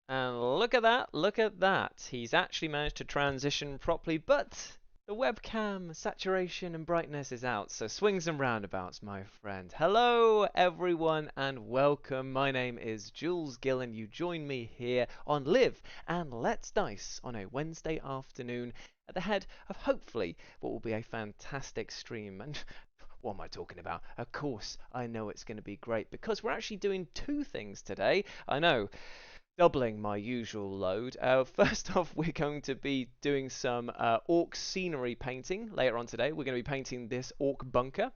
And look at that, look at that. He's actually managed to transition properly, but the webcam saturation and brightness is out, so swings and roundabouts, my friend. Hello, everyone, and welcome. My name is Jules Gill, and you join me here on Live and Let's Dice on a Wednesday afternoon at the head of hopefully what will be a fantastic stream. And what am I talking about? Of course, I know it's going to be great because we're actually doing two things today. I know, doubling my usual load. First off, we're going to be doing some orc scenery painting later on today. We're going to be painting this orc bunker.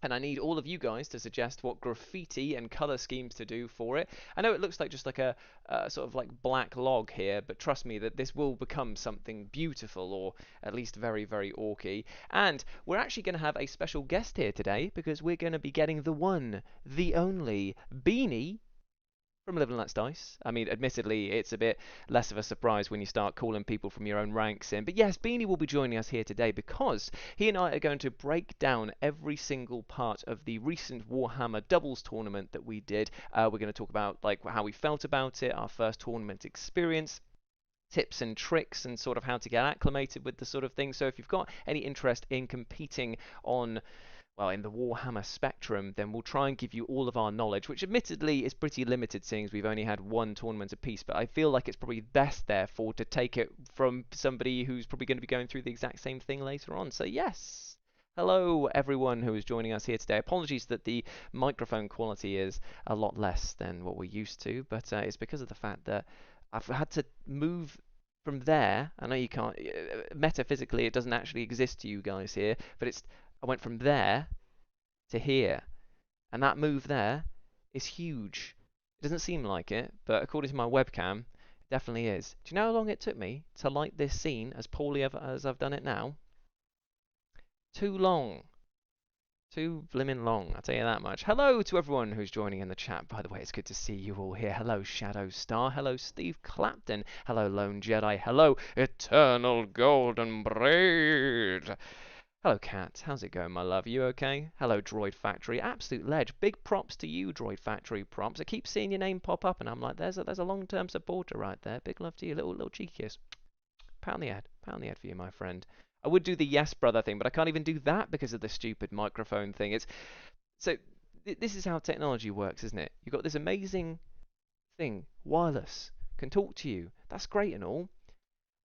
And I need all of you guys to suggest what graffiti and color schemes to do for it. I know it looks like just like a sort of like black log here, but trust me that this will become something beautiful, or at least very, very orky. And we're actually going to have a special guest here today, because we're going to be getting the one, the only, Beanie from Living Let's Dice. I mean, admittedly, it's a bit less of a surprise when you start calling people from your own ranks in. But yes, Beanie will be joining us here today, because he and I are going to break down every single part of the recent Warhammer doubles tournament that we did. We're going to talk about like how we felt about it, our first tournament experience, tips and tricks, and sort of how to get acclimated with the sort of thing. So if you've got any interest in competing on, well, in the Warhammer spectrum, then we'll try and give you all of our knowledge, which admittedly is pretty limited, seeing as we've only had one tournament apiece, but I feel like it's probably best, therefore, to take it from somebody who's probably going to be going through the exact same thing later on. So yes, hello everyone who is joining us here today. Apologies that the microphone quality is a lot less than what we're used to, but it's because of the fact that I've had to move from there. I know you can't, metaphysically it doesn't actually exist to you guys here, but I went from there to here, and that move there is huge. It doesn't seem like it, but according to my webcam, it definitely is. Do you know how long it took me to light this scene as poorly as I've done it now? Too long. Too blimmin' long, I'll tell you that much. Hello to everyone who's joining in the chat. By the way, it's good to see you all here. Hello, Shadow Star. Hello, Steve Clapton. Hello, Lone Jedi. Hello, Eternal Golden Braid. Hello, Kat. How's it going, my love? You okay? Hello, Droid Factory. Absolute ledge. Big props to you, Droid Factory props. I keep seeing your name pop up, and I'm like, there's a long-term supporter right there. Big love to you. Little cheeky kiss. Pat on the head. Pat on the head for you, my friend. I would do the yes brother thing, but I can't even do that because of the stupid microphone thing. This is how technology works, isn't it? You've got this amazing thing, wireless, can talk to you. That's great and all.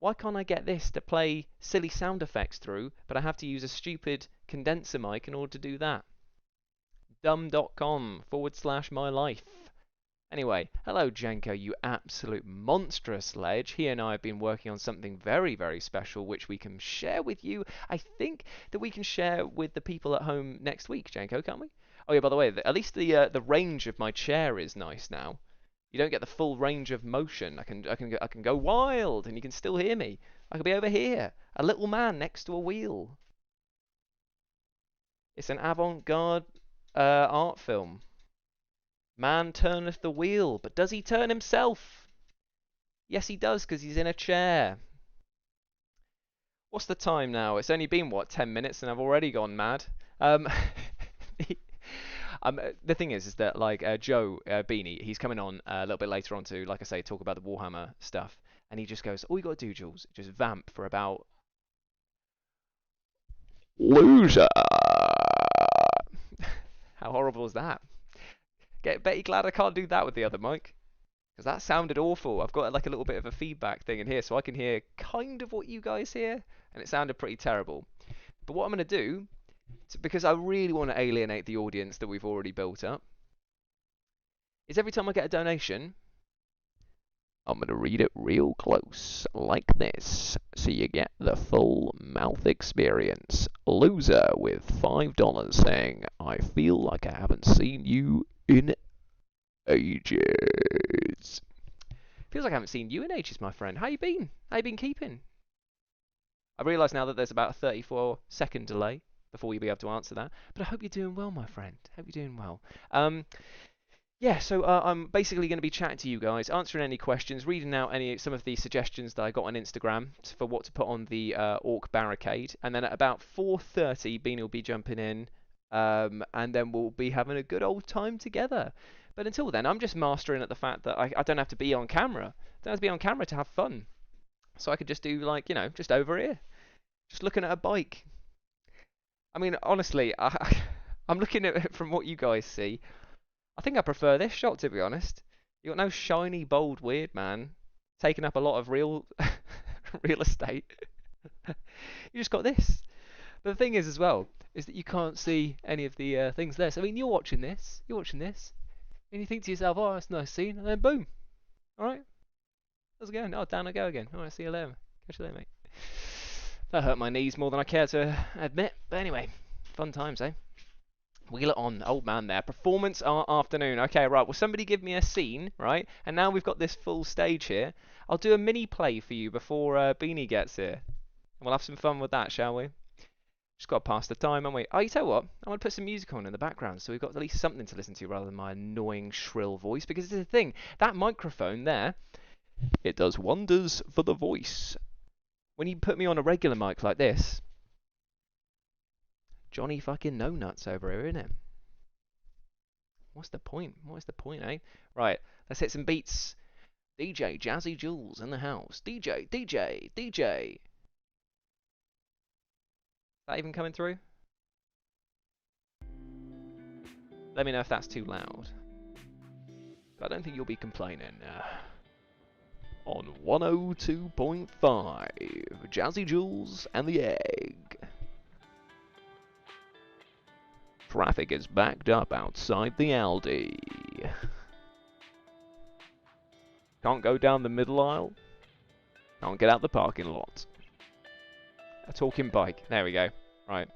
Why can't I get this to play silly sound effects through, but I have to use a stupid condenser mic in order to do that? dumb.com/my life. Anyway, hello Jenko, you absolute monstrous ledge. He and I have been working on something very, very special, which we can share with you. I think that we can share with the people at home next week, Jenko, can't we? Oh yeah, by the way, at least the range of my chair is nice now. You don't get the full range of motion. I can go wild, and you can still hear me. I could be over here, a little man next to a wheel. It's an avant-garde art film. Man turneth the wheel, but does he turn himself? Yes, he does, because he's in a chair. What's the time now? It's only been, what, 10 minutes, and I've already gone mad. The thing is that like Joe Beanie, he's coming on a little bit later on to, like I say, talk about the Warhammer stuff, and he just goes, all you got to do, Jules, just vamp for about loser. How horrible is that? Get Betty glad I can't do that with the other mic, because that sounded awful. I've got like a little bit of a feedback thing in here, so I can hear kind of what you guys hear, and it sounded pretty terrible. But what I'm going to do, because I really want to alienate the audience that we've already built up, is every time I get a donation, I'm going to read it real close, like this, so you get the full mouth experience. Loser with $5 saying, I feel like I haven't seen you in ages. Feels like I haven't seen you in ages, my friend. How you been? How you been keeping? I realise now that there's about a 34-second delay before you'll be able to answer that, but I hope you're doing well, my friend. Hope you're doing well. Yeah, so I'm basically going to be chatting to you guys, answering any questions, reading out some of the suggestions that I got on Instagram for what to put on the Orc Barricade, and then at about 4:30, Beanie will be jumping in, and then we'll be having a good old time together. But until then, I'm just mastering at the fact that I don't have to be on camera. I don't have to be on camera to have fun. So I could just do, like, just over here, just looking at a bike. I mean, honestly, I'm looking at it from what you guys see. I think I prefer this shot, to be honest. You got no shiny, bold, weird man taking up a lot of real estate. You just got this. But the thing is, as well, is that you can't see any of the things there. So I mean, you're watching this, and you think to yourself, "Oh, that's a nice scene," and then boom. All right, how's it going? Oh, down I go again. All right, see you later. Catch you later, mate. That hurt my knees more than I care to admit. But anyway, fun times, eh? Wheel it on, old man there. Performance art afternoon. Okay, right. Well, somebody give me a scene, right? And now we've got this full stage here. I'll do a mini play for you before Beanie gets here. We'll have some fun with that, shall we? Just got to pass the time, haven't we? Oh, you tell you what? I'm going to put some music on in the background so we've got at least something to listen to rather than my annoying, shrill voice. Because it's the thing, that microphone there, it does wonders for the voice. When you put me on a regular mic like this, Johnny fucking no nuts over here, isn't it? What's the point? What's the point, eh? Right, let's hit some beats. DJ Jazzy Jules in the house. DJ, DJ, DJ. Is that even coming through? Let me know if that's too loud. I don't think you'll be complaining. On 102.5, Jazzy Jules and the Egg. Traffic is backed up outside the Aldi. Can't go down the middle aisle. Can't get out the parking lot. A talking bike. There we go. Right.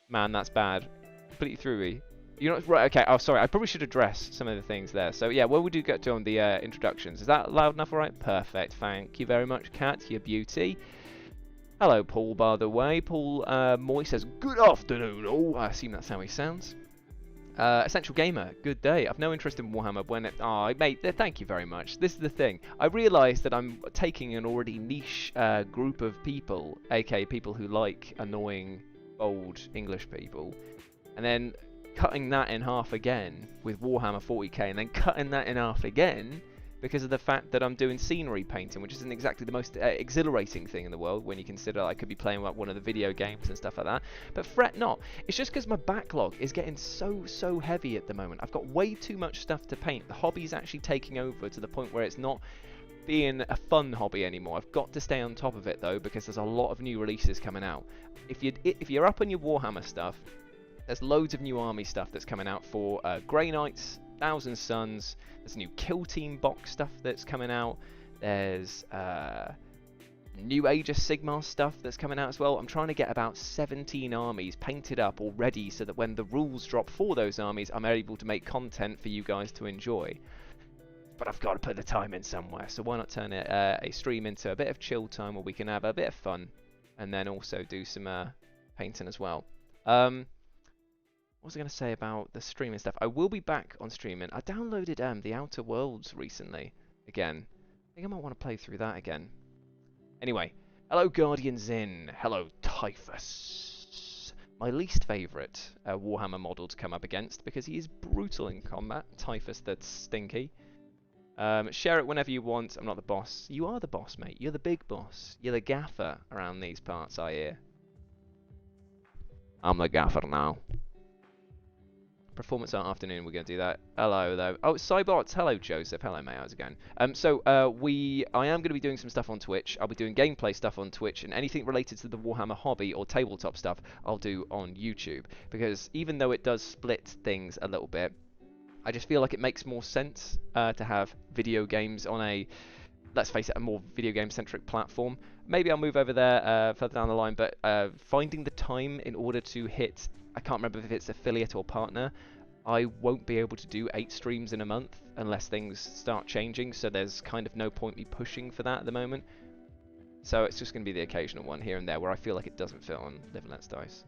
Man, that's bad. Completely threw me. You're not right. Okay. Oh, sorry. I probably should address some of the things there. So yeah, what we do get to on the introductions. Is that loud enough? All right. Perfect. Thank you very much, Kat. Your beauty. Hello, Paul. By the way, Paul Moy says good afternoon. Oh, I assume that's how he sounds. Essential Gamer, good day. I've no interest in Warhammer when it... Oh, mate, thank you very much. This is the thing. I realise that I'm taking an already niche group of people, aka people who like annoying, old English people, and then cutting that in half again with Warhammer 40K, and then cutting that in half again because of the fact that I'm doing scenery painting, which isn't exactly the most exhilarating thing in the world when you consider I could be playing like one of the video games and stuff like that. But fret not. It's just because my backlog is getting so heavy at the moment. I've got way too much stuff to paint. The hobby's actually taking over to the point where it's not being a fun hobby anymore. I've got to stay on top of it though, because there's a lot of new releases coming out. If you're up on your Warhammer stuff, there's loads of new army stuff that's coming out for Grey Knights, Thousand Suns. There's new Kill Team box stuff that's coming out. There's new Age of Sigmar stuff that's coming out as well. I'm trying to get about 17 armies painted up already so that when the rules drop for those armies, I'm able to make content for you guys to enjoy. But I've got to put the time in somewhere, so why not turn it a stream into a bit of chill time where we can have a bit of fun and then also do some painting as well. What was I going to say about the streaming stuff? I will be back on streaming. I downloaded The Outer Worlds recently again. I think I might want to play through that again. Anyway, hello Guardians in. Hello Typhus. My least favourite Warhammer model to come up against because he is brutal in combat. Typhus that's stinky. Share it whenever you want. I'm not the boss. You are the boss, mate. You're the big boss. You're the gaffer around these parts, I hear. I'm the gaffer now. Performance art afternoon, we're going to do that. Hello, though. Oh, Cybots. Hello, Joseph. Hello, mate. How's it going? I am going to be doing some stuff on Twitch. I'll be doing gameplay stuff on Twitch, and anything related to the Warhammer hobby or tabletop stuff, I'll do on YouTube. Because even though it does split things a little bit, I just feel like it makes more sense to have video games on a, let's face it, a more video game-centric platform. Maybe I'll move over there further down the line, but finding the time in order to hit... I can't remember if it's affiliate or partner. I won't be able to do 8 streams in a month unless things start changing, so there's kind of no point me pushing for that at the moment. So it's just going to be the occasional one here and there where I feel like it doesn't fit on Live and Let's Dice.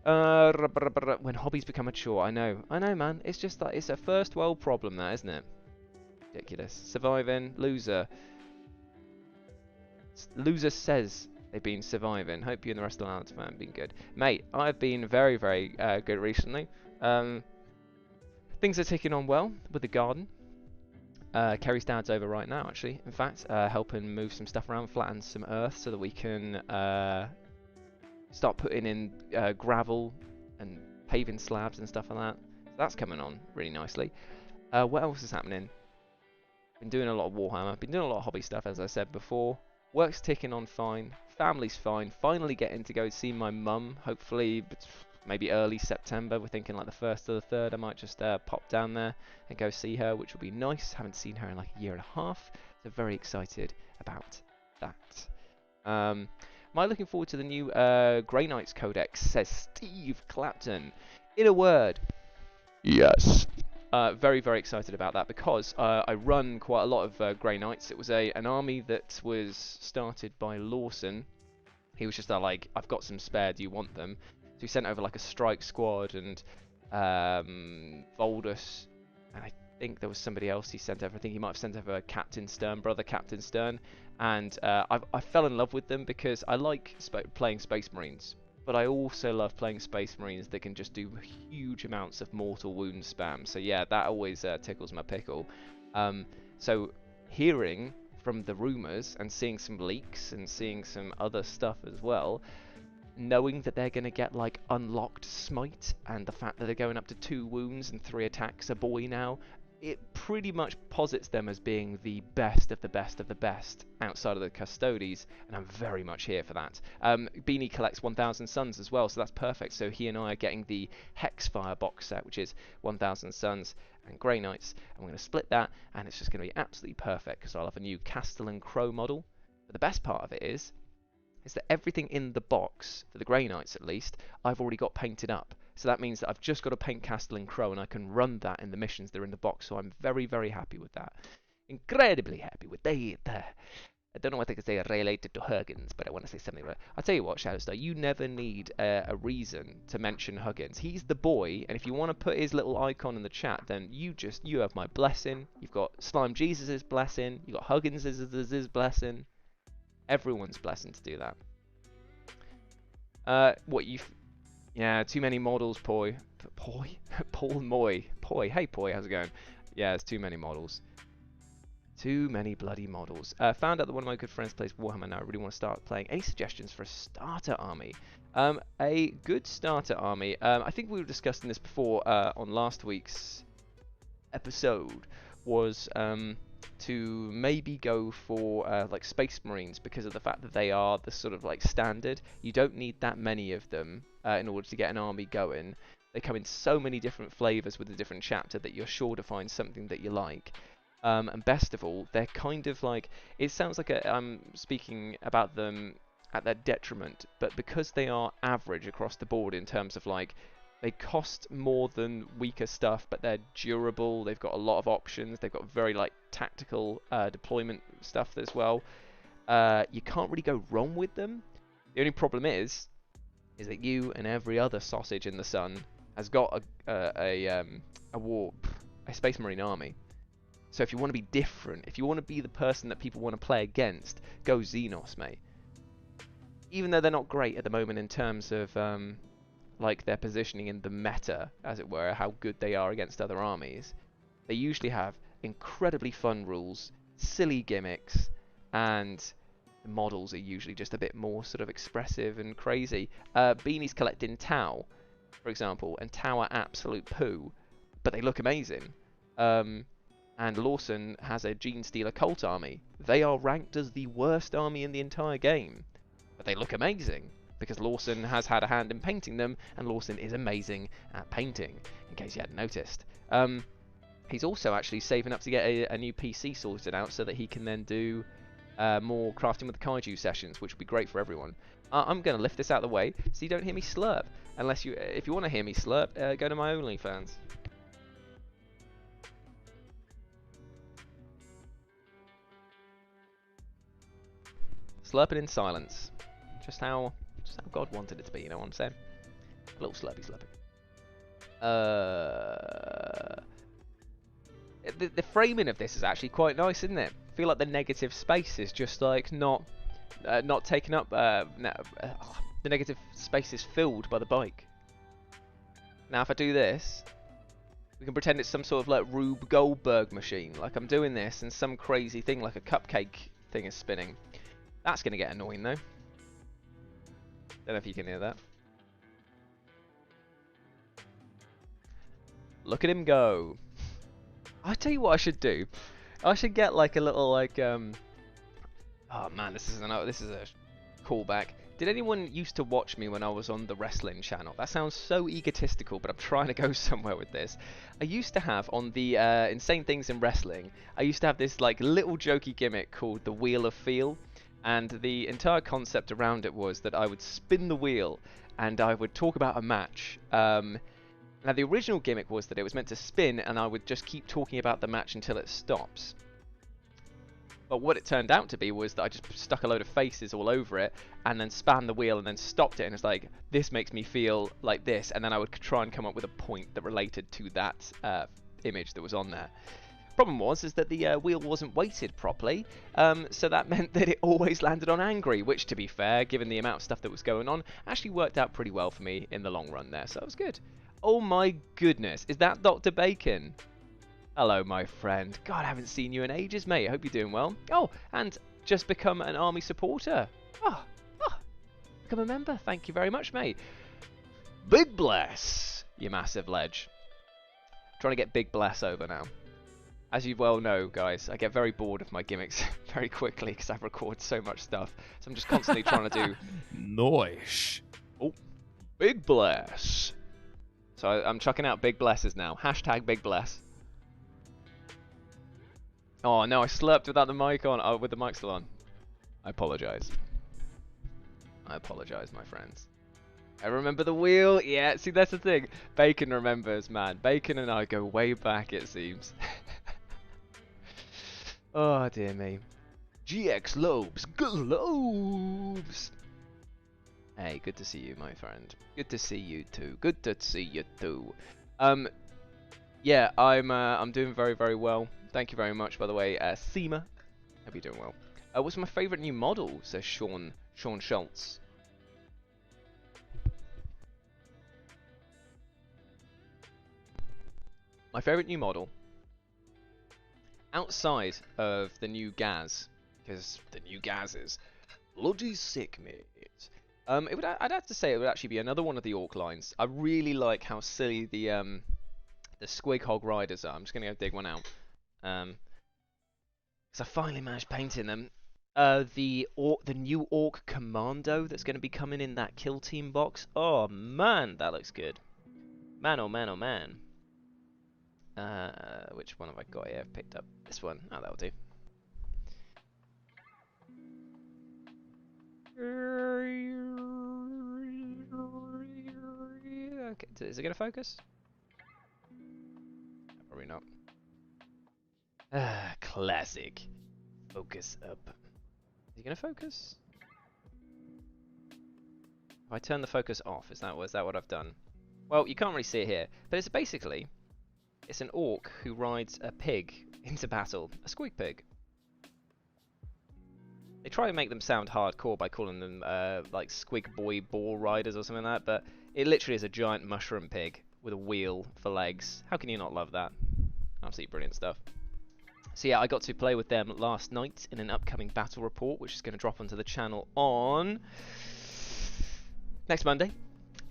When hobbies become a chore, I know, man. It's just that it's a first world problem, that, isn't it? Ridiculous. Surviving, loser. Loser says they've been surviving. Hope you and the rest of the lads have been good. Mate, I've been very, very good recently. Things are ticking on well with the garden. Kerry's dad's over right now, actually. In fact, helping move some stuff around, flatten some earth so that we can start putting in gravel and paving slabs and stuff like that. So that's coming on really nicely. What else is happening? Been doing a lot of Warhammer. Been doing a lot of hobby stuff, as I said before. Work's ticking on fine. Family's fine. Finally getting to go see my mum. Hopefully, maybe early September. We're thinking like the 1st or the 3rd. I might just pop down there and go see her, which will be nice. Haven't seen her in like a year and a half. So very excited about that. Am I looking forward to the new Grey Knights Codex, says Steve Clapton. In a word, yes. Very, very excited about that because I run quite a lot of Grey Knights. It was an army that was started by Lawson. He was just like, I've got some spare, do you want them? So he sent over like a strike squad and Voldus, and I think there was somebody else he sent over. I think he might have sent over Captain Stern, brother Captain Stern, and I fell in love with them because I like playing Space Marines, but I also love playing Space Marines that can just do huge amounts of mortal wound spam. So yeah, that always tickles my pickle. So hearing from the rumours and seeing some leaks and seeing some other stuff as well, knowing that they're going to get like unlocked smite and the fact that they're going up to 2 wounds and 3 attacks a boy now, it pretty much posits them as being the best of the best of the best outside of the Custodes, and I'm very much here for that. Beanie collects 1000 Suns as well, so that's perfect. So he and I are getting the Hexfire box set, which is 1000 Suns and Grey Knights, and we're going to split that, and it's just going to be absolutely perfect because I'll have a new Castellan Crow model. But the best part of it is that everything in the box, for the Grey Knights at least, I've already got painted up. So that means that I've just got to paint Castellan Crow and I can run that in the missions that are in the box. So I'm very, very happy with that. Incredibly happy with that. I don't know what I could say related to Huggins, but I want to say something. I'll tell you what, Shadowstar, you never need a reason to mention Huggins. He's the boy, and if you want to put his little icon in the chat, then you have my blessing. You've got Slime Jesus' blessing. You've got Huggins' blessing. Everyone's blessing to do that. Yeah, too many models, Poi. Paul Moy. Poi. Hey, Poi, how's it going? Yeah, there's too many models. Too many bloody models. Found out that one of my good friends plays Warhammer now. I really want to start playing. Any suggestions for a starter army? A good starter army. I think we were discussing this before on last week's episode. Was to maybe go for like Space Marines because of the fact that they are the sort of like standard. You don't need that many of them in order to get an army going. They come in so many different flavors with a different chapter that you're sure to find something that you like. And best of all, they're kind of like, it sounds like I'm speaking about them at their detriment, but because they are average across the board in terms of like, they cost more than weaker stuff, but they're durable. They've got a lot of options. They've got very like tactical deployment stuff as well. You can't really go wrong with them. The only problem is that you and every other sausage in the sun has got a Space Marine army. So if you want to be different, if you want to be the person that people want to play against, go Xenos, mate. Even though they're not great at the moment in terms of like their positioning in the meta, as it were, how good they are against other armies, they usually have incredibly fun rules, silly gimmicks, and the models are usually just a bit more sort of expressive and crazy. Beanie's collecting Tau, for example, and Tau are absolute poo, but they look amazing. And Lawson has a Gene Stealer Cult army. They are ranked as the worst army in the entire game, but they look amazing. Because Lawson has had a hand in painting them, and Lawson is amazing at painting, in case you hadn't noticed. He's also actually saving up to get a new PC sorted out so that he can then do more crafting with the Kaiju sessions, which would be great for everyone. I'm going to lift this out of the way so you don't hear me slurp. If you want to hear me slurp, go to my OnlyFans. Slurping in silence. Just how God wanted it to be, you know what I'm saying? A little slurpy. The framing of this is actually quite nice, isn't it? I feel like the negative space is just like not taken up. The negative space is filled by the bike. Now if I do this, we can pretend it's some sort of like Rube Goldberg machine. Like I'm doing this and some crazy thing like a cupcake thing is spinning. That's going to get annoying though. Don't know if you can hear that. Look at him go. I tell you what I should do. I should get like a little like oh man, this is a callback. Did anyone used to watch me when I was on the wrestling channel? That sounds so egotistical, but I'm trying to go somewhere with this. I used to have on the Insane Things in Wrestling, I used to have this like little jokey gimmick called the Wheel of Feel. And the entire concept around it was that I would spin the wheel and I would talk about a match. Now, the original gimmick was that it was meant to spin and I would just keep talking about the match until it stops. But what it turned out to be was that I just stuck a load of faces all over it and then span the wheel and then stopped it, and it's like, this makes me feel like this, and then I would try and come up with a point that related to that image that was on there. Problem was is that the wheel wasn't weighted properly, so that meant that it always landed on angry, which, to be fair, given the amount of stuff that was going on, actually worked out pretty well for me in the long run there, so it was good. Oh my goodness, is that Dr. Bacon? Hello, my friend. God, I haven't seen you in ages, mate. I hope you're doing well. Oh, and just become an army supporter. Become a member. Thank you very much, mate. Big bless, you massive ledge. Trying to get Big Bless over now. As you well know, guys, I get very bored of my gimmicks very quickly because I record so much stuff. So I'm just constantly trying to do... Nice. Oh, Big Bless. So I'm chucking out Big Blesses now. Hashtag Big Bless. Oh no, I slurped without the mic on. Oh, with the mic still on. I apologize. I apologize, my friends. I remember the wheel. Yeah, see, that's the thing. Bacon remembers, man. Bacon and I go way back, it seems. Oh, dear me. GX Lobes. Globes. Hey, good to see you, my friend. Good to see you too. Good to see you too. Yeah, I'm doing very, very well. Thank you very much, by the way, Seema. Hope you're doing well. What's my favourite new model? Says Sean Schultz. My favourite new model, outside of the new Gaz, because the new Gaz is bloody sick, mate. I'd have to say it would actually be another one of the Orc lines. I really like how silly the Squig Hog Riders are. I'm just gonna go dig one out. Because I finally managed painting them. The new Orc Commando that's going to be coming in that Kill Team box. Oh man, that looks good. Man, oh man, oh man. Which one have I got here? I've picked up this one. Oh, that'll do. Okay, is it going to focus? Probably not. Classic. Focus up. Is he going to focus? If I turn the focus off, is that what I've done? Well, you can't really see it here, but it's basically... It's an orc who rides a pig into battle. A squig pig. They try to make them sound hardcore by calling them like squig boy ball riders or something like that, but it literally is a giant mushroom pig with a wheel for legs. How can you not love that? Absolutely brilliant stuff. So yeah, I got to play with them last night in an upcoming battle report, which is going to drop onto the channel on next Monday.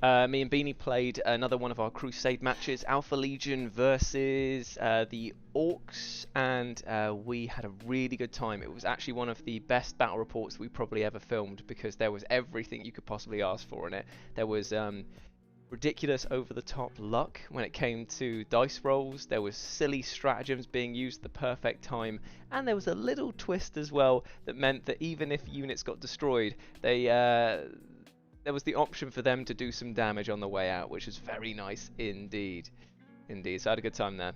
Me and Beanie played another one of our Crusade matches, Alpha Legion versus the Orcs, and we had a really good time. It was actually one of the best battle reports we probably ever filmed because there was everything you could possibly ask for in it. There was ridiculous over-the-top luck when it came to dice rolls, there was silly stratagems being used at the perfect time, and there was a little twist as well that meant that even if units got destroyed, there was the option for them to do some damage on the way out, which was very nice indeed. Indeed, so I had a good time there.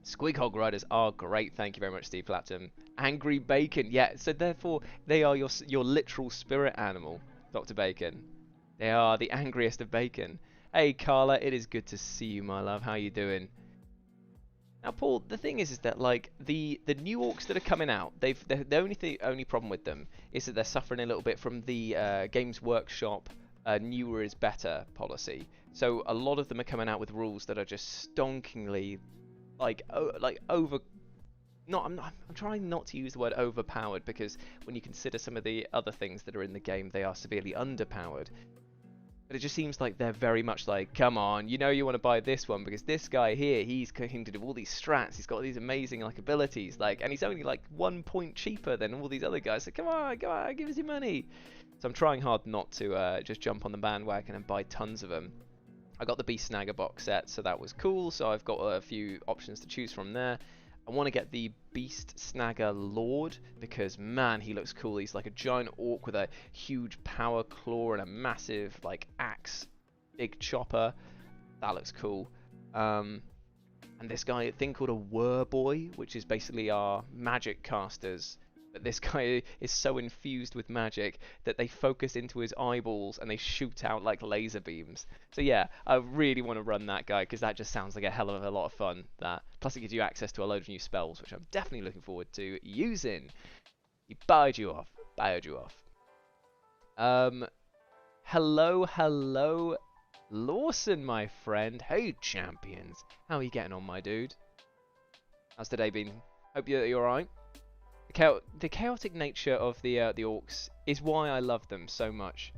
Squig Hog Riders are great, thank you very much, Steve Clapton. Angry Bacon, yeah, so therefore they are your literal spirit animal, Dr. Bacon. They are the angriest of bacon. Hey Carla, it is good to see you, my love. How you doing? Now, Paul, the thing is that like the new orcs that are coming out, the only problem with them is that they're suffering a little bit from the Games Workshop newer is better policy. So a lot of them are coming out with rules that are just stonkingly over. I'm trying not to use the word overpowered because when you consider some of the other things that are in the game, they are severely underpowered. But it just seems like they're very much like, come on, you know you want to buy this one because this guy here, he's going to do all these strats, he's got these amazing like abilities, like, and he's only like 1 point cheaper than all these other guys. So come on, give us your money. So I'm trying hard not to just jump on the bandwagon and buy tons of them. I got the Beast Snagger box set, so that was cool. So I've got a few options to choose from there. I want to get the Beast Snagger Lord because, man, he looks cool. He's like a giant orc with a huge power claw and a massive, like, axe, big chopper. That looks cool. And this guy, a thing called a Whir Boy, which is basically our magic casters. But this guy is so infused with magic that they focus into his eyeballs and they shoot out like laser beams. So yeah, I really want to run that guy because that just sounds like a hell of a lot of fun. Plus it gives you access to a load of new spells, which I'm definitely looking forward to using. He bowed you off. Hello, Lawson, my friend. Hey, champions. How are you getting on, my dude? How's today been? Hope you're alright. The chaotic nature of the orcs is why I love them so much.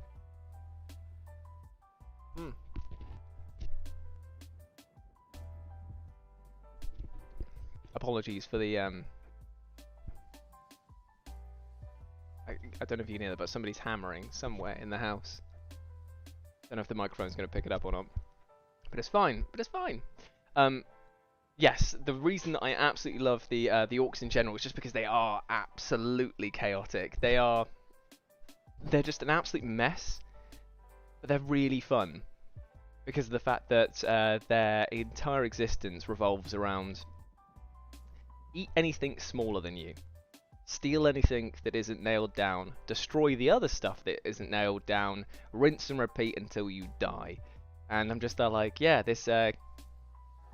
Apologies for the I don't know if you can hear that, but somebody's hammering somewhere in the house. Don't know if the microphone's going to pick it up or not, but it's fine. Yes, the reason that I absolutely love the orcs in general is just because they are absolutely chaotic. They're just an absolute mess, but they're really fun because of the fact that their entire existence revolves around eat anything smaller than you, steal anything that isn't nailed down, destroy the other stuff that isn't nailed down, rinse and repeat until you die. And I'm just like, yeah, this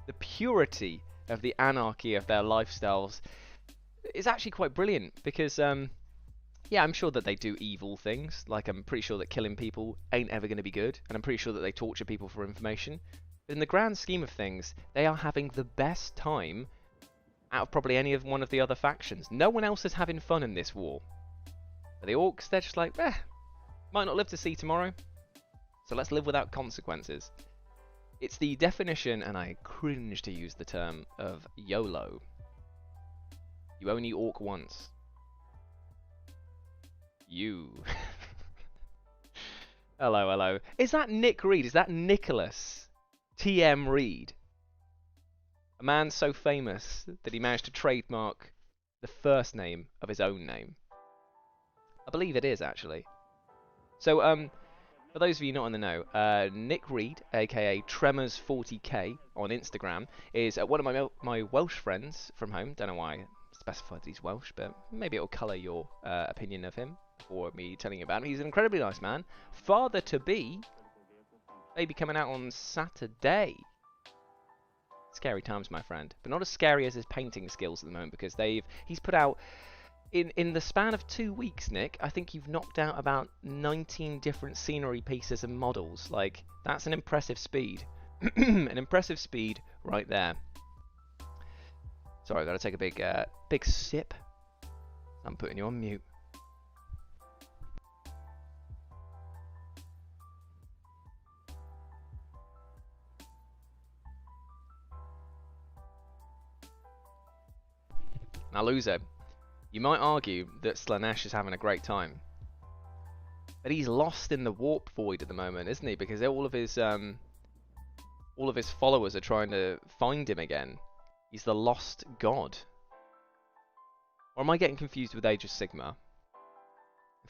the purity of the anarchy of their lifestyles is actually quite brilliant because, yeah, I'm sure that they do evil things. Like, I'm pretty sure that killing people ain't ever going to be good, and I'm pretty sure that they torture people for information. But in the grand scheme of things, they are having the best time out of probably any of one of the other factions. No one else is having fun in this war. But the orcs, they're just like, might not live to see tomorrow, so let's live without consequences. It's the definition, and I cringe to use the term, of YOLO. You only orc once. You. Hello. Is that Nick Reed? Is that Nicholas T.M. Reed? A man so famous that he managed to trademark the first name of his own name. I believe it is, actually. So, for those of you not in the know, Nick Reed, aka Tremors 40K on Instagram, is one of my Welsh friends from home. Don't know why I specified he's Welsh, but maybe it'll colour your opinion of him or me telling you about him. He's an incredibly nice man. Father to be. Baby coming out on Saturday. Scary times, my friend, but not as scary as his painting skills at the moment because he's put out in the span of 2 weeks, Nick, I think you've knocked out about 19 different scenery pieces and models. Like, that's an impressive speed. An impressive speed right there. Sorry, I've got to take a big sip. I'm putting you on mute. Now, loser, you might argue that Slaanesh is having a great time, but he's lost in the warp void at the moment, isn't he? Because all of his followers are trying to find him again. He's the lost god. Or am I getting confused with Age of Sigmar?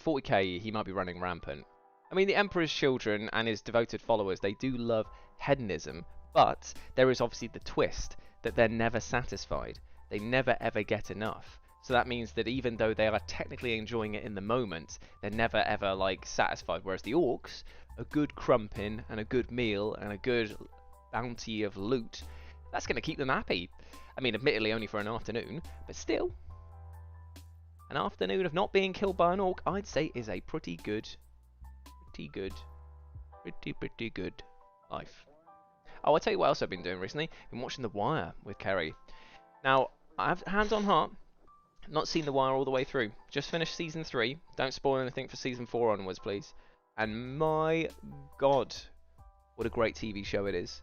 40k, he might be running rampant. I mean, the Emperor's children and his devoted followers, they do love hedonism, but there is obviously the twist that they're never satisfied. They never ever get enough. So that means that even though they are technically enjoying it in the moment, they're never ever like satisfied. Whereas the orcs, a good crumpin and a good meal and a good bounty of loot, that's going to keep them happy. I mean, admittedly only for an afternoon, but still. An afternoon of not being killed by an orc, I'd say, is a pretty good life. Oh, I'll tell you what else I've been doing recently. I've been watching The Wire with Kerry. Now, I've hands on heart, not seen The Wire all the way through. Just finished season 3. Don't spoil anything for season 4 onwards, please. And my God, what a great TV show it is.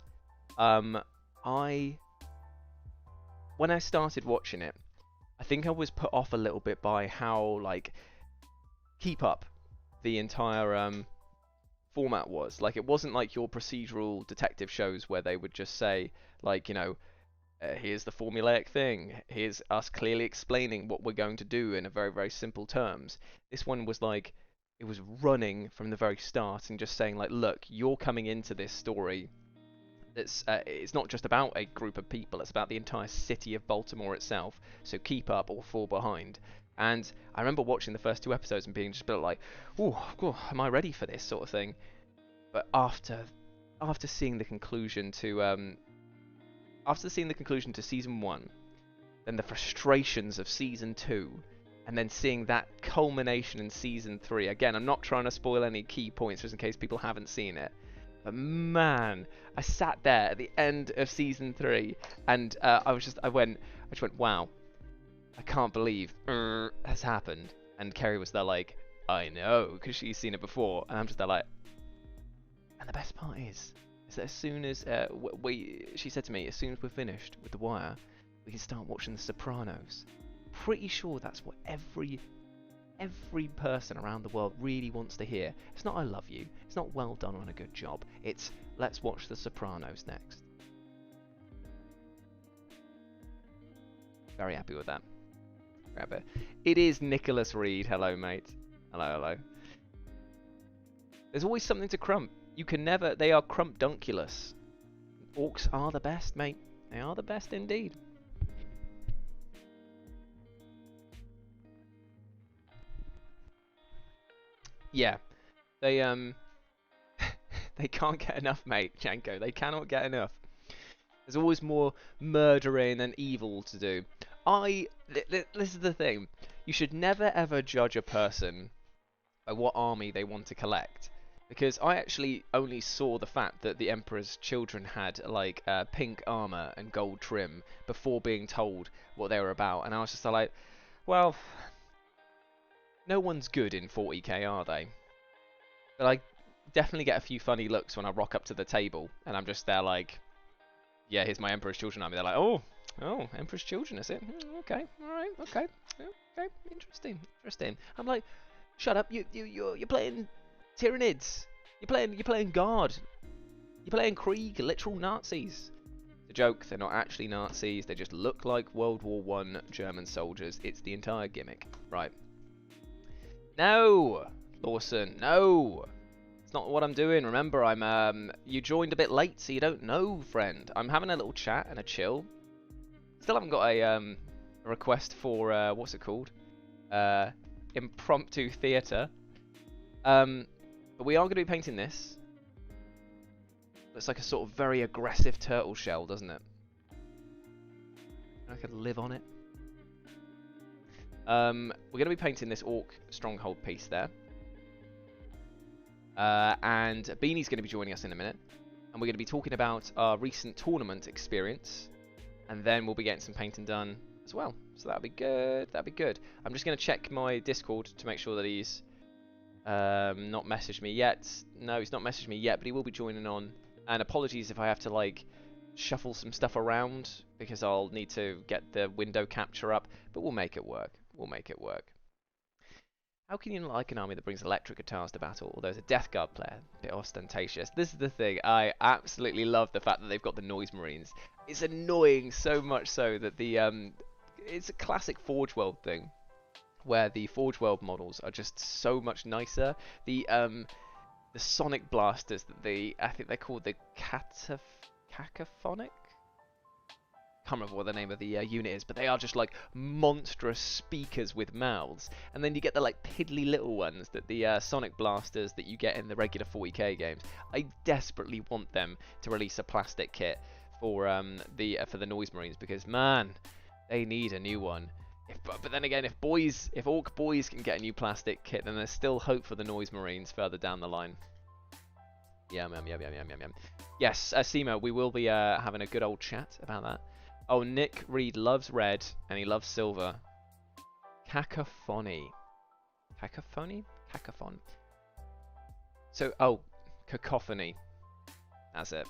When I started watching it, I think I was put off a little bit by how, like, keep up the entire format was. Like, it wasn't like your procedural detective shows where they would just say, like, you know, Here's the formulaic thing. Here's us clearly explaining what we're going to do in a very, very simple terms. This one was like, it was running from the very start and just saying like, look, you're coming into this story. It's not just about a group of people. It's about the entire city of Baltimore itself. So keep up or fall behind. And I remember watching the first 2 episodes and being just a bit like, oh, am I ready for this sort of thing? But after seeing the conclusion to season 1, then the frustrations of season 2, and then seeing that culmination in season 3. Again, I'm not trying to spoil any key points just in case people haven't seen it. But man, I sat there at the end of season 3, and I just went, wow, I can't believe has happened. And Kerry was there like, I know, because she's seen it before, and I'm just there like. And the best part is that as soon as she said to me, as soon as we're finished with The Wire, we can start watching The Sopranos. Pretty sure that's what every person around the world really wants to hear. It's not I love you. It's not well done on a good job. It's let's watch The Sopranos next. Very happy with that. Very happy. It is Nicholas Reed. Hello, mate. Hello. There's always something to crump. You can never. They are crumpdunculous. Orcs are the best, mate. They are the best indeed. Yeah, they they can't get enough, mate. Janko, they cannot get enough. There's always more murdering and evil to do. This is the thing. You should never ever judge a person by what army they want to collect. Because I actually only saw the fact that the Emperor's children had like pink armor and gold trim before being told what they were about, and I was just like, well, no one's good in 40k, are they? But I definitely get a few funny looks when I rock up to the table, and I'm just there like, yeah, here's my Emperor's children army. They're like, oh, Emperor's children, is it? Okay, all right, okay, interesting. I'm like, shut up, you're playing Tyranids. You're playing Guard. You're playing Krieg, literal Nazis. The joke, they're not actually Nazis, they just look like World War I German soldiers. It's the entire gimmick. Right. No! Lawson, no! It's not what I'm doing. Remember, you joined a bit late, so you don't know, friend. I'm having a little chat and a chill. Still haven't got a request for, what's it called? Impromptu theatre. But we are going to be painting this. Looks like a sort of very aggressive turtle shell, doesn't it? I could live on it. We're going to be painting this orc stronghold piece there. And Beanie's going to be joining us in a minute. And we're going to be talking about our recent tournament experience. And then we'll be getting some painting done as well. So that'll be good. That'll be good. I'm just going to check my Discord to make sure that he's not messaged me yet. No, he's not messaged me yet, but he will be joining on. And apologies if I have to like shuffle some stuff around because I'll need to get the window capture up, but we'll make it work. We'll make it work. How can you not like an army that brings electric guitars to battle? Although there's a Death Guard player, a bit ostentatious. This is the thing. I absolutely love the fact that they've got the Noise Marines. It's annoying so much so that the it's a classic Forge World thing, where the Forge World models are just so much nicer. The sonic blasters that I think they're called the cacophonic. Can't remember what the name of the unit is, but they are just like monstrous speakers with mouths. And then you get the like piddly little ones that the sonic blasters that you get in the regular 40k games. I desperately want them to release a plastic kit for the Noise Marines because man, they need a new one. But then again, if Orc Boys can get a new plastic kit, then there's still hope for the Noise Marines further down the line. Yum. Yes, Simo, we will be having a good old chat about that. Oh, Nick Reed loves red and he loves silver. Cacophony. Cacophony? Cacophon. So, oh, cacophony. That's it.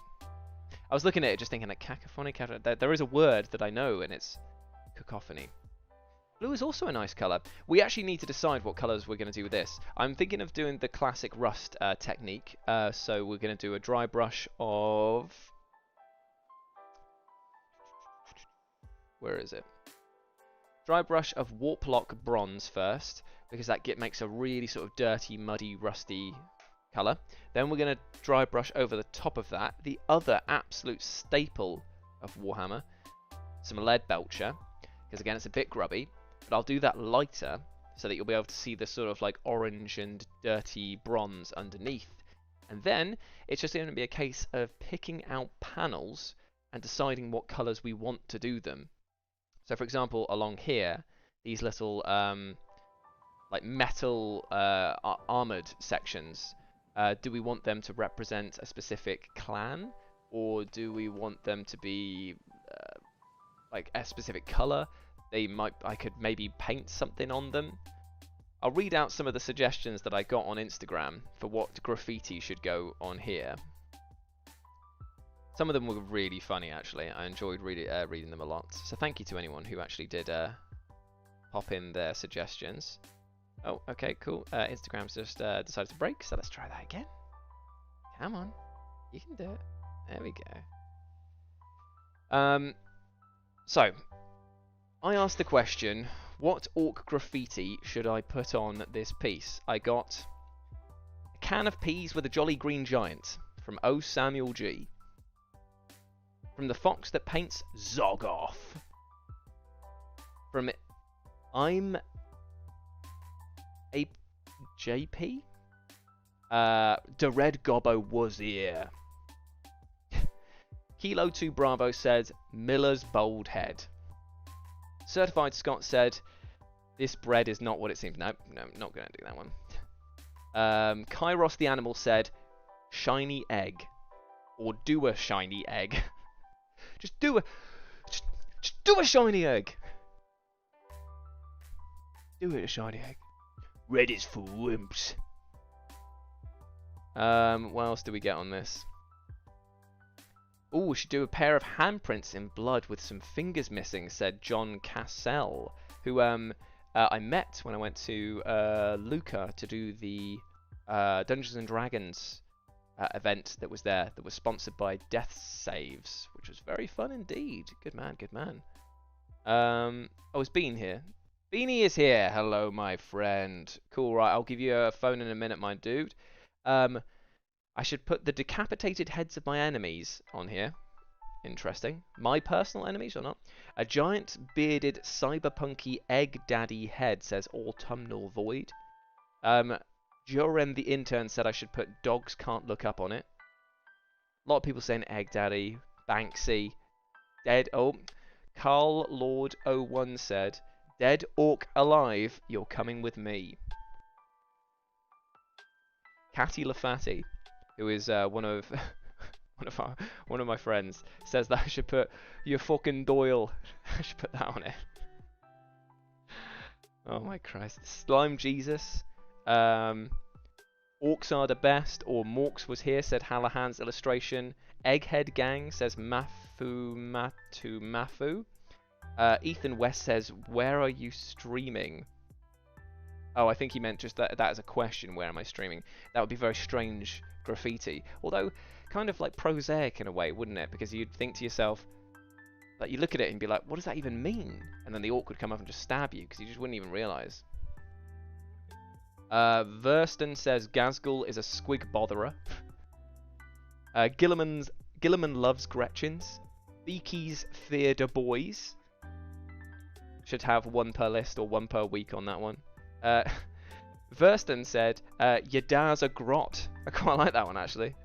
I was looking at it just thinking like cacophony. There is a word that I know and it's cacophony. Blue is also a nice colour. We actually need to decide what colours we're going to do with this. I'm thinking of doing the classic rust technique. So we're going to do a dry brush of... Where is it? Dry brush of Warplock Bronze first, because that makes a really sort of dirty, muddy, rusty colour. Then we're going to dry brush over the top of that the other absolute staple of Warhammer, some lead belcher, because again it's a bit grubby, but I'll do that lighter so that you'll be able to see the sort of like orange and dirty bronze underneath. And then it's just going to be a case of picking out panels and deciding what colours we want to do them. So for example, along here, these little like metal armoured sections, do we want them to represent a specific clan, or do we want them to be like a specific colour? I could maybe paint something on them. I'll read out some of the suggestions that I got on Instagram for what graffiti should go on here. Some of them were really funny, actually. I enjoyed reading them a lot. So thank you to anyone who actually did pop in their suggestions. Oh, okay, cool. Instagram's just decided to break, so let's try that again. Come on. You can do it. There we go. So, I asked the question, what orc graffiti should I put on this piece? I got a can of peas with a jolly green giant from O. Samuel G. From the fox that paints Zogoth. From I'm a JP. The Red Gobbo was here. Kilo 2 Bravo said Miller's Bold Head. Certified Scott said this bread is not what it seems. No, not going to do that one. Kairos the Animal said shiny egg, or do a shiny egg. Just do a shiny egg. Do it a shiny egg. Red is for wimps. What else do we get on this? Oh, we should do a pair of handprints in blood with some fingers missing, said John Cassell, who I met when I went to Lucca to do the Dungeons and Dragons event that was there, that was sponsored by Death Saves, which was very fun indeed. Good man, good man. Oh, is Bean here? Beanie is here. Hello, my friend. Cool, right, I'll give you a phone in a minute, my dude. I should put the decapitated heads of my enemies on here. Interesting. My personal enemies or not? A giant bearded cyberpunky egg daddy head, says Autumnal Void. Joren the intern said I should put dogs can't look up on it. A lot of people saying egg daddy, Banksy, dead. Oh, Carl Lord 01 said dead orc alive, you're coming with me. Catty LaFatty, who is one of my friends, says that I should put your fucking Doyle. I should put that on it. Oh my Christ. Slime Jesus. Orcs are the best, or Morks was here, said Hallahan's illustration. Egghead Gang says Mafu. Ethan West says, where are you streaming? Oh, I think he meant just that as a question, where am I streaming? That would be very strange graffiti. Although, kind of like prosaic in a way, wouldn't it? Because you'd think to yourself, like, you look at it and be like, what does that even mean? And then the orc would come up and just stab you, because you just wouldn't even realise. Verston says Gazgul is a squig botherer. Gilliman loves Gretchens. Beaky's fear the boys. Should have one per list or one per week on that one. Verston said, Yada's a grot. I quite like that one, actually.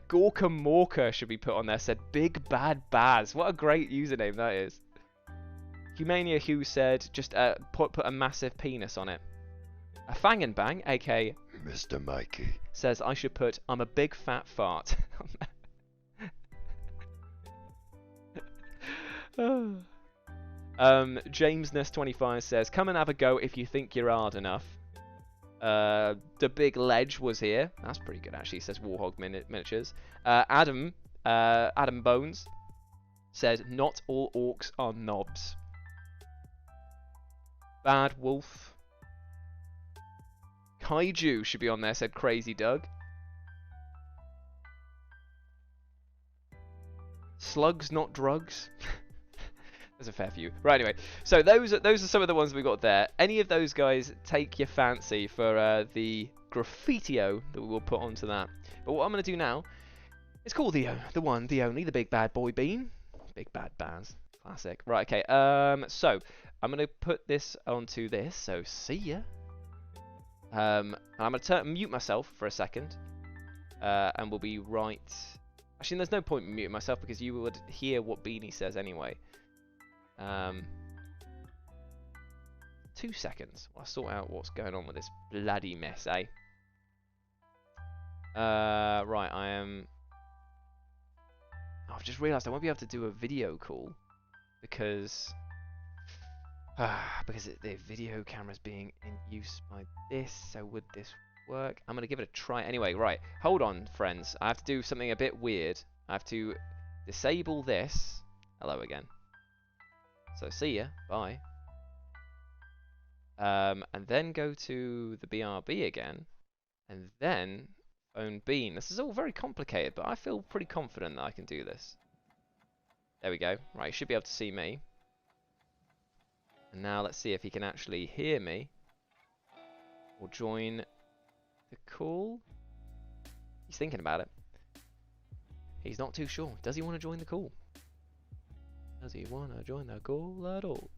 Gorka Morka should be put on there, said Big Bad Baz. What a great username that is. Humania Hugh said, just put a massive penis on it. A Fang and Bang, aka Mr. Mikey, says I should put I'm a big fat fart on there. Jamesness25 says, come and have a go if you think you're hard enough. The Big Ledge was here. That's pretty good, actually, says Warhog Miniatures. Adam Bones said, not all orcs are knobs. Bad Wolf. Kaiju should be on there, said Crazy Doug. Slugs, not drugs. There's a fair few. Right, anyway. So those are some of the ones we got there. Any of those guys take your fancy for the graffitio that we will put onto that. But what I'm going to do now is call the one, the only, the big bad boy Bean. Big bad Baz. Classic. Right, okay. So I'm going to put this onto this. So see ya. And I'm going to mute myself for a second. And we'll be right... Actually, there's no point in muting myself because you would hear what Beanie says anyway. 2 seconds while I sort out what's going on with this bloody mess, eh? Right, I am... Oh, I've just realised I won't be able to do a video call because the video camera's being in use by this, so would this work? I'm going to give it a try anyway. Right, hold on, friends. I have to do something a bit weird. I have to disable this. Hello again. So see ya, bye. And then go to the BRB again, and then phone Bean. This is all very complicated, but I feel pretty confident that I can do this. There we go. Right, you should be able to see me. And now let's see if he can actually hear me or join the call. He's thinking about it. He's not too sure. Does he want to join the call? Does he want to join the call at all?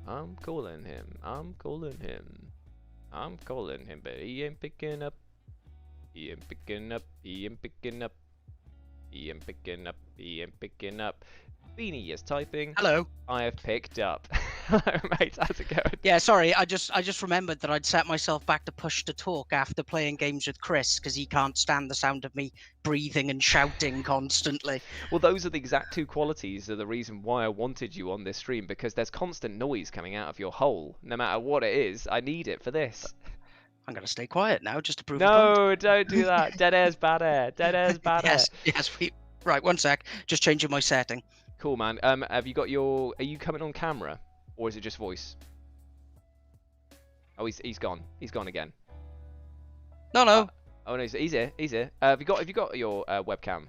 I'm calling him. I'm calling him. I'm calling him, but he ain't picking up. He ain't picking up. He ain't picking up. He ain't picking up. He ain't picking up. Beanie is typing. Hello. I have picked up. Hello, mate. How's it going? Yeah, sorry. I just remembered that I'd set myself back to push to talk after playing games with Chris because he can't stand the sound of me breathing and shouting constantly. Well, those are the exact two qualities of the reason why I wanted you on this stream, because there's constant noise coming out of your hole. No matter what it is, I need it for this. I'm going to stay quiet now just to prove a No, point. don't do that. Dead air's bad air. Dead air's bad air. Yes. Right, one sec. Just changing my setting. Cool, man. Have you got your... Are you coming on camera? Or is it just voice? Oh, he's gone. He's gone again. No. Oh, no, he's here. He's here. Have you got your webcam?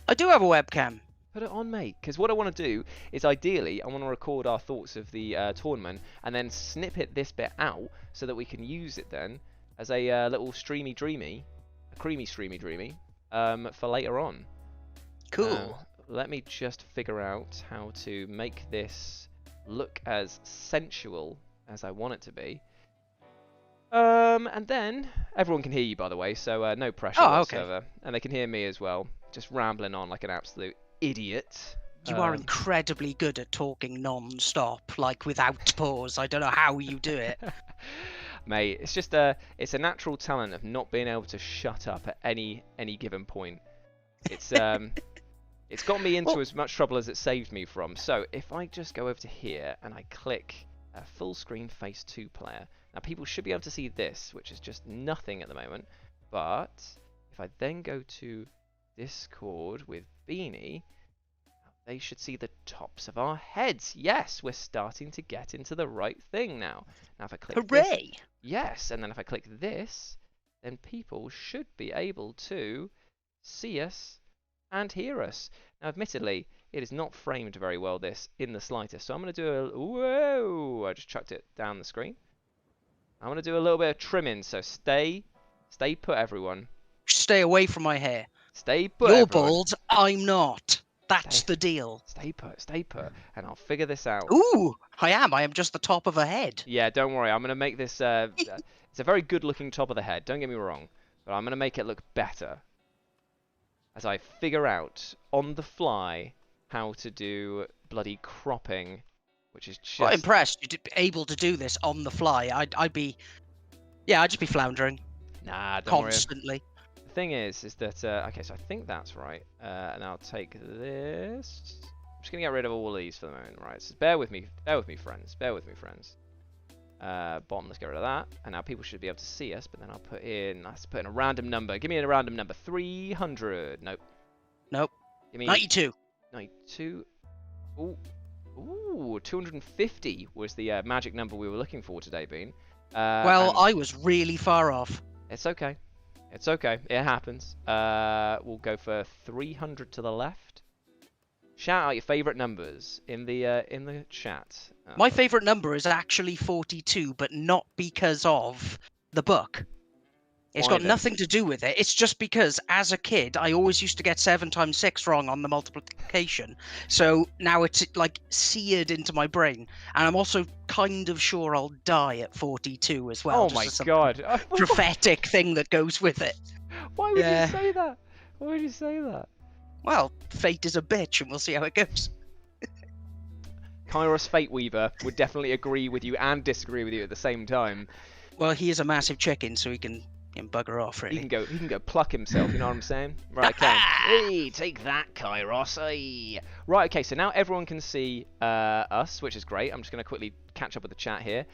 I do have a webcam. Put it on, mate. Because what I want to do is, ideally, I want to record our thoughts of the tournament and then snippet this bit out so that we can use it then as a little streamy dreamy, a creamy streamy dreamy, for later on. Cool. Let me just figure out how to make this look as sensual as I want it to be. And then everyone can hear you, by the way, so no pressure whatsoever. Okay. And they can hear me as well, just rambling on like an absolute idiot. You are incredibly good at talking non-stop, like without pause. I don't know how you do it. Mate, it's just it's a natural talent of not being able to shut up at any given point. It's it's got me into as much trouble as it saved me from. So if I just go over to here and I click full screen face 2 player. Now people should be able to see this, which is just nothing at the moment. But if I then go to Discord with Beanie, they should see the tops of our heads. Yes, we're starting to get into the right thing now. Now if I click Hooray! This, yes, and then if I click this, then people should be able to see us and hear us. Now, admittedly, it is not framed very well, this, in the slightest. So I'm going to do a... Whoa! I just chucked it down the screen. I'm going to do a little bit of trimming, so stay put, everyone. Stay away from my hair. Stay put, You're everyone. bald, I'm not. That's the deal. Stay put, and I'll figure this out. Ooh, I am just the top of a head. Yeah, don't worry. I'm going to make this... it's a very good-looking top of the head, don't get me wrong. But I'm going to make it look better as I figure out on the fly how to do bloody cropping, which is just... I'm impressed you're able to do this on the fly. I'd just be floundering. Nah, don't constantly. worry. The thing is that okay, so I think that's right. And I'll take this. I'm just gonna get rid of all these for the moment, right? So bear with me, friends. Bottom, let's get rid of that. And now people should be able to see us, but then let's put in a random number. Give me a random number. 300. Nope. Give me 92. 92. Ooh, 250 was the magic number we were looking for today, Bean. Well, I was really far off. It's okay. It happens. We'll go for 300 to the left. Shout out your favourite numbers in the chat. My favourite number is actually 42, but not because of the book. It's Why got then? nothing to do with it. It's just because, as a kid, I always used to get 7 times 6 wrong on the multiplication. So now it's like seared into my brain. And I'm also kind of sure I'll die at 42 as well. Oh just my as some god. prophetic thing that goes with it. Why would Yeah. you say that? Why would you say that? Well, fate is a bitch, and we'll see how it goes. Kairos Fate Weaver would definitely agree with you and disagree with you at the same time. Well, he is a massive chicken, so he can bugger off, really. He can go pluck himself, you know what I'm saying? Right, okay. Hey, take that, Kairos. Hey. Right, okay, so now everyone can see us, which is great. I'm just going to quickly catch up with the chat here.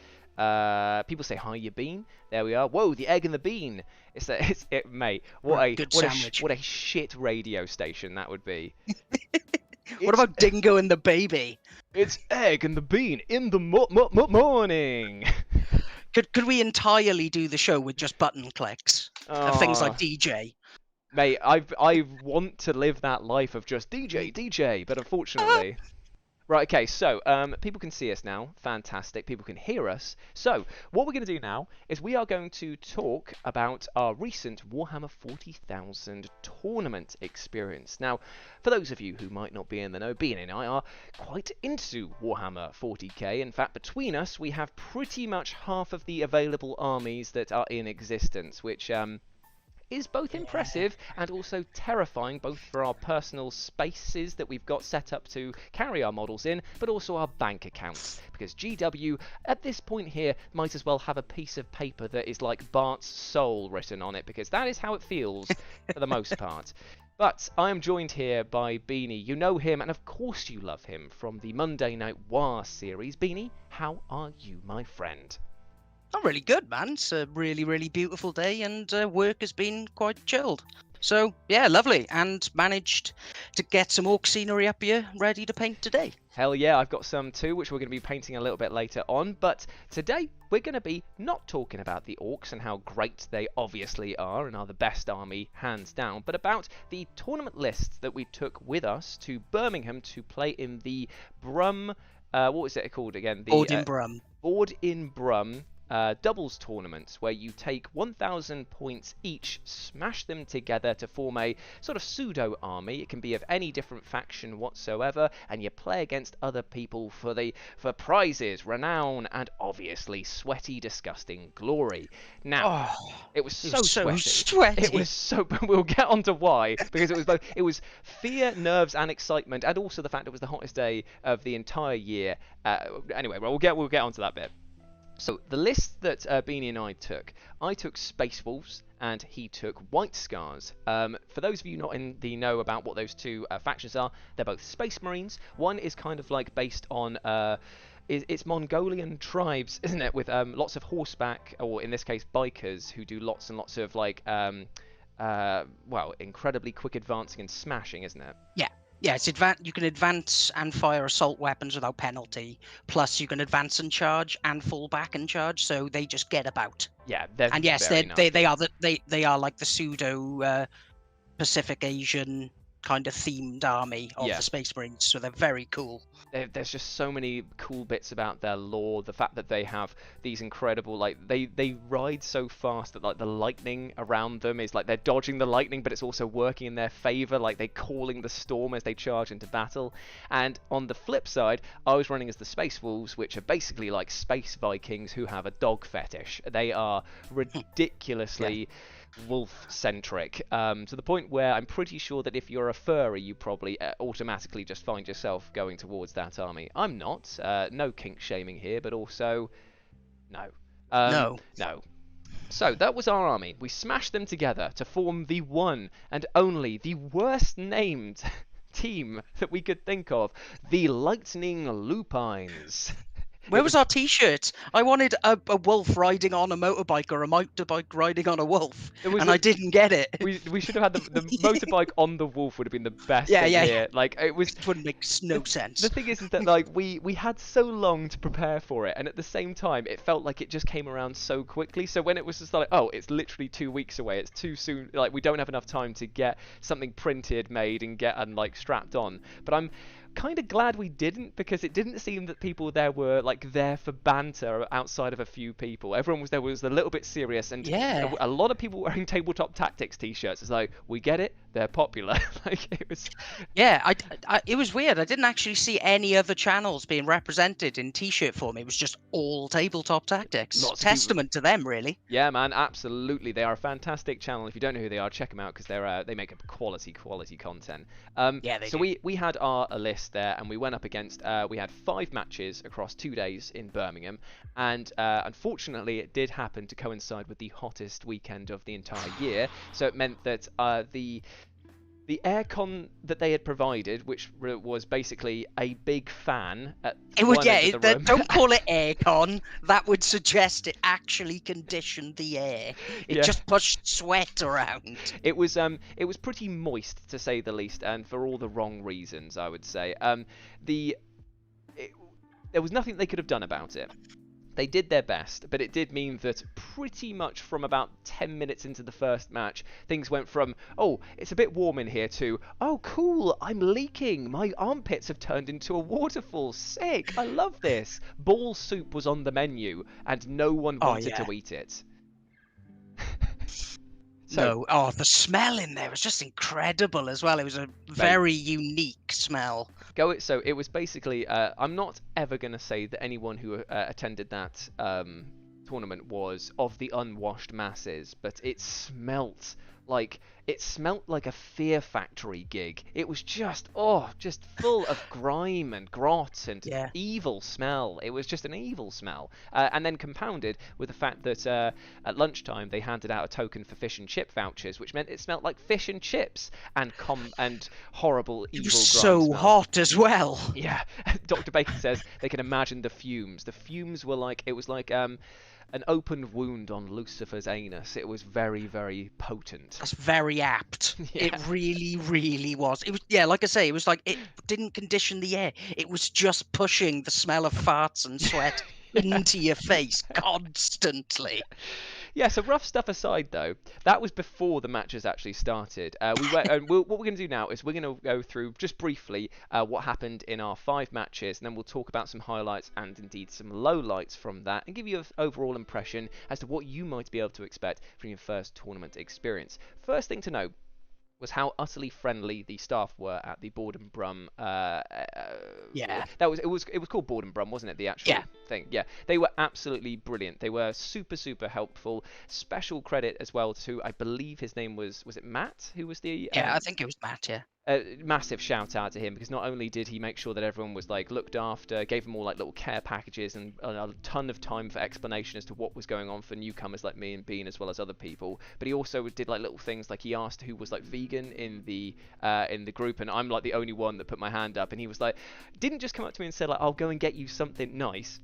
People say, hi, you bean. There we are. Whoa, the egg and the bean. Mate, what a shit radio station that would be. What about Dingo and the Baby? It's egg and the bean in the morning. Could we entirely do the show with just button clicks of things like DJ? Mate, I want to live that life of just DJ, but unfortunately. Right, okay, so people can see us now. Fantastic. People can hear us. So, what we're going to do now is we are going to talk about our recent Warhammer 40,000 tournament experience. Now, for those of you who might not be in the know, Beanie and I are quite into Warhammer 40K. In fact, between us, we have pretty much half of the available armies that are in existence, which is both impressive and also terrifying, both for our personal spaces that we've got set up to carry our models in, but also our bank accounts. Because GW, at this point here, might as well have a piece of paper that is like Bart's soul written on it, because that is how it feels for the most part. But I am joined here by Beanie. You know him, and of course you love him, from the Monday Night War series. Beanie, how are you, my friend? I'm really good, man. It's a really, really beautiful day, and work has been quite chilled. So, yeah, lovely. And managed to get some orc scenery up here ready to paint today. Hell yeah, I've got some too, which we're going to be painting a little bit later on. But today, we're going to be not talking about the orcs and how great they obviously are and are the best army, hands down, but about the tournament list that we took with us to Birmingham to play in the Brum... what was it called again? Board in Brum. Board in Brum. Doubles tournaments where you take 1,000 points each, smash them together to form a sort of pseudo army. It can be of any different faction whatsoever, and you play against other people for prizes, renown, and obviously sweaty, disgusting glory. Now, it was so sweaty. It was so. We'll get on to why, because it was fear, nerves, and excitement, and also the fact it was the hottest day of the entire year. Anyway, we'll get onto that bit. So, the list that Beanie and I took Space Wolves, and he took White Scars. For those of you not in the know about what those two factions are, they're both Space Marines. One is kind of like based on... it's Mongolian tribes, isn't it? With lots of horseback, or in this case, bikers, who do lots and lots of, like, well, incredibly quick advancing and smashing, isn't it? Yeah. Yeah, it's you can advance and fire assault weapons without penalty. Plus, you can advance and charge and fall back and charge, so they just get about. Yeah, and yes, they are like the pseudo Pacific Asian kind of themed army of the Space Marines, so they're very cool. There's just so many cool bits about their lore. The fact that they have these incredible, like, they ride so fast that, like, the lightning around them is like they're dodging the lightning, but it's also working in their favor, like they're calling the storm as they charge into battle. And on the flip side, I was running as the Space Wolves, which are basically like space Vikings who have a dog fetish. They are ridiculously wolf-centric, to the point where I'm pretty sure that if you're a furry, you probably automatically just find yourself going towards that army. I'm not. No kink shaming here, but also no. No. So that was our army. We smashed them together to form the one and only, the worst named team that we could think of, the Lightning Lupines. Where was our T-shirt? I wanted a wolf riding on a motorbike or a motorbike riding on a wolf, and I didn't get it. We should have had the motorbike on the wolf would have been the best Yeah, thing yeah. here. Like it was. It wouldn't make no sense. The thing is that like we had so long to prepare for it, and at the same time it felt like it just came around so quickly. So when it was just like, oh, it's literally 2 weeks away, it's too soon. Like we don't have enough time to get something printed, made, and like strapped on. But I'm kind of glad we didn't, because it didn't seem that people there were like there for banter outside of a few people. Everyone was a little bit serious, and Yeah. a lot of people wearing tabletop tactics t-shirts. It's like, we get it, they're popular. Like it was. Yeah, it was weird. I didn't actually see any other channels being represented in T-shirt form. It was just all tabletop tactics. Lots of people- Testament to them, really. Yeah, man, absolutely. They are a fantastic channel. If you don't know who they are, check them out, because they make a quality content. Yeah, they so do. we had our list there, and we went up against. We had 5 matches across 2 days in Birmingham, and unfortunately, it did happen to coincide with the hottest weekend of the entire year. So it meant that the aircon that they had provided, which was basically a big fan at one end of the room. Don't call it aircon. That would suggest it actually conditioned the air. It just pushed sweat around. It was pretty moist, to say the least, and for all the wrong reasons, I would say. There was nothing they could have done about it. They did their best, but it did mean that pretty much from about 10 minutes into the first match, things went from, oh, it's a bit warm in here, to, oh, cool, I'm leaking. My armpits have turned into a waterfall. Sick. I love this. Ball soup was on the menu, and no one wanted to eat it. No, the smell in there was just incredible as well. It was a very unique smell. So it was basically, I'm not ever going to say that anyone who attended that tournament was of the unwashed masses, but it smelt like a Fear Factory gig. It was just full of grime and grot and evil smell. It was just an evil smell, and then compounded with the fact that at lunchtime they handed out a token for fish and chip vouchers, which meant it smelled like fish and chips and horrible evil. It was so hot as well. Yeah, Dr. Bacon says they can imagine the fumes. The fumes were like, it was like an open wound on Lucifer's anus. It was very, very potent. That's very apt. Yeah. It really, really was. It was, like I say, it was like it didn't condition the air. It was just pushing the smell of farts and sweat into your face constantly. Yeah, so rough stuff aside, though, that was before the matches actually started. What we're going to do now is we're going to go through just briefly what happened in our 5 matches, and then we'll talk about some highlights and indeed some lowlights from that, and give you an overall impression as to what you might be able to expect from your first tournament experience. First thing to know was how utterly friendly the staff were at the Board and Brum. It was called Board and Brum, wasn't it? The actual thing. Yeah, they were absolutely brilliant. They were super, super helpful. Special credit as well to, I believe his name was it Matt, who was the I think it was Matt. Yeah. Massive shout out to him, because not only did he make sure that everyone was like looked after, gave them all like little care packages and a ton of time for explanation as to what was going on for newcomers like me and Bean as well as other people, but he also did like little things, like he asked who was like vegan in the group, and I'm like the only one that put my hand up, and he was like, didn't just come up to me and say like, I'll go and get you something nice.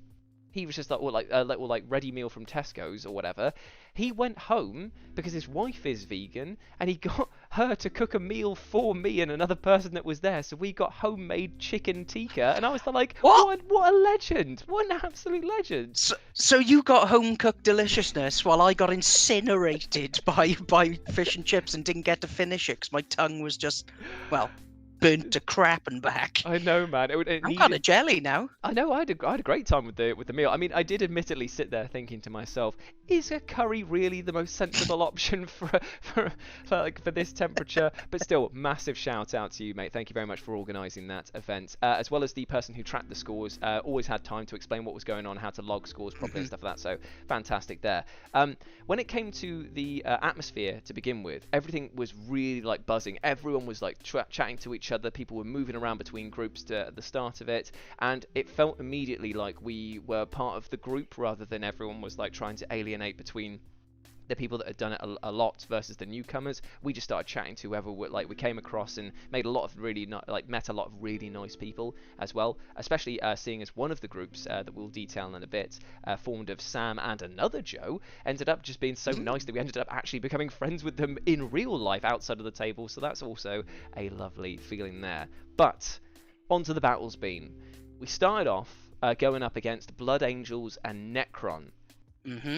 He was just like, or ready meal from Tesco's or whatever. He went home because his wife is vegan, and he got her to cook a meal for me and another person that was there. So we got homemade chicken tikka, and I was like, what a legend! What an absolute legend! So you got home cooked deliciousness while I got incinerated by fish and chips and didn't get to finish it because my tongue was just, burnt to crap and back. I know, man. I'm kind of jelly now. I know. I had a great time with the meal. I mean, I did admittedly sit there thinking to myself, is a curry really the most sensible option for this temperature? But still, massive shout out to you, mate. Thank you very much for organising that event, as well as the person who tracked the scores. Always had time to explain what was going on, how to log scores properly and stuff like that. So fantastic there. When it came to the atmosphere to begin with, everything was really like buzzing. Everyone was like chatting to each other. People were moving around between groups at the start of it, and it felt immediately like we were part of the group rather than everyone was like trying to alienate between the people that had done it a lot versus the newcomers. We just started chatting to whoever we came across, and made a lot of met a lot of really nice people as well. Especially seeing as one of the groups that we'll detail in a bit, formed of Sam and another Joe, ended up just being so nice that we ended up actually becoming friends with them in real life outside of the table. So that's also a lovely feeling there. But onto the battles, Bean. We started off going up against Blood Angels and Necron.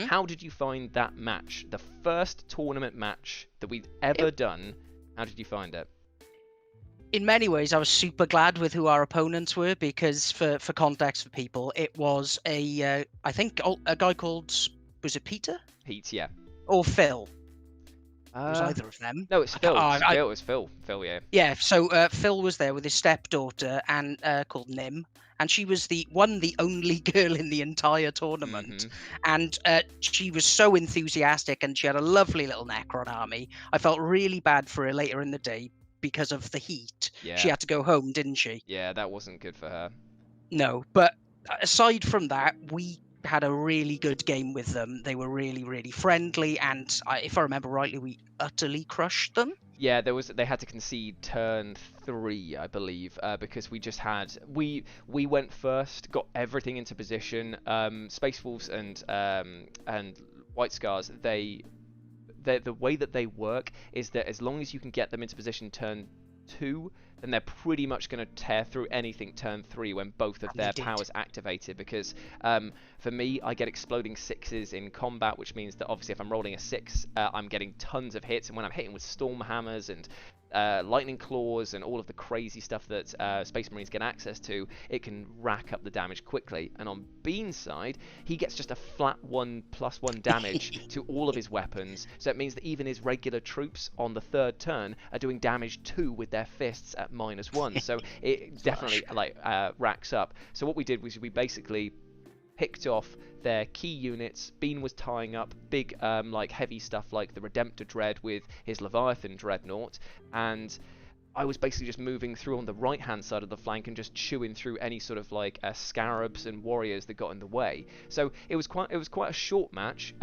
How did you find that match? The first tournament match that we've ever done. How did you find it? In many ways, I was super glad with who our opponents were, because for context for people, it was I think a guy called, was it Peter? Pete, yeah. Or Phil? It was either of them. No, it's Phil. It was Phil. Phil, yeah. Yeah, so Phil was there with his stepdaughter, and called Nim, and she was the only girl in the entire tournament, and she was so enthusiastic, and she had a lovely little Necron army. I felt really bad for her later in the day because of the heat. Yeah. She had to go home, didn't she? Yeah, that wasn't good for her. No, but aside from that, we had a really good game with them. They were really, really friendly, and if I remember rightly, we utterly crushed them. Yeah, they had to concede turn 3, I believe, because we went first, got everything into position. Space Wolves and White Scars, the way that they work is that as long as you can get them into position turn 2, then they're pretty much going to tear through anything turn 3 when both of their powers activated. Because for me, I get exploding 6s in combat, which means that obviously if I'm rolling a 6, I'm getting tons of hits, and when I'm hitting with Storm Hammers and Lightning Claws and all of the crazy stuff that Space Marines get access to, it can rack up the damage quickly. And on Bean's side, he gets just a flat 1+1 damage to all of his weapons, so it means that even his regular troops on the 3rd turn are doing damage 2 with their fists at -1. So it definitely racks up. So what we did was we basically picked off their key units. Bean was tying up big heavy stuff like the Redemptor Dread with his Leviathan Dreadnought, and I was basically just moving through on the right hand side of the flank and just chewing through any sort of scarabs and warriors that got in the way. So it was quite a short match.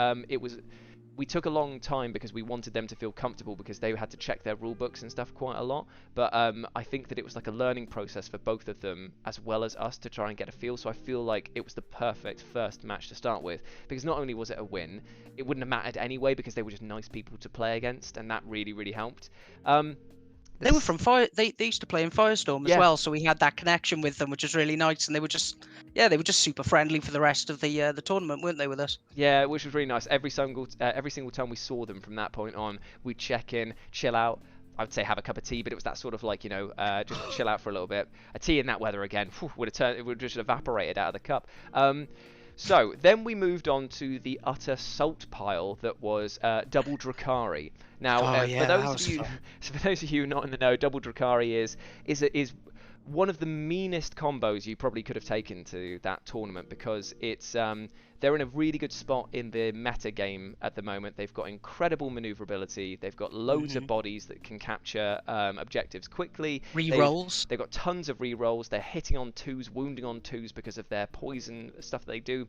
We took a long time because we wanted them to feel comfortable, because they had to check their rule books and stuff quite a lot. But I think that it was like a learning process for both of them as well as us to try and get a feel. So I feel like it was the perfect first match to start with, because not only was it a win, it wouldn't have mattered anyway because they were just nice people to play against, and that really, really helped. They were from Fire. They used to play in Firestorm as well, so we had that connection with them, which was really nice. And they were just super friendly for the rest of the tournament, weren't they, with us? Yeah, which was really nice. Every single time we saw them from that point on, we'd check in, chill out. I would say have a cup of tea, but it was that sort of just chill out for a little bit. A tea in that weather again, it would have just evaporated out of the cup. So then we moved on to the utter salt pile that was Double Drakari. Now, for those of you not in the know, Double Drakari is one of the meanest combos you probably could have taken to that tournament, because it's they're in a really good spot in the meta game at the moment. They've got incredible maneuverability. They've got loads of bodies that can capture objectives quickly. Rerolls. They've got tons of rerolls. They're hitting on 2s, wounding on 2s because of their poison stuff they do.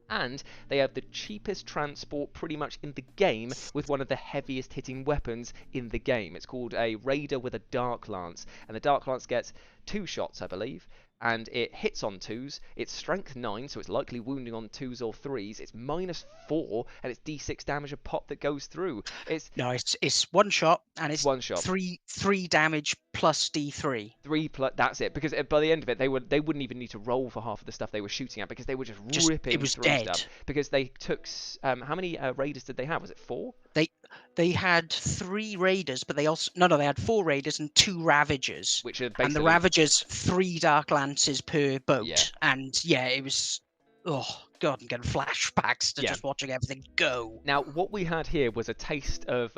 And they have the cheapest transport pretty much in the game, with one of the heaviest hitting weapons in the game. It's called a Raider with a Dark Lance, and the Dark Lance gets 2 shots, I believe, and it hits on 2s. It's strength 9, so it's likely wounding on 2s or 3s. It's -4, and it's d6 damage a pop that goes through. It's 1 shot, and it's 1 shot. 3 damage plus d3. 3 plus, that's it. Because by the end of it, they wouldn't even need to roll for half of the stuff they were shooting at, because they were just ripping through stuff. Because they took how many raiders did they have? Was it 4? They had 3 raiders, but they also they had 4 raiders and 2 ravagers, which are basically... and the ravagers 3 dark lances per boat. Yeah. And it was, oh god, I'm getting flashbacks to just watching everything go. Now, what we had here was a taste of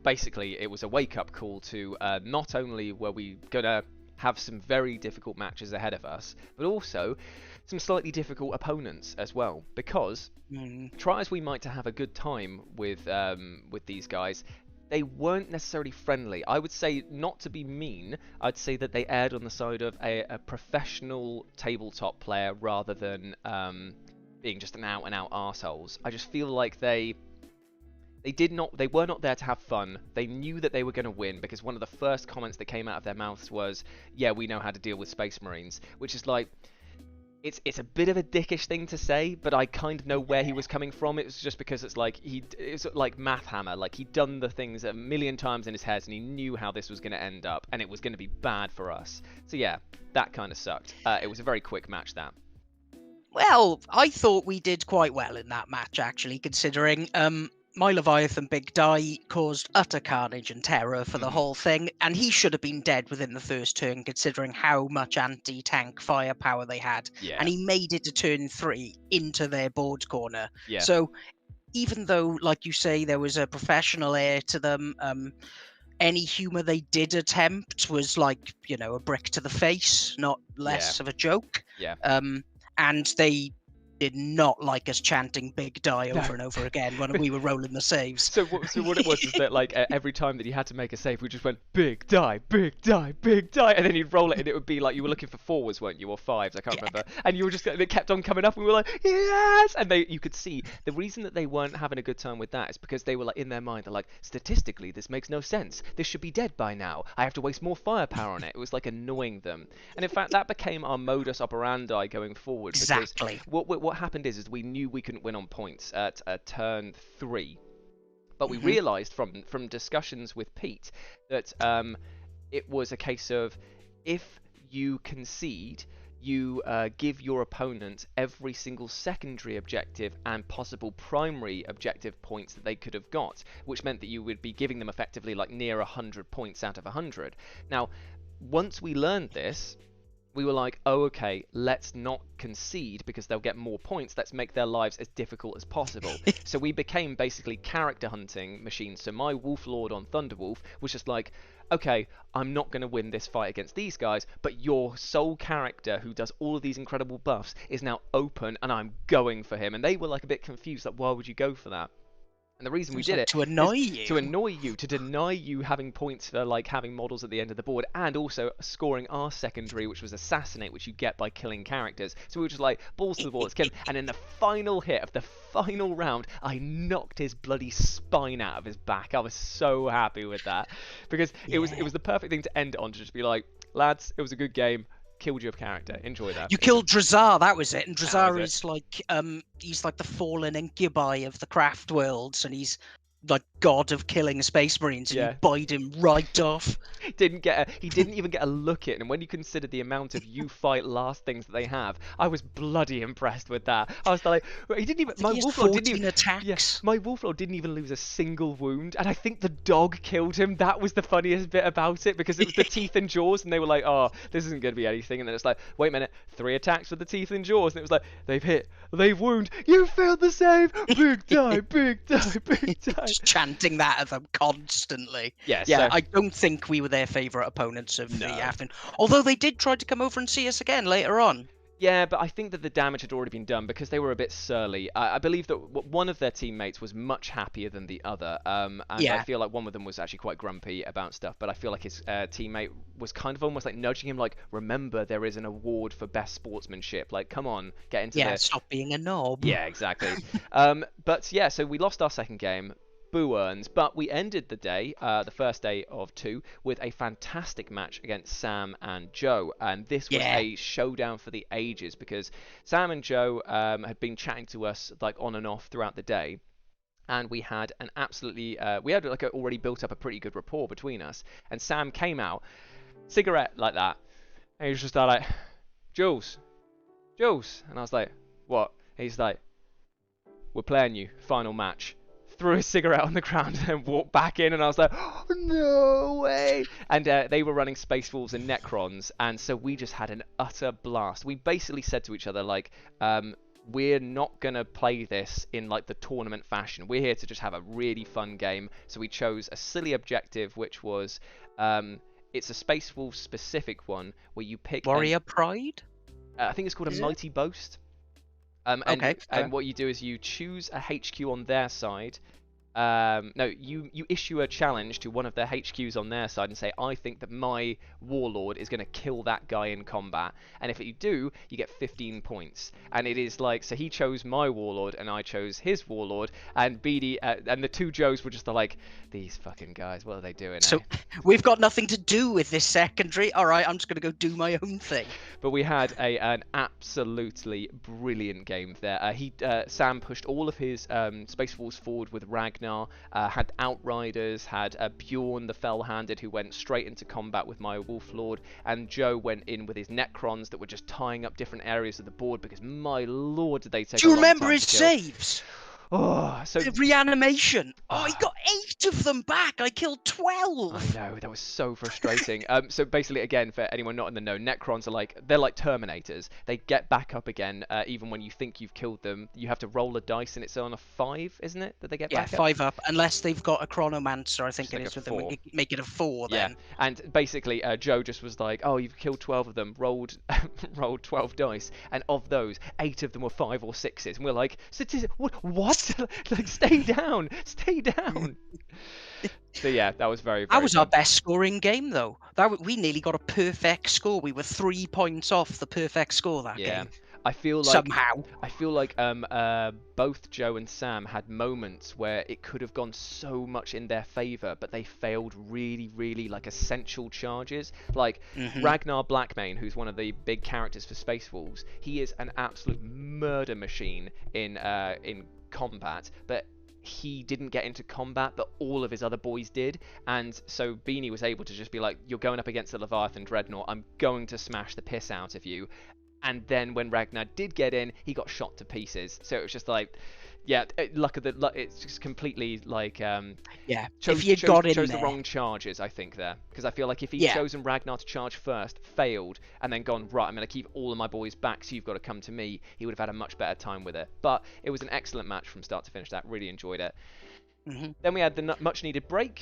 basically it was a wake-up call to not only were we gonna have some very difficult matches ahead of us, but also some slightly difficult opponents as well, because try as we might to have a good time with these guys, they weren't necessarily friendly. I would say, not to be mean, I'd say that they erred on the side of a professional tabletop player rather than being just an out-and-out arseholes. I just feel like they They were not there to have fun. They knew that they were going to win, because one of the first comments that came out of their mouths was, "Yeah, we know how to deal with Space Marines," which is like, it's a bit of a dickish thing to say, but I kind of know where he was coming from. It was just because it's like it's like Math Hammer, like he'd done the things a million times in his head, and he knew how this was going to end up, and it was going to be bad for us. So yeah, that kind of sucked. It was a very quick match, that. Well, I thought we did quite well in that match, actually, considering my Leviathan Big Die caused utter carnage and terror for the whole thing, and he should have been dead within the first turn, considering how much anti-tank firepower they had. Yeah. And he made it to turn 3 into their board corner. Yeah. So even though, like you say, there was a professional air to them, any humour they did attempt was like, you know, a brick to the face, not less of a joke. Yeah. And they did not like us chanting "Big Die" over and over again when we were rolling the saves. So what it was is that, like, every time that he had to make a save, we just went "Big Die, Big Die, Big Die," and then he'd roll it, and it would be like, you were looking for 4s, weren't you, or 5s? I can't remember. And you were just, it kept on coming up, and we were like, "Yes!" And you could see the reason that they weren't having a good time with that is because they were like, in their mind, they're like, statistically, this makes no sense. This should be dead by now. I have to waste more firepower on it. It was like annoying them, and in fact, that became our modus operandi going forward. Exactly. What happened is we knew we couldn't win on points at turn 3, but we realised from discussions with Pete that it was a case of, if you concede, you give your opponent every single secondary objective and possible primary objective points that they could have got, which meant that you would be giving them effectively like near 100 points out of 100. Now, once we learned this, we were like, oh, okay, let's not concede because they'll get more points. Let's make their lives as difficult as possible. So we became basically character hunting machines. So my Wolf Lord on Thunderwolf was just like, okay, I'm not going to win this fight against these guys, but your sole character who does all of these incredible buffs is now open, and I'm going for him. And they were like a bit confused, like, why would you go for that? And the reason we did it to annoy you. To annoy you, to deny you having points for like having models at the end of the board, and also scoring our secondary, which was Assassinate, which you get by killing characters. So we were just like, balls to the wall, let's kill him. And in the final hit of the final round, I knocked his bloody spine out of his back. I was so happy with that, because it was the perfect thing to end on, to just be like, lads, it was a good game. Killed your character. Enjoy that. You killed Drazar, that was it. And Drazar is like he's like the fallen incubi of the craft worlds, and he's like god of killing Space Marines, and you bite him right off. He didn't even get a look in, and when you consider the amount of you fight last things that they have, I was bloody impressed with that. I was like, he didn't even, my Wolf Lord didn't even attacks. Yeah, my Wolf Lord didn't even lose a single wound, and I think the dog killed him. That was the funniest bit about it, because it was the teeth and jaws, and they were like, oh, this isn't going to be anything, and then it's like, wait a minute, 3 attacks with the teeth and jaws, and it was like, they've hit, they've wound, you failed the save, big die, big die, big die. Just chanting that at them constantly. Yeah, so I don't think we were their favourite opponents of the afternoon. Although they did try to come over and see us again later on. Yeah, but I think that the damage had already been done because they were a bit surly. I believe that one of their teammates was much happier than the other, and I feel like one of them was actually quite grumpy about stuff, but I feel like his teammate was kind of almost like nudging him, like, remember, there is an award for best sportsmanship. Like, come on, get into this. Stop being a knob. Yeah, exactly. But yeah, so we lost our second game. Boo earns, but we ended the day, the first day of 2, with a fantastic match against Sam and Joe, and this was a showdown for the ages, because Sam and Joe had been chatting to us like on and off throughout the day, and we had an absolutely we had like already built up a pretty good rapport between us. And Sam came out, cigarette like that, and he was just like, Jules, and I was like, what? And he's like, we're playing you, final match. Threw his cigarette on the ground and walked back in, and I was like, oh, no way. And they were running Space Wolves and Necrons, and so we just had an utter blast. We basically said to each other, like, we're not gonna play this in like the tournament fashion. We're here to just have a really fun game. So we chose a silly objective, which was it's a Space Wolves specific one where you pick Warrior Pride. I think it's called a Mighty Boast. And what you do is you choose a HQ on their side, No, you issue a challenge to one of their HQs on their side and say, I think that my warlord is going to kill that guy in combat, and if you do, you get 15 points. And it is like, so he chose my warlord and I chose his warlord, and Beanie and the two Joes were just like, these fucking guys, what are they doing? So we've got nothing to do with this secondary. All right, I'm just going to go do my own thing. But we had an absolutely brilliant game there. Sam pushed all of his Space Force forward with Ragnar, had Outriders, had Bjorn the Fell-Handed, who went straight into combat with my Wolf Lord, and Joe went in with his Necrons that were just tying up different areas of the board, because my lord did they take Do you a long remember time his to kill. saves? Oh, so The reanimation. Oh, he got 8 of them back. I killed 12. I know, that was so frustrating. So basically, again, for anyone not in the know, Necrons are they're like Terminators. They get back up again, even when you think you've killed them. You have to roll a dice, and it's on a 5, isn't it, that they get back up? Yeah, 5 up, unless they've got a Chronomancer, I think It's it like is a with them. 4. Make it a 4 Yeah, then. and basically, Joe just was like, oh, you've killed 12 of them, rolled 12 dice, and of those, 8 of them were 5 or 6s, and we're like, what? Like, stay down! Stay down! So yeah, that was very, very That was our fun. best scoring game, though. We nearly got a perfect score. We were 3 points off the perfect score that game. I feel like Somehow. both Joe and Sam had moments where it could have gone so much in their favor, but they failed really, really like essential charges. Like Ragnar Blackmane, who's one of the big characters for Space Wolves, he is an absolute murder machine in combat, but he didn't get into combat, but all of his other boys did, and so Beanie was able to just be like, you're going up against the Leviathan Dreadnought, I'm going to smash the piss out of you. And then when Ragnar did get in, he got shot to pieces. So it was just like, yeah, it's just completely like Yeah, chose if you got in the there. wrong charges, I think there, because I feel like if he'd chosen Ragnar to charge first, failed, and then gone, right, I'm going to keep all of my boys back, so you've got to come to me, he would have had a much better time with it. But it was an excellent match from start to finish. That really enjoyed it. Then we had the much needed break,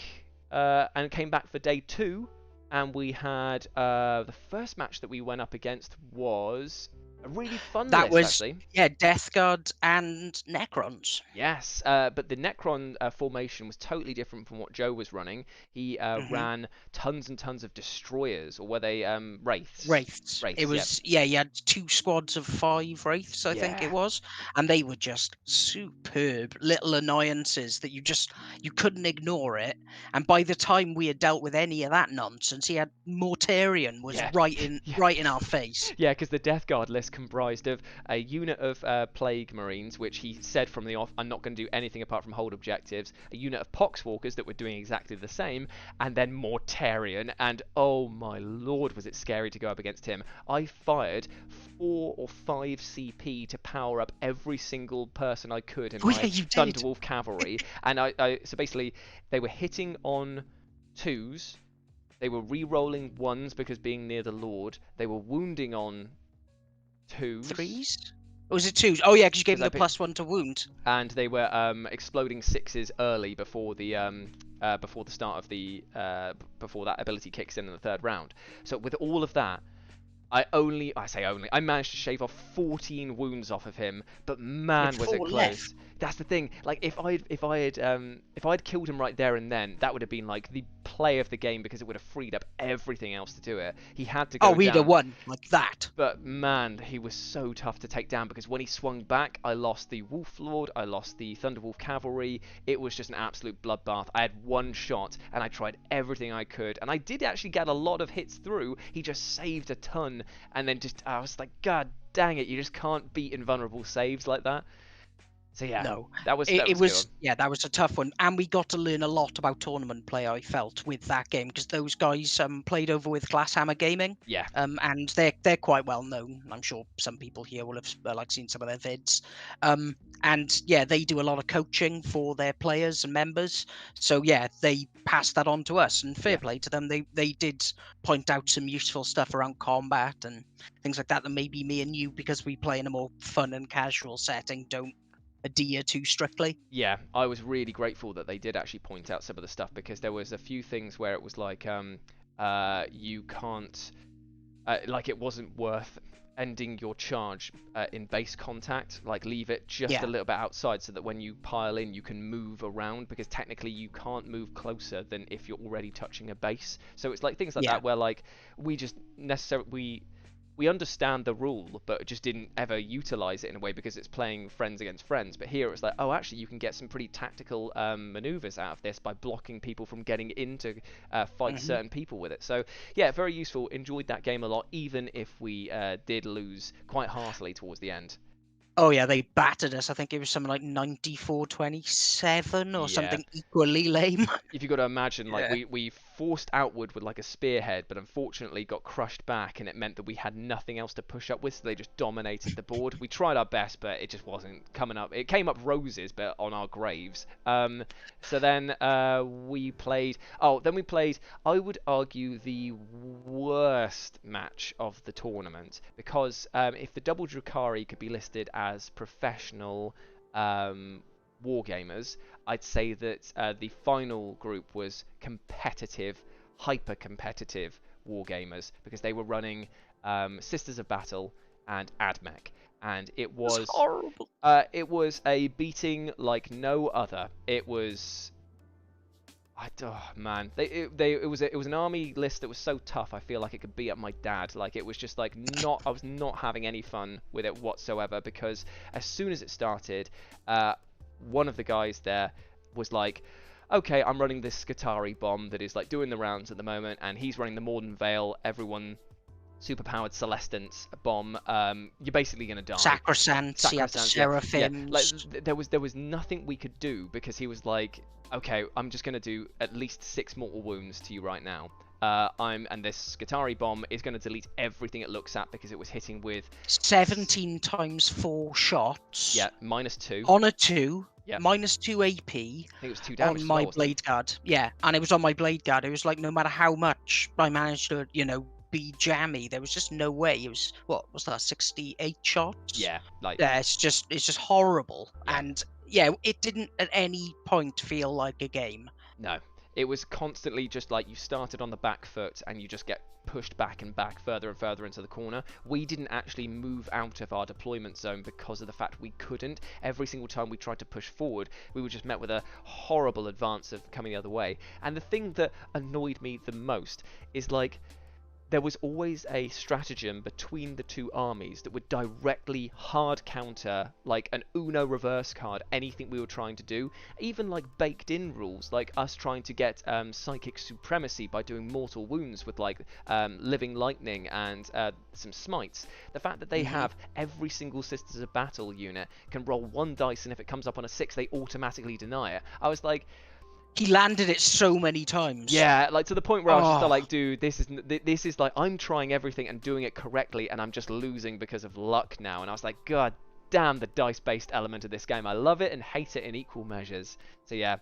and came back for day 2. And we had the first match that we went up against was a really fun list, actually. Yeah, Death Guard and Necrons. Yes, but the Necron formation was totally different from what Joe was running. He ran tons and tons of destroyers, or were they wraiths? Wraiths. It was, yeah, you had 2 squads of 5 wraiths, I think it was, and they were just superb little annoyances that you couldn't ignore it. And by the time we had dealt with any of that nonsense, he had Mortarion was right in our face. Yeah, because the Death Guard list comprised of a unit of Plague Marines, which he said from the off, I'm not going to do anything apart from hold objectives, a unit of Poxwalkers that were doing exactly the same, and then Mortarion, and oh my lord, was it scary to go up against him. I fired 4 or 5 CP to power up every single person I could in my Thunderwolf cavalry, and so basically they were hitting on 2s, they were re-rolling 1s because being near the Lord, they were wounding on 2s. 3s? Or was it 2s? Oh yeah, because you gave them the +1 to wound. And they were exploding 6s early before the start of the before that ability kicks in the 3rd round. So with all of that, I managed to shave off 14 wounds off of him, but man, was it close. Left. That's the thing. Like if I'd killed him right there and then, that would have been like the play of the game, because it would have freed up everything else to do it. He had to go down. Oh, we'd have won like that. But man, he was so tough to take down, because when he swung back, I lost the Wolf Lord, I lost the Thunderwolf cavalry. It was just an absolute bloodbath. I had 1 shot, and I tried everything I could, and I did actually get a lot of hits through. He just saved a ton, and then I was like, God dang it, you just can't beat invulnerable saves like that. So yeah, no, that was that was a tough one, and we got to learn a lot about tournament play, I felt, with that game, because those guys played over with Glasshammer Gaming. Yeah. And they're quite well known. I'm sure some people here will have seen some of their vids. And yeah, they do a lot of coaching for their players and members. So yeah, they passed that on to us, and fair play to them. They did point out some useful stuff around combat and things like that maybe me and you, because we play in a more fun and casual setting, don't adhere too strictly. Yeah, I was really grateful that they did actually point out some of the stuff, because there was a few things where it was like you can't like it wasn't worth ending your charge in base contact, like leave it just Yeah. a little bit outside so that when you pile in you can move around, because technically you can't move closer than if you're already touching a base. So it's like things like Yeah. that where like we just necessarily we understand the rule but just didn't ever utilize it in a way because it's playing friends against friends. But here it's like, oh, actually you can get some pretty tactical maneuvers out of this by blocking people from getting into fight certain people with it. So yeah, very useful. Enjoyed that game a lot, even if we did lose quite heartily towards the end. Oh yeah, they battered us. I think it was something like 94-27 or Yeah. something equally lame. If you've got to imagine, like, Yeah. we forced outward with like a spearhead, but unfortunately got crushed back, and it meant that we had nothing else to push up with, so they just dominated the board. We tried our best, but it just wasn't coming up. It came up roses, but on our graves. So then we played. Oh, then we played, I would argue, the worst match of the tournament, because if the double Drukhari could be listed as professional wargamers, I'd say that the final group was competitive, hyper-competitive wargamers, because they were running Sisters of Battle and AdMech, and it was horrible. it was a beating like no other. It was, oh man, it was an army list that was so tough. I feel like it could beat up my dad. Like, it was just like not, I was not having any fun with it whatsoever, because as soon as it started, one of the guys there was like, okay, I'm running this Scutari bomb that is like doing the rounds at the moment, and he's running the Morden Vale, everyone superpowered Celestance bomb. You're basically gonna die. Sacrosanct, you had the Seraphims. Yeah. Like, there was nothing we could do, because he was like, okay, I'm just gonna do at least 6 mortal wounds to you right now. And this Scutari bomb is going to delete everything it looks at, because it was hitting with 17 times 4 shots. Yeah, -2 on a 2. Yeah. -2 AP. I think it was 2 damage on my as well, blade guard. Yeah, and it was on my blade guard. It was like, no matter how much I managed to, be jammy, there was just no way. It was, what was that, 68 shots? Yeah, like, yeah, it's just horrible. Yeah. And yeah, it didn't at any point feel like a game. No, it was constantly just like you started on the back foot and you just get pushed back and back, further and further into the corner. We didn't actually move out of our deployment zone because of the fact we couldn't. Every single time we tried to push forward, we were just met with a horrible advance of coming the other way. And the thing that annoyed me the most is, like, there was always a stratagem between the two armies that would directly hard counter, like an Uno reverse card, anything we were trying to do. Even like baked in rules, like us trying to get psychic supremacy by doing mortal wounds with like living lightning and some smites. The fact that they have every single Sisters of Battle unit can roll 1 dice, and if it comes up on a 6 they automatically deny it. I was like, he landed it so many times. Yeah, like to the point where I was just like, dude, this is like, I'm trying everything and doing it correctly, and I'm just losing because of luck now. And I was like, god damn the dice-based element of this game. I love it and hate it in equal measures. So yeah,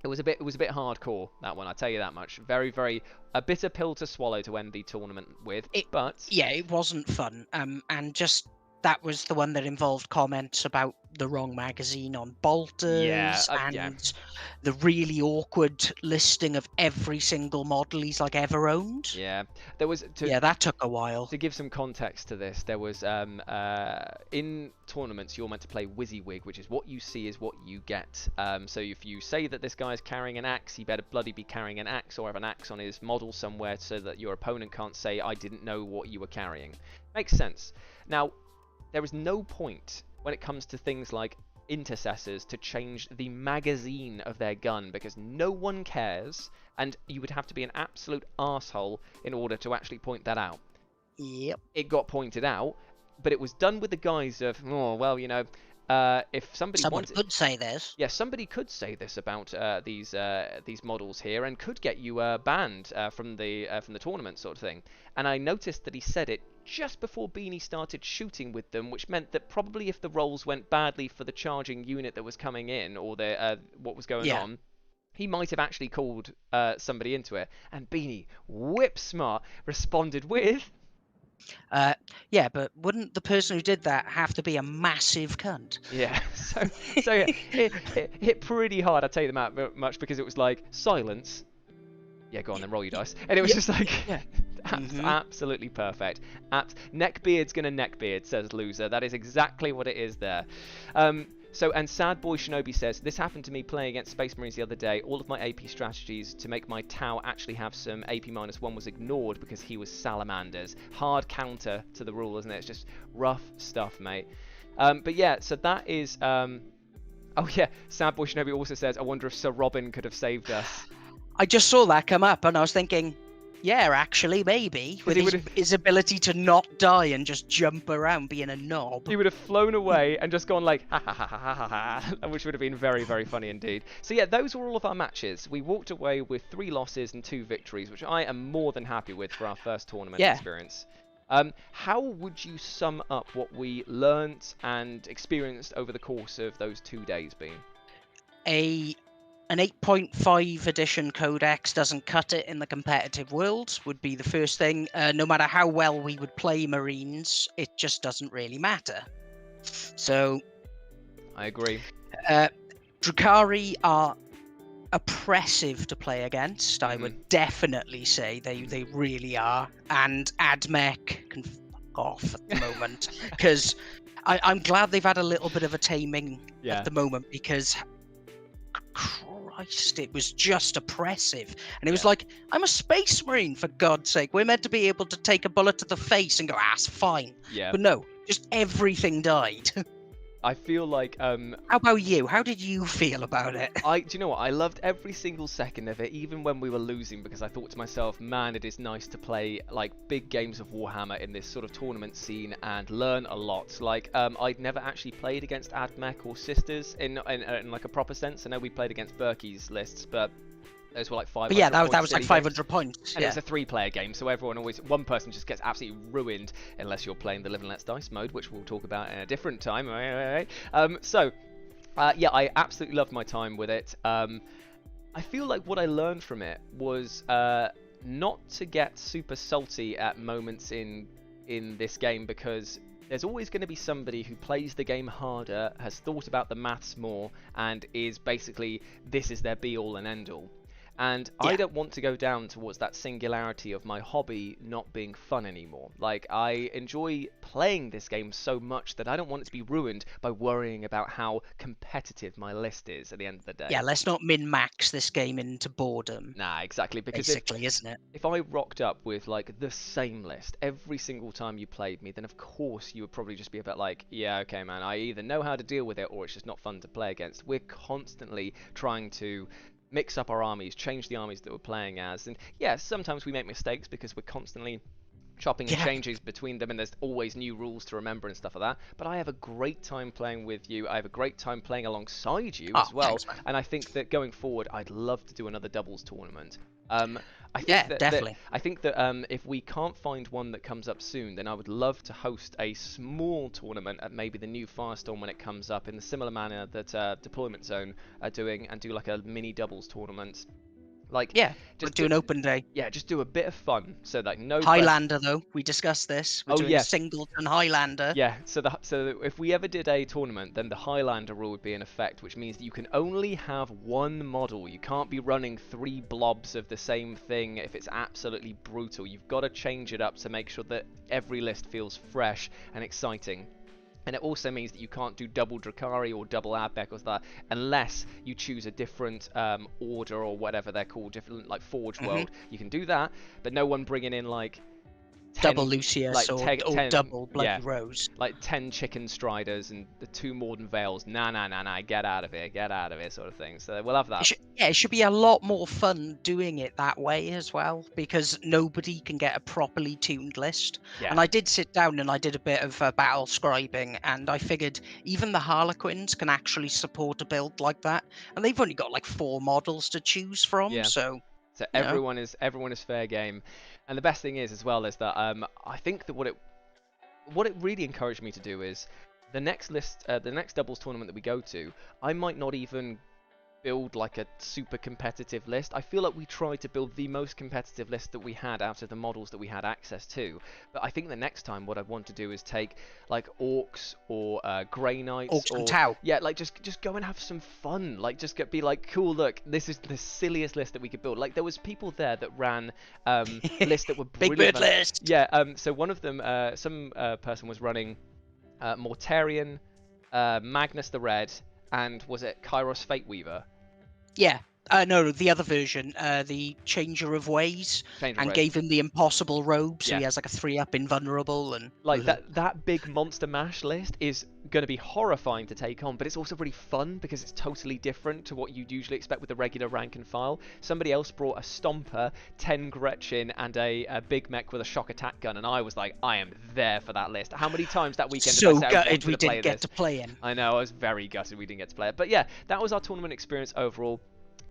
it was a bit hardcore, that one, I tell you that much. Very, very a bitter pill to swallow to end the tournament with. But yeah, it wasn't fun. And just that was the one that involved comments about the wrong magazine on bolters, and the really awkward listing of every single model he's like ever owned. Yeah, there was. That took a while. To give some context to this, there was in tournaments you're meant to play WYSIWYG, which is what you see is what you get. So if you say that this guy is carrying an axe, he better bloody be carrying an axe, or have an axe on his model somewhere, so that your opponent can't say, I didn't know what you were carrying. Makes sense. Now, there is no point when it comes to things like intercessors to change the magazine of their gun, because no one cares, and you would have to be an absolute arsehole in order to actually point that out. Yep. It got pointed out, but it was done with the guise of, oh, well, you know, if somebody could say this. Yeah, somebody could say this about these models here, and could get you banned from the tournament, sort of thing. And I noticed that he said it just before Beanie started shooting with them, which meant that probably if the rolls went badly for the charging unit that was coming in, or the what was going on, he might have actually called somebody into it. And Beanie, whip smart, responded with, yeah, but wouldn't the person who did that have to be a massive cunt? Yeah, so yeah, it hit pretty hard, I'll tell you that much, because it was like, silence. Yeah, go on then, roll your dice. And it was just like, That's absolutely perfect. Neckbeard's gonna neckbeard, says Loser. That is exactly what it is there. And Sad Boy Shinobi says, this happened to me playing against Space Marines the other day. All of my AP strategies to make my Tau actually have some AP-1 was ignored because he was salamanders. Hard counter to the rule, isn't it? It's just rough stuff, mate. But yeah, so that is... oh yeah, Sad Boy Shinobi also says, I wonder if Sir Robin could have saved us. I just saw that come up and I was thinking... Yeah, actually, maybe. With his ability to not die and just jump around being a knob. He would have flown away and just gone like, ha ha ha ha ha ha, which would have been very, very funny indeed. So yeah, those were all of our matches. We walked away with 3 losses and 2 victories, which I am more than happy with for our first tournament experience. How would you sum up what we learnt and experienced over the course of those 2 days, Bean? An 8.5 edition codex doesn't cut it in the competitive world, would be the first thing. No matter how well we would play Marines, it just doesn't really matter. So... I agree. Drukhari are oppressive to play against. I would definitely say they really are. And Admech can fuck off at the moment. Because I'm glad they've had a little bit of a taming at the moment, because... Christ, it was just oppressive. And it was like, I'm a space marine, for God's sake. We're meant to be able to take a bullet to the face and go, it's fine. Yeah. But no, just everything died. I feel like... How about you? How did you feel about it? Do you know what? I loved every single second of it, even when we were losing, because I thought to myself, man, it is nice to play like big games of Warhammer in this sort of tournament scene and learn a lot. Like, I'd never actually played against Admech or Sisters in like a proper sense. I know we played against Berkey's lists, but those were like 500 points. Yeah, that was like 500 games. points. And it was a 3-player game, so one person just gets absolutely ruined unless you're playing the Live and Let's Dice mode, which we'll talk about in a different time. Yeah, I absolutely loved my time with it. I feel like what I learned from it was not to get super salty at moments in this game, because there's always going to be somebody who plays the game harder, has thought about the maths more, and is basically, this is their be-all and end-all. And I don't want to go down towards that singularity of my hobby not being fun anymore. Like, I enjoy playing this game so much that I don't want it to be ruined by worrying about how competitive my list is at the end of the day. Yeah, let's not min-max this game into boredom. Nah, exactly. Because basically, isn't it? If I rocked up with, like, the same list every single time you played me, then of course you would probably just be a bit like, yeah, okay, man, I either know how to deal with it or it's just not fun to play against. We're constantly trying to mix up our armies, change the armies that we're playing as, and yeah, sometimes we make mistakes because we're constantly chopping and changes between them, and there's always new rules to remember and stuff like that. But I have a great time playing with you. I have a great time playing alongside you as well. Thanks, and I think that going forward, I'd love to do another doubles tournament. I think definitely. I think that if we can't find one that comes up soon, then I would love to host a small tournament at maybe the new Firestorm when it comes up, in the similar manner that Deployment Zone are doing, and do like a mini doubles tournament. Like, just do an open day. Yeah, just do a bit of fun. So like no Highlander though, we discussed this. We're doing Singleton Highlander. Yeah, so if we ever did a tournament, then the Highlander rule would be in effect, which means that you can only have one model. You can't be running 3 blobs of the same thing if it's absolutely brutal. You've got to change it up to make sure that every list feels fresh and exciting. And it also means that you can't do double Drukhari or double Admech or that unless you choose a different order or whatever they're called, different like Forge World. You can do that, but no one bringing in like 10, double Lucius or 10, double Bloody Rose. Like 10 Chicken Striders and the 2 Morden Veils. Nah, get out of here, sort of thing. So we'll have that. It should be a lot more fun doing it that way as well, because nobody can get a properly tuned list. Yeah. And I did sit down and I did a bit of battle scribing, and I figured even the Harlequins can actually support a build like that. And they've only got like 4 models to choose from, so everyone is fair game. And the best thing is as well is that I think that what it really encouraged me to do is the next doubles tournament that we go to, I might not even build like a super competitive list. I feel like we tried to build the most competitive list that we had out of the models that we had access to. But I think the next time what I want to do is take like orcs or grey knights Orcs and or Tau. yeah, like just go and have some fun. Like just be like, cool, look, this is the silliest list that we could build. Like there was people there that ran lists that were Big brilliant. bird list. Yeah, so one of them, some person was running Mortarion, Magnus the Red, and was it Kairos Fate Weaver? Yeah. No, the other version, the Changer of Ways, and gave him the impossible robe, so he has like a 3-up invulnerable and like that big monster mash list is going to be horrifying to take on, but it's also really fun because it's totally different to what you'd usually expect with the regular rank and file. Somebody else brought a Stomper, 10 Gretchen, and a big mech with a shock attack gun, and I was like, I am there for that list. How many times that weekend did I say I wanted we to play didn't get this? to play him. I know, I was very gutted we didn't get to play it. But yeah, that was our tournament experience overall.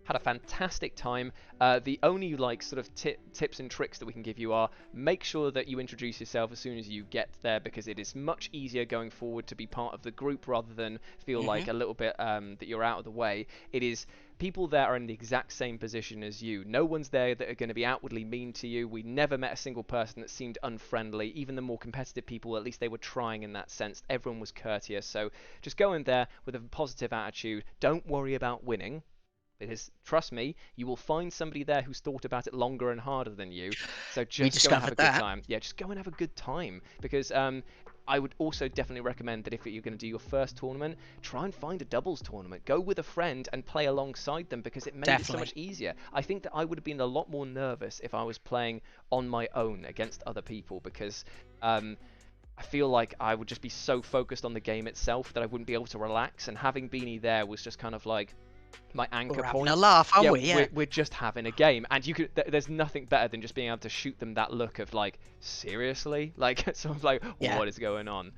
Had a fantastic time. The only like sort of tips and tricks that we can give you are make sure that you introduce yourself as soon as you get there, because it is much easier going forward to be part of the group rather than feel like a little bit that you're out of the way. It is people there are in the exact same position as you. No one's there that are going to be outwardly mean to you. We never met a single person that seemed unfriendly. Even the more competitive people, at least they were trying in that sense. Everyone was courteous. So just go in there with a positive attitude. Don't worry about winning. Because, trust me, you will find somebody there who's thought about it longer and harder than you. So just go and have a good time. Yeah, just go and have a good time. Because I would also definitely recommend that if you're going to do your first tournament, try and find a doubles tournament. Go with a friend and play alongside them, because it makes it so much easier. I think that I would have been a lot more nervous if I was playing on my own against other people, because I feel like I would just be so focused on the game itself that I wouldn't be able to relax. And having Beanie there was just kind of like my anchor point. We're having a laugh, aren't we? Yeah. We're just having a game, and you could. There's nothing better than just being able to shoot them that look of like, seriously, like sort of like, what is going on?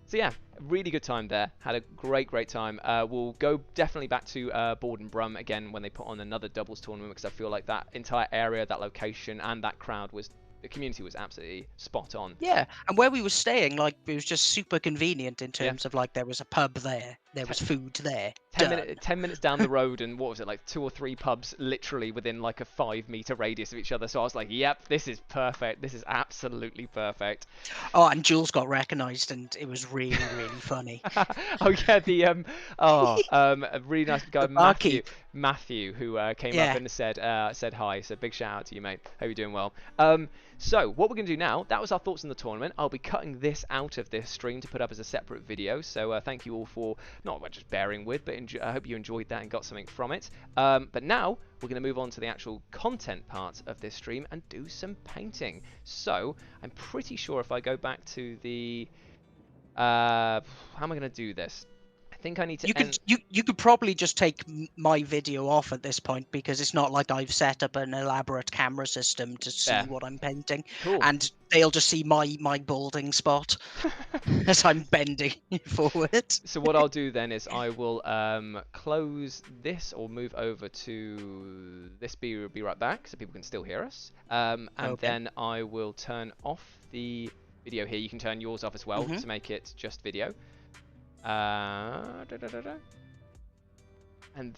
So yeah, really good time there. Had a great time. We'll go definitely back to Borden Brum again when they put on another doubles tournament, because I feel like that entire area, that location, and that crowd was. The community was absolutely spot on. Yeah, and where we were staying, like, it was just super convenient in terms of, like, there was a pub there, there was food there. 10 minutes down the road, and what was it, like 2 or 3 pubs literally within like a 5-meter radius of each other. So I was like, yep, this is perfect. This is absolutely perfect. Oh, and Jules got recognised, and it was really funny. Oh yeah, a really nice guy, Matthew, who came up and said hi. So big shout out to you, mate. Hope you're doing well. So what we're going to do now, that was our thoughts on the tournament. I'll be cutting this out of this stream to put up as a separate video. So thank you all for not just bearing with, but I hope you enjoyed that and got something from it. But now we're going to move on to the actual content part of this stream and do some painting. So I'm pretty sure if I go back to the... how am I going to do this? I think I need to you could probably just take my video off at this point, because it's not like I've set up an elaborate camera system to see what I'm painting. Cool. And they'll just see my balding spot as I'm bending forward. So what I'll do then is I will close this or move over to this. Be right back so people can still hear us. And then I will turn off the video here. You can turn yours off as well to make it just video. And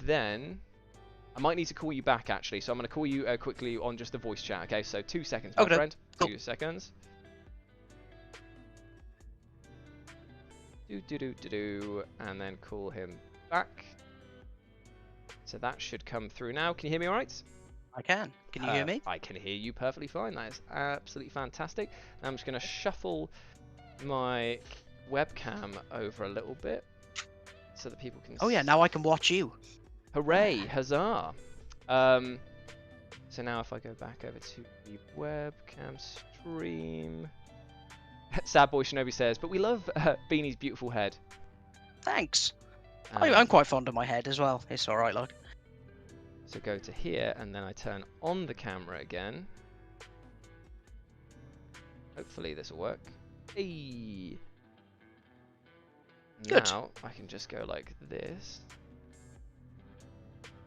then I might need to call you back actually, so I'm going to call you quickly on just the voice chat. Okay, so 2 seconds, my friend. Cool. 2 seconds. And then call him back. So that should come through now. Can you hear me all right? I can. Can you hear me? I can hear you perfectly fine. That is absolutely fantastic. And I'm just going to shuffle my webcam over a little bit so that people can yeah, now I can watch you. Hooray, huzzah. So now if I go back over to the webcam stream, Sad Boy Shinobi says, but we love Beanie's beautiful head. Thanks. I'm quite fond of my head as well. It's alright, look. So go to here and then I turn on the camera again. Hopefully this will work. Hey. Good. Now I can just go like this.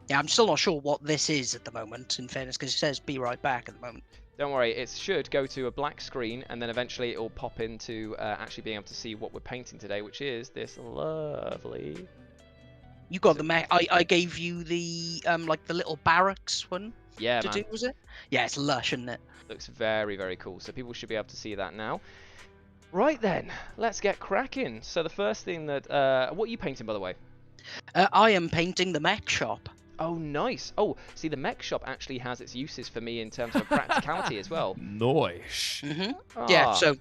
Yeah, I'm still not sure what this is at the moment, in fairness, because it says be right back at the moment. Don't worry, it should go to a black screen, and then eventually it will pop into actually being able to see what we're painting today, which is this lovely You got the mech. I gave you the like the little barracks one Yeah, to man. do, was it? Yeah, it's lush, isn't it? Looks very, very cool. So people should be able to see that now. Right then, let's get cracking. So the first thing that what are you painting, by the way? I am painting the mech shop. Oh, nice. Oh, see, the mech shop actually has its uses for me in terms of practicality as well. Nice. Yeah, Ah. so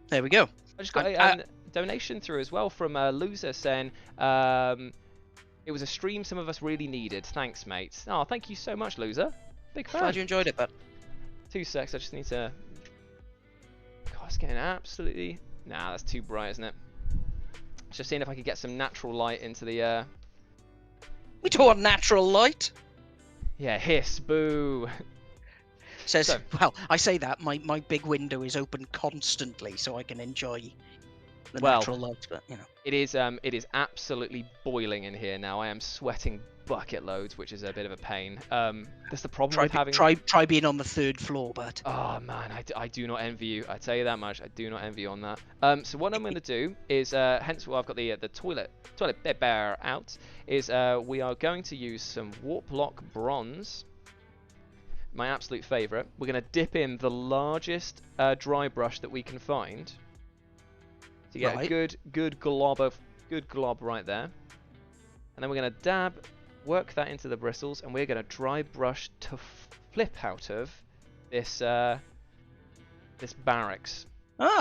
there we go. I just got a donation through as well from Loser saying it was a stream some of us really needed. Thanks, mate. Oh, thank you so much, Loser. Big fan. Glad you enjoyed it, but 2 secs. I just need to. God, it's getting absolutely. Nah, that's too bright, isn't it? Just seeing if I could get some natural light into the. we don't want natural light. Yeah, hiss, boo. Says, So- well, I say that my big window is open constantly, so I can enjoy the Well, natural light. But you know, It is absolutely boiling in here now. I am sweating bucket loads, which is a bit of a pain. That's the problem with having. try being on the 3rd floor, but Oh man, I do not envy you. I tell you that much. I do not envy you on that. So what I'm going to do is, hence why I've got the toilet bear out, is we are going to use some warp lock bronze. My absolute favourite. We're going to dip in the largest dry brush that we can find to get Right. a good glob right there. And then we're going to work that into the bristles, and we're going to dry brush to flip out of this this barracks.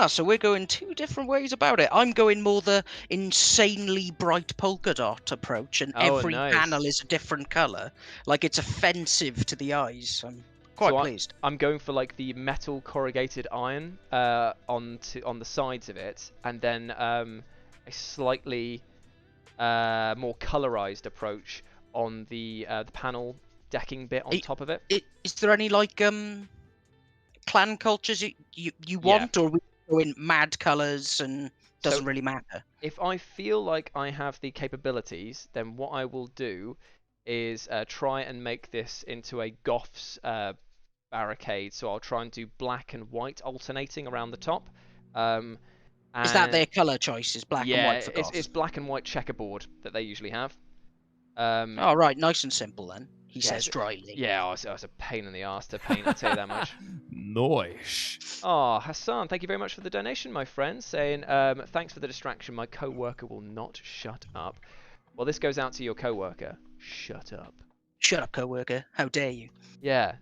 so we're going 2 different ways about it. I'm going more the insanely bright polka dot approach, and Oh, every nice. panel is a different color. Like it's offensive to the eyes. I'm quite So pleased. I'm going for like the metal corrugated iron on the sides of it, and then a slightly more colorized approach on the panel decking bit on top of it. Is there any like clan cultures you want, or we go in mad colors and doesn't really matter? If I feel like I have the capabilities, then what I will do is try and make this into a Goth's barricade. So I'll try and do black and white alternating around the top. Is that their color choices, black and white for Goths? it's black and white checkerboard that they usually have. Oh, right, nice and simple then. He Yeah, says dryly. Yeah, I was a pain in the arse to paint, I'll tell you that much. Nice. Oh, Hassan, thank you very much for the donation, my friend, saying, thanks for the distraction, my co-worker will not shut up. Well, this goes out to your co-worker. Shut up. Shut up, co-worker. How dare you? Yeah.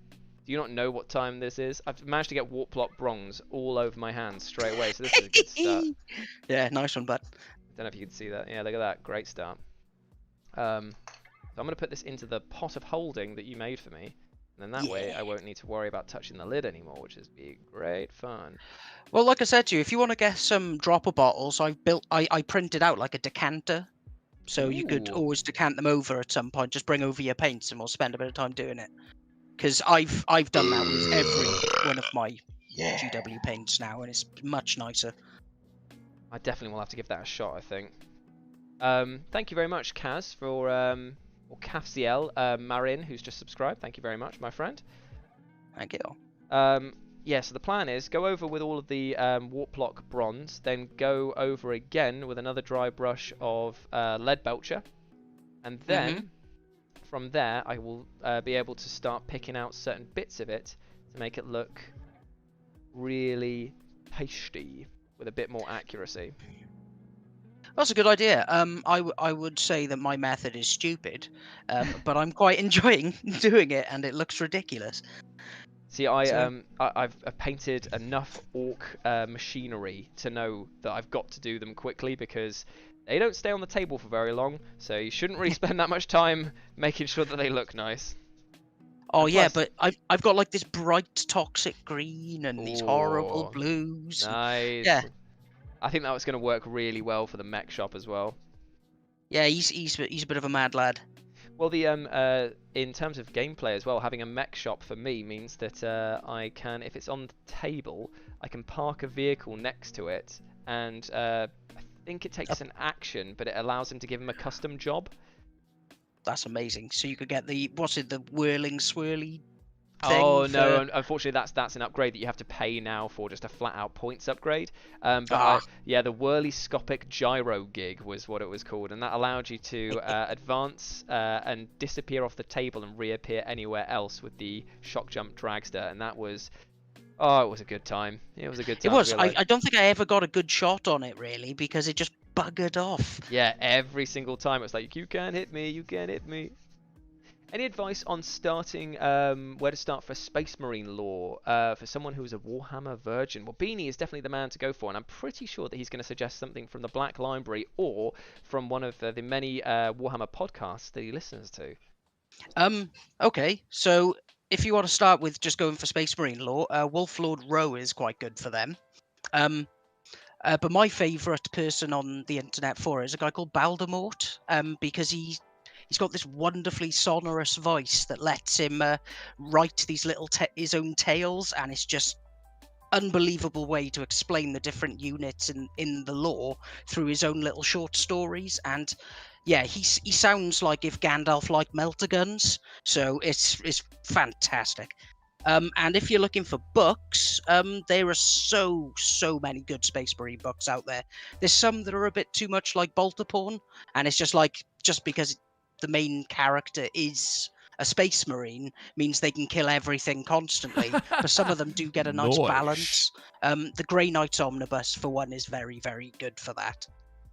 Do you not know what time this is? I've managed to get warp lock bronze all over my hands straight away, so this is a good start. Yeah, nice one, bud. Don't know if you can see that. Yeah, look at that. Great start. So I'm going to put this into the pot of holding that you made for me. And then that way I won't need to worry about touching the lid anymore, which is be great fun. Well, like I said to you, if you want to get some dropper bottles, I printed out like a decanter. So you could Ooh. always decant them over at some point. Just bring over your paints and we'll spend a bit of time doing it. Because I've done that with every one of my GW paints now, and it's much nicer. I definitely will have to give that a shot, I think. Thank you very much, Kaz, for or Kafziel Marin, who's just subscribed. Thank you very much, my friend. Thank you. Yeah, so the plan is go over with all of the warp lock bronze, then go over again with another dry brush of lead belcher, and then from there I will be able to start picking out certain bits of it to make it look really pasty with a bit more accuracy. That's a good idea. I would say that my method is stupid, but I'm quite enjoying doing it, and it looks ridiculous. See, I've painted enough orc machinery to know that I've got to do them quickly because they don't stay on the table for very long, so you shouldn't really spend that much time making sure that they look nice. Oh And yeah, plus- but I've got like this bright toxic green and these horrible Ooh, blues. Nice. Yeah. I think that was going to work really well for the mech shop as well. Yeah, he's a bit of a mad lad. Well, the in terms of gameplay as well, having a mech shop for me means that I can, if it's on the table, I can park a vehicle next to it, and I think it takes an action, but it allows him to give him a custom job. That's amazing. So you could get the the whirling swirly thing Oh no, for? unfortunately that's an upgrade that you have to pay now for, just a flat out points upgrade. But Ah, yeah, the whirly-scopic gyro gig was what it was called, and that allowed you to advance and disappear off the table and reappear anywhere else with the shock jump dragster, and that was, oh, it was a good time. It was a good it time to was. be I, alive. I don't think I ever got a good shot on it really because it just buggered off. Yeah, every single time it was like, you can't hit me, you can't hit me. Any advice on starting, where to start for Space Marine lore for someone who is a Warhammer virgin? Well, Beanie is definitely the man to go for, and I'm pretty sure that he's going to suggest something from the Black Library or from one of the many Warhammer podcasts that he listens to. Okay, so if you want to start with just going for Space Marine lore, Wolf Lord Row is quite good for them. But my favourite person on the internet for it is a guy called Baldemort, because he's got this wonderfully sonorous voice that lets him write these little his own tales, and it's just unbelievable way to explain the different units in the lore through his own little short stories. And yeah, he sounds like if Gandalf liked melter guns, so it's fantastic. And if you're looking for books, there are so many good Space Marine books out there. There's some that are a bit too much like Bolter Porn, and it's just because the main character is a Space Marine means they can kill everything constantly. But some of them do get a nice Nice. balance. The Grey Knights Omnibus, for one, is very good for that.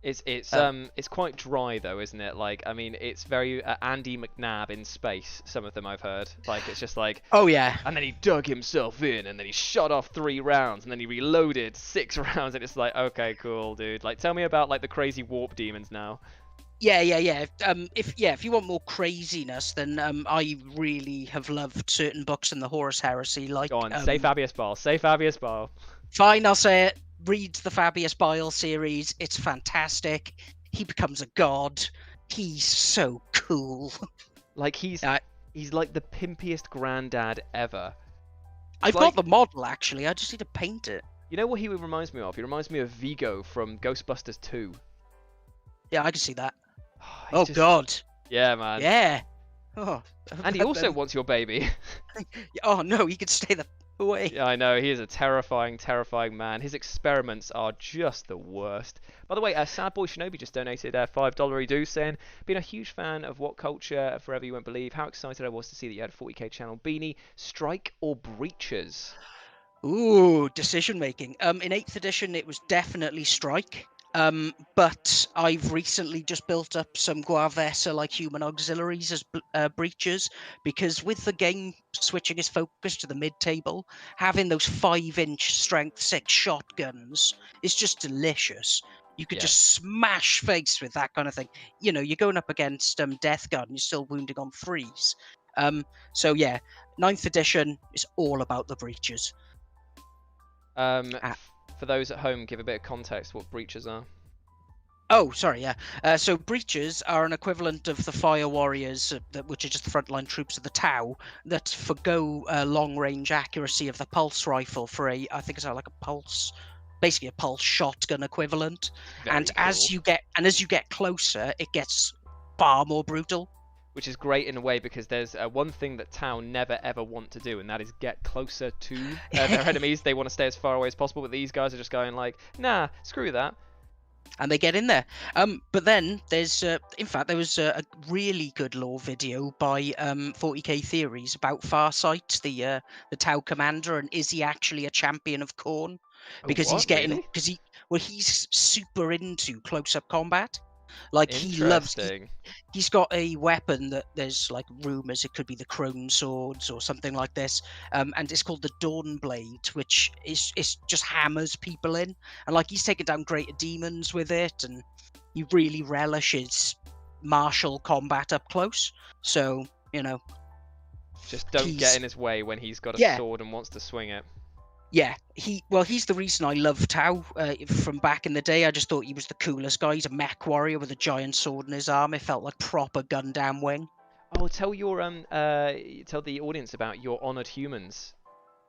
It's quite dry though, isn't it? Like, I mean, it's very Andy McNabb in space. Some of them I've heard. Like, it's just like, Oh yeah, and then he dug himself in, and then he shot off 3 rounds, and then he reloaded 6 rounds, and it's like, okay, cool, dude. Like, tell me about like the crazy warp demons now. yeah. If you want more craziness, then I really have loved certain books in the Horus Heresy, like Go on, say Fabius Bile. Say Fabius Bile. fine, I'll say it. Read the Fabius Bile series. It's fantastic. He becomes a god. He's so cool. Like, he's like the pimpiest granddad ever. I've like- got the model actually. I just need to paint it. You know what he reminds me of? He reminds me of Vigo from Ghostbusters 2. Yeah, I can see that. He's Oh just- god. Yeah, man. Yeah. Oh. And he also wants your baby. Oh no, he could stay the away. Yeah, I know. He is a terrifying, terrifying man. His experiments are just the worst. By the way, Sad Boy Shinobi just donated a $5 do saying, been a huge fan of What Culture, Forever You Won't Believe. How excited I was to see that you had a 40k channel. Beanie, strike or breaches? Ooh, decision making. In 8th edition, it was definitely strike. But I've recently just built up some Guavessa like human auxiliaries as breaches, because with the game switching its focus to the mid-table, having those 5-inch strength 6 shotguns is just delicious. You could just smash face with that kind of thing. You know, you're going up against Death Guard and you're still wounding on 3s. So yeah, 9th edition is all about the breaches. For those at home, give a bit of context what breaches are. Oh, sorry, yeah. So breaches are an equivalent of the fire warriors, which are just the frontline troops of the Tau, that forgo long-range accuracy of the pulse rifle for I think it's like a pulse, basically a pulse shotgun equivalent. Very And cool. as you get closer, it gets far more brutal. Which is great in a way, because there's one thing that Tau never ever want to do, and that is get closer to their enemies. They want to stay as far away as possible, but these guys are just going like, nah, screw that. And they get in there. But then there's, in fact, there was a really good lore video by 40k Theories about Farsight, the Tau commander, and is he actually a champion of Khorne? Because Oh, he's what? getting, Really? he's super into close-up combat. Like he loves. Interesting. He's got a weapon that there's like rumors it could be the Crone Swords or something like this, and it's called the Dawn Blade, which is just hammers people in, and like he's taken down greater demons with it, and he really relishes martial combat up close. So you know, Just don't he's- get in his way when he's got a Yeah. sword and wants to swing it. yeah, he's the reason I love Tau from back in the day. I just thought he was the coolest guy. He's a mech warrior with a giant sword in his arm. It felt like proper Gundam Wing. Oh, tell the audience about your honored humans.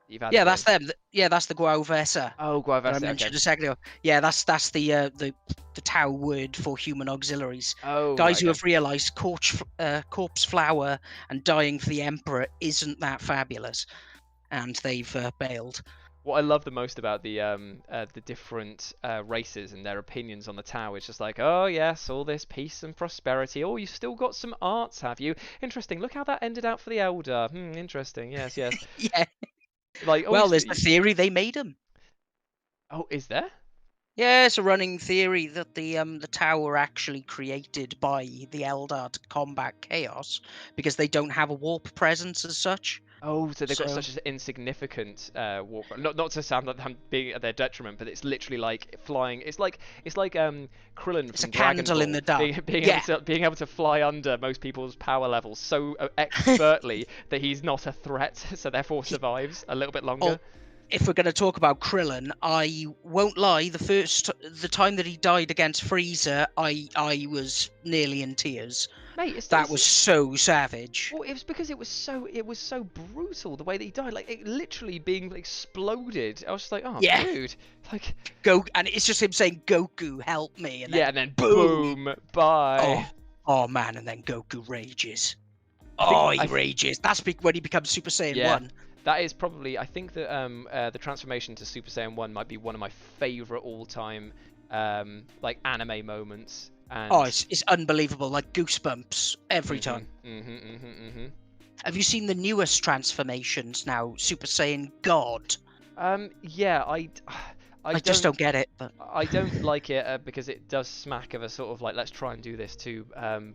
You've added Yeah, that's in. them. Yeah, that's the Guavesa Oh, that I Guavesi. Okay. mentioned a second ago. Yeah, that's the Tau word for human auxiliaries. Oh, Guys right, who okay. have realised corpse flower and dying for the Emperor isn't that fabulous, and they've bailed. What I love the most about the different races and their opinions on the Tau is just like, oh yes, all this peace and prosperity. Oh, you still got some arts, have you? Interesting. Look how that ended out for the Elder. Interesting. Yes, yes. Yeah. Like, oh, Well, there's the theory they made them. oh, is there? Yeah, it's a running theory that the Tau were actually created by the Eldar to combat chaos because they don't have a warp presence as such. Oh, so they've got So such an insignificant warp. Not to sound like I'm being at their detriment, but it's literally like flying. It's like Krillin it's from a Dragon candle Ball in the dark. being able to fly under most people's power levels so expertly that he's not a threat, so therefore survives a little bit longer. If we're going to talk about Krillin, I won't lie. The time that he died against Frieza, I was nearly in tears. Mate, That was so savage. Well, it was because it was so brutal the way that he died. Like it literally being exploded. I was just like, oh, Yeah. dude, like And it's just him saying, "Goku, help me!" And yeah, and then boom, bye. Oh man, and then Goku rages. He rages. That's when he becomes Super Saiyan 1. That is probably, I think that the transformation to Super Saiyan 1 might be one of my favourite all-time like anime moments. And it's unbelievable, like goosebumps every time. Have you seen the newest transformations now, Super Saiyan God? Yeah, I just don't get it. But I don't like it because it does smack of a sort of like, let's try and do this to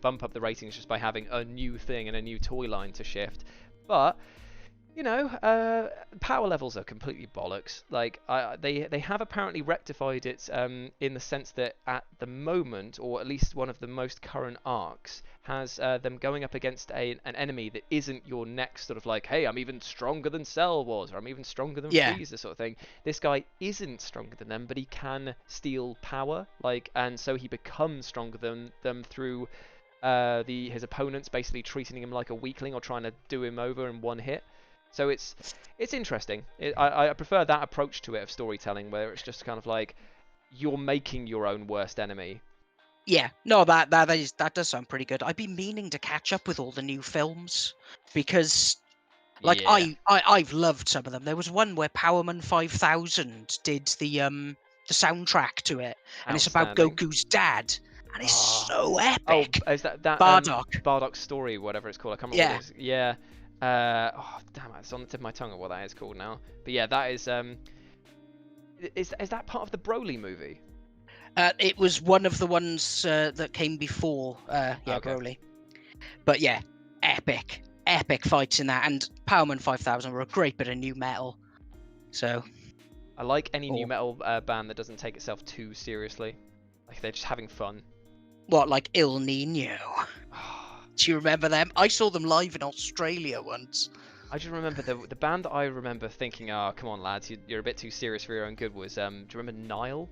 bump up the ratings just by having a new thing and a new toy line to shift. But you know, power levels are completely bollocks. Like, they have apparently rectified it in the sense that at the moment, or at least one of the most current arcs, has them going up against an enemy that isn't your next sort of like, hey, I'm even stronger than Cell was, or I'm even stronger than Frieza sort of thing. This guy isn't stronger than them, but he can steal power, like, and so he becomes stronger than them through his opponents basically treating him like a weakling or trying to do him over in one hit. So it's interesting. I prefer that approach to it of storytelling, where it's just kind of like you're making your own worst enemy. Yeah, no, that does sound pretty good. I've been meaning to catch up with all the new films because, like, Yeah. I've loved some of them. There was one where Powerman 5000 did the soundtrack to it, and it's about Goku's dad, and it's so epic. Oh, is that Bardock? Bardock's story, whatever it's called. I can't remember what it is. Yeah. Oh damn it! It's on the tip of my tongue of what that is called now. But yeah, that is that part of the Broly movie? It was one of the ones that came before. Okay. Broly. But yeah, epic fights in that, and Powerman 5000 were a great bit of new metal. So I like any new metal band that doesn't take itself too seriously. Like they're just having fun. What, like Il Nino? Do you remember them? I saw them live in Australia once. I just remember the band that I remember thinking, oh, come on, lads, you're a bit too serious for your own good was, do you remember Nile?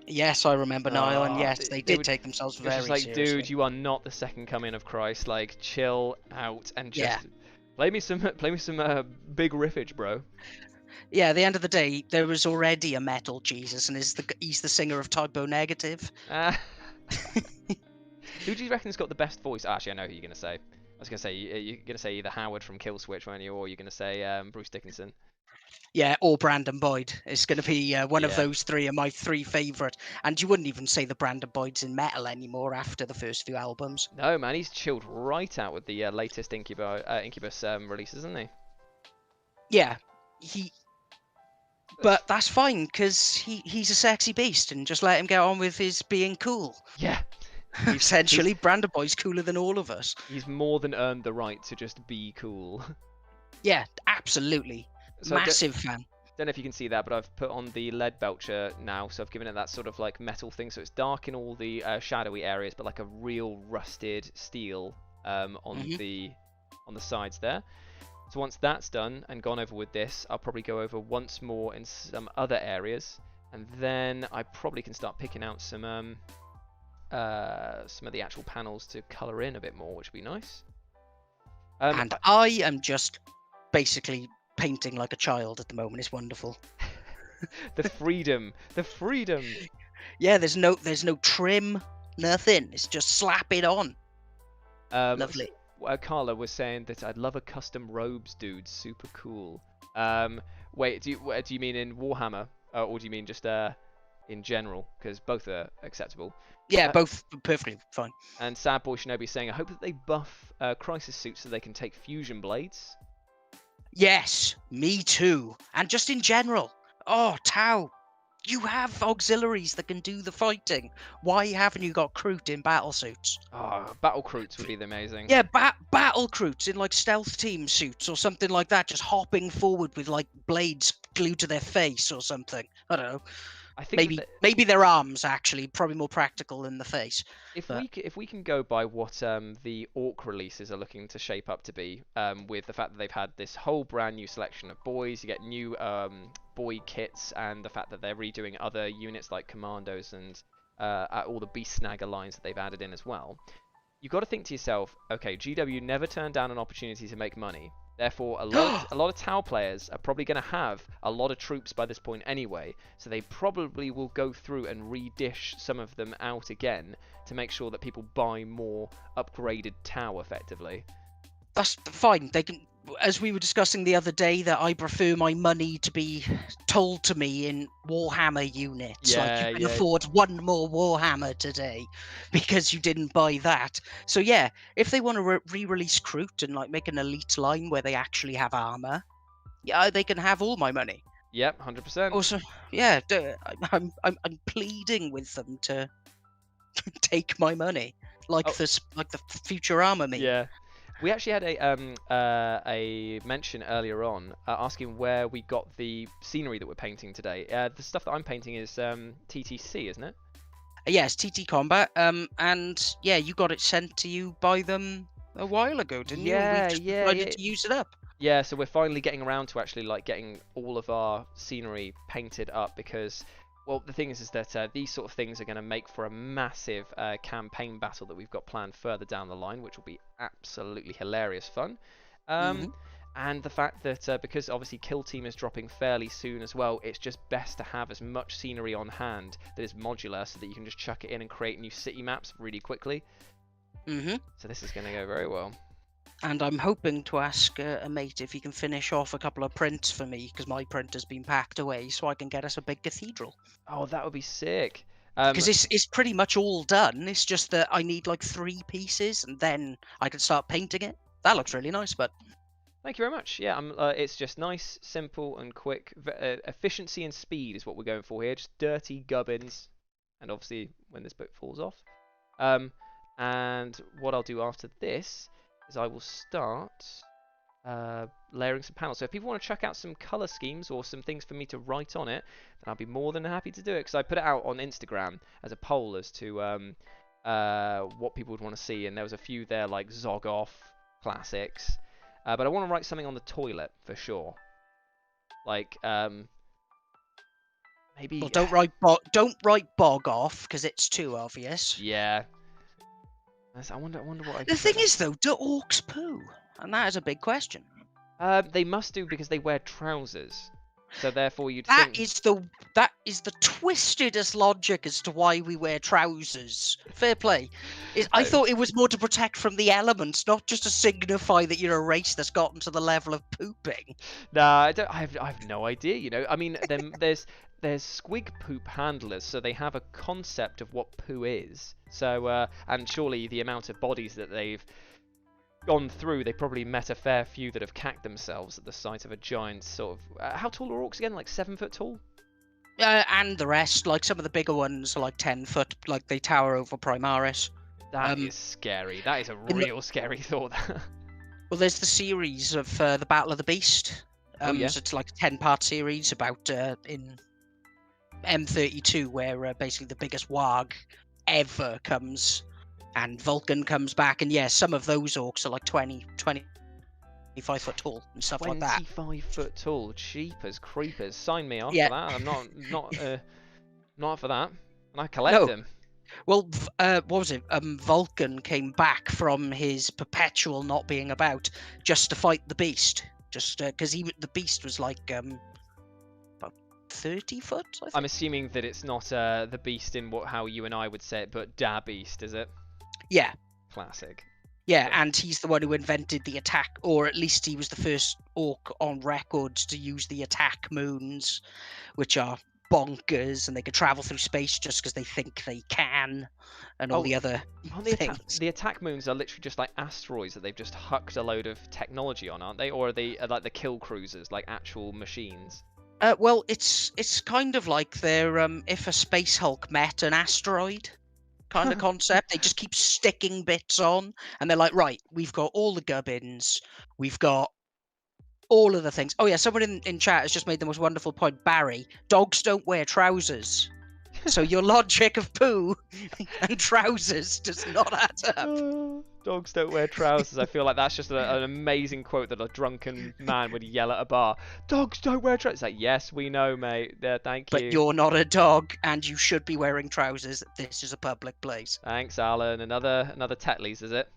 Yes, I remember Nile, and yes, they did take themselves very seriously. It's just like, dude, you are not the second coming of Christ. Like, chill out and just play me some big riffage, bro. Yeah, at the end of the day, there was already a metal Jesus, and he's the singer of Typo Negative. Who do you reckon's got the best voice? Actually, I know who you're gonna say. I was gonna say you're gonna say either Howard from Killswitch, weren't you, or you're gonna say Bruce Dickinson. Yeah, or Brandon Boyd. It's gonna be one of those three are my three favourite. And you wouldn't even say the Brandon Boyd's in metal anymore after the first few albums. No, man, he's chilled right out with the latest Incubus releases, isn't he? Yeah, But that's fine because he's a sexy beast, and just let him get on with his being cool. Yeah. Essentially, Brandon Boy's cooler than all of us. He's more than earned the right to just be cool. Yeah, absolutely. So massive fan. Don't know if you can see that, but I've put on the lead belcher now, so I've given it that sort of like metal thing, so it's dark in all the shadowy areas, but like a real rusted steel on the sides there. So once that's done and gone over with this, I'll probably go over once more in some other areas, and then I probably can start picking out some of the actual panels to colour in a bit more, which would be nice. And I am just basically painting like a child at the moment. It's wonderful. The freedom, the freedom. Yeah, there's no trim, nothing. It's just slap it on. Lovely. Carla was saying that I'd love a custom robes, dude. Super cool. Wait, do you mean in Warhammer, or do you mean just in general? Because both are acceptable. Yeah, both perfectly fine. And Sad Boy Shinobi saying, I hope that they buff Crisis suits so they can take fusion blades. Yes, me too. And just in general. Oh, Tau, you have auxiliaries that can do the fighting. Why haven't you got Kroot in battle suits? Oh, battle Kroots would be amazing. Yeah, battle Kroots in like stealth team suits or something like that, just hopping forward with like blades glued to their face or something. I don't know. I think maybe their arms actually, probably more practical than the face. If we can go by what the Orc releases are looking to shape up to be, with the fact that they've had this whole brand new selection of boys, you get new boy kits, and the fact that they're redoing other units like Commandos and all the Beast Snagger lines that they've added in as well. You've got to think to yourself, okay, GW never turned down an opportunity to make money. Therefore, a lot of Tau players are probably going to have a lot of troops by this point anyway, so they probably will go through and redish some of them out again to make sure that people buy more upgraded Tau effectively. That's fine. They can, as we were discussing the other day, that I prefer my money to be told to me in Warhammer units. Like you can afford one more Warhammer today because you didn't buy that. So yeah, if they want to re-release Kroot and like make an elite line where they actually have armor, yeah, they can have all my money. Yep, 100%. Also, yeah, I'm pleading with them to take my money, like the future armor me. Yeah. We actually had a mention earlier on asking where we got the scenery that we're painting today. The stuff that I'm painting is TTC, isn't it? Yes, TT Combat. And yeah, you got it sent to you by them a while ago, didn't you? We just decided to use it up. Yeah, so we're finally getting around to actually like getting all of our scenery painted up because, well, the thing is that these sort of things are going to make for a massive campaign battle that we've got planned further down the line, which will be absolutely hilarious fun. And the fact that because obviously Kill Team is dropping fairly soon as well, it's just best to have as much scenery on hand that is modular so that you can just chuck it in and create new city maps really quickly. So this is going to go very well. And I'm hoping to ask a mate if he can finish off a couple of prints for me, because my print has been packed away, so I can get us a big cathedral. Oh, that would be sick. Because it's pretty much all done. It's just that I need like 3 pieces, and then I can start painting it. That looks really nice, but... Thank you very much. Yeah, it's just nice, simple, and quick. Efficiency and speed is what we're going for here. Just dirty gubbins. And obviously, when this book falls off. And what I'll do after this is I will start layering some panels. So if people want to check out some color schemes or some things for me to write on it, then I'll be more than happy to do it. Because I put it out on Instagram as a poll as to what people would want to see. And there was a few there like Zogoff classics. But I want to write something on the toilet for sure. Like maybe. Well, don't write bog off because it's too obvious. Yeah. I wonder what I. The thing is, though, do orcs poo? And that is a big question. They must do because they wear trousers. So therefore, you'd that think... that is the twistedest logic as to why we wear trousers. Fair play. I thought it was more to protect from the elements, not just to signify that you're a race that's gotten to the level of pooping. Nah, I have no idea. You know, I mean, there's squig poop handlers, so they have a concept of what poo is. So and surely the amount of bodies that they've gone through, they probably met a fair few that have cacked themselves at the sight of a giant sort of... how tall are orcs again? Like 7 foot tall? And the rest, like some of the bigger ones are like 10 foot, like they tower over Primaris. That is scary. That is a real scary thought. Well, there's the series of the Battle of the Beast. So it's like a 10-part series about in M32 where basically the biggest warg ever comes... And Vulcan comes back, and yeah, some of those orcs are like 25 foot tall and stuff like that. 25 foot tall, cheapers, creepers. Sign me off for that. I'm not for that. And I collect them. Well, what was it? Vulcan came back from his perpetual not being about just to fight the beast, just because the beast was like about 30 foot. I think. I'm assuming that it's not the beast in how you and I would say it, but Da Beast, is it? Yeah. Classic. Yeah, Cool. and he's the one who invented the attack, or at least he was the first orc on record to use the attack moons, which are bonkers, and they can travel through space just because they think they can, and all the other things. The attack moons are literally just like asteroids that they've just hucked a load of technology on, aren't they? Or are they like the kill cruisers, like actual machines? Well, it's kind of like they're if a space Hulk met an asteroid kind of concept. They just keep sticking bits on, and they're like, right, we've got all the gubbins, we've got all of the things. Oh yeah, someone in chat has just made the most wonderful point. Barry, dogs don't wear trousers. So your logic of poo and trousers does not add up. Dogs don't wear trousers. I feel like that's just an amazing quote that a drunken man would yell at a bar. Dogs don't wear trousers. It's like, yes, we know, mate. Thank you. But you're not a dog, and you should be wearing trousers. This is a public place. Thanks, Alan. Another Tetley's, is it?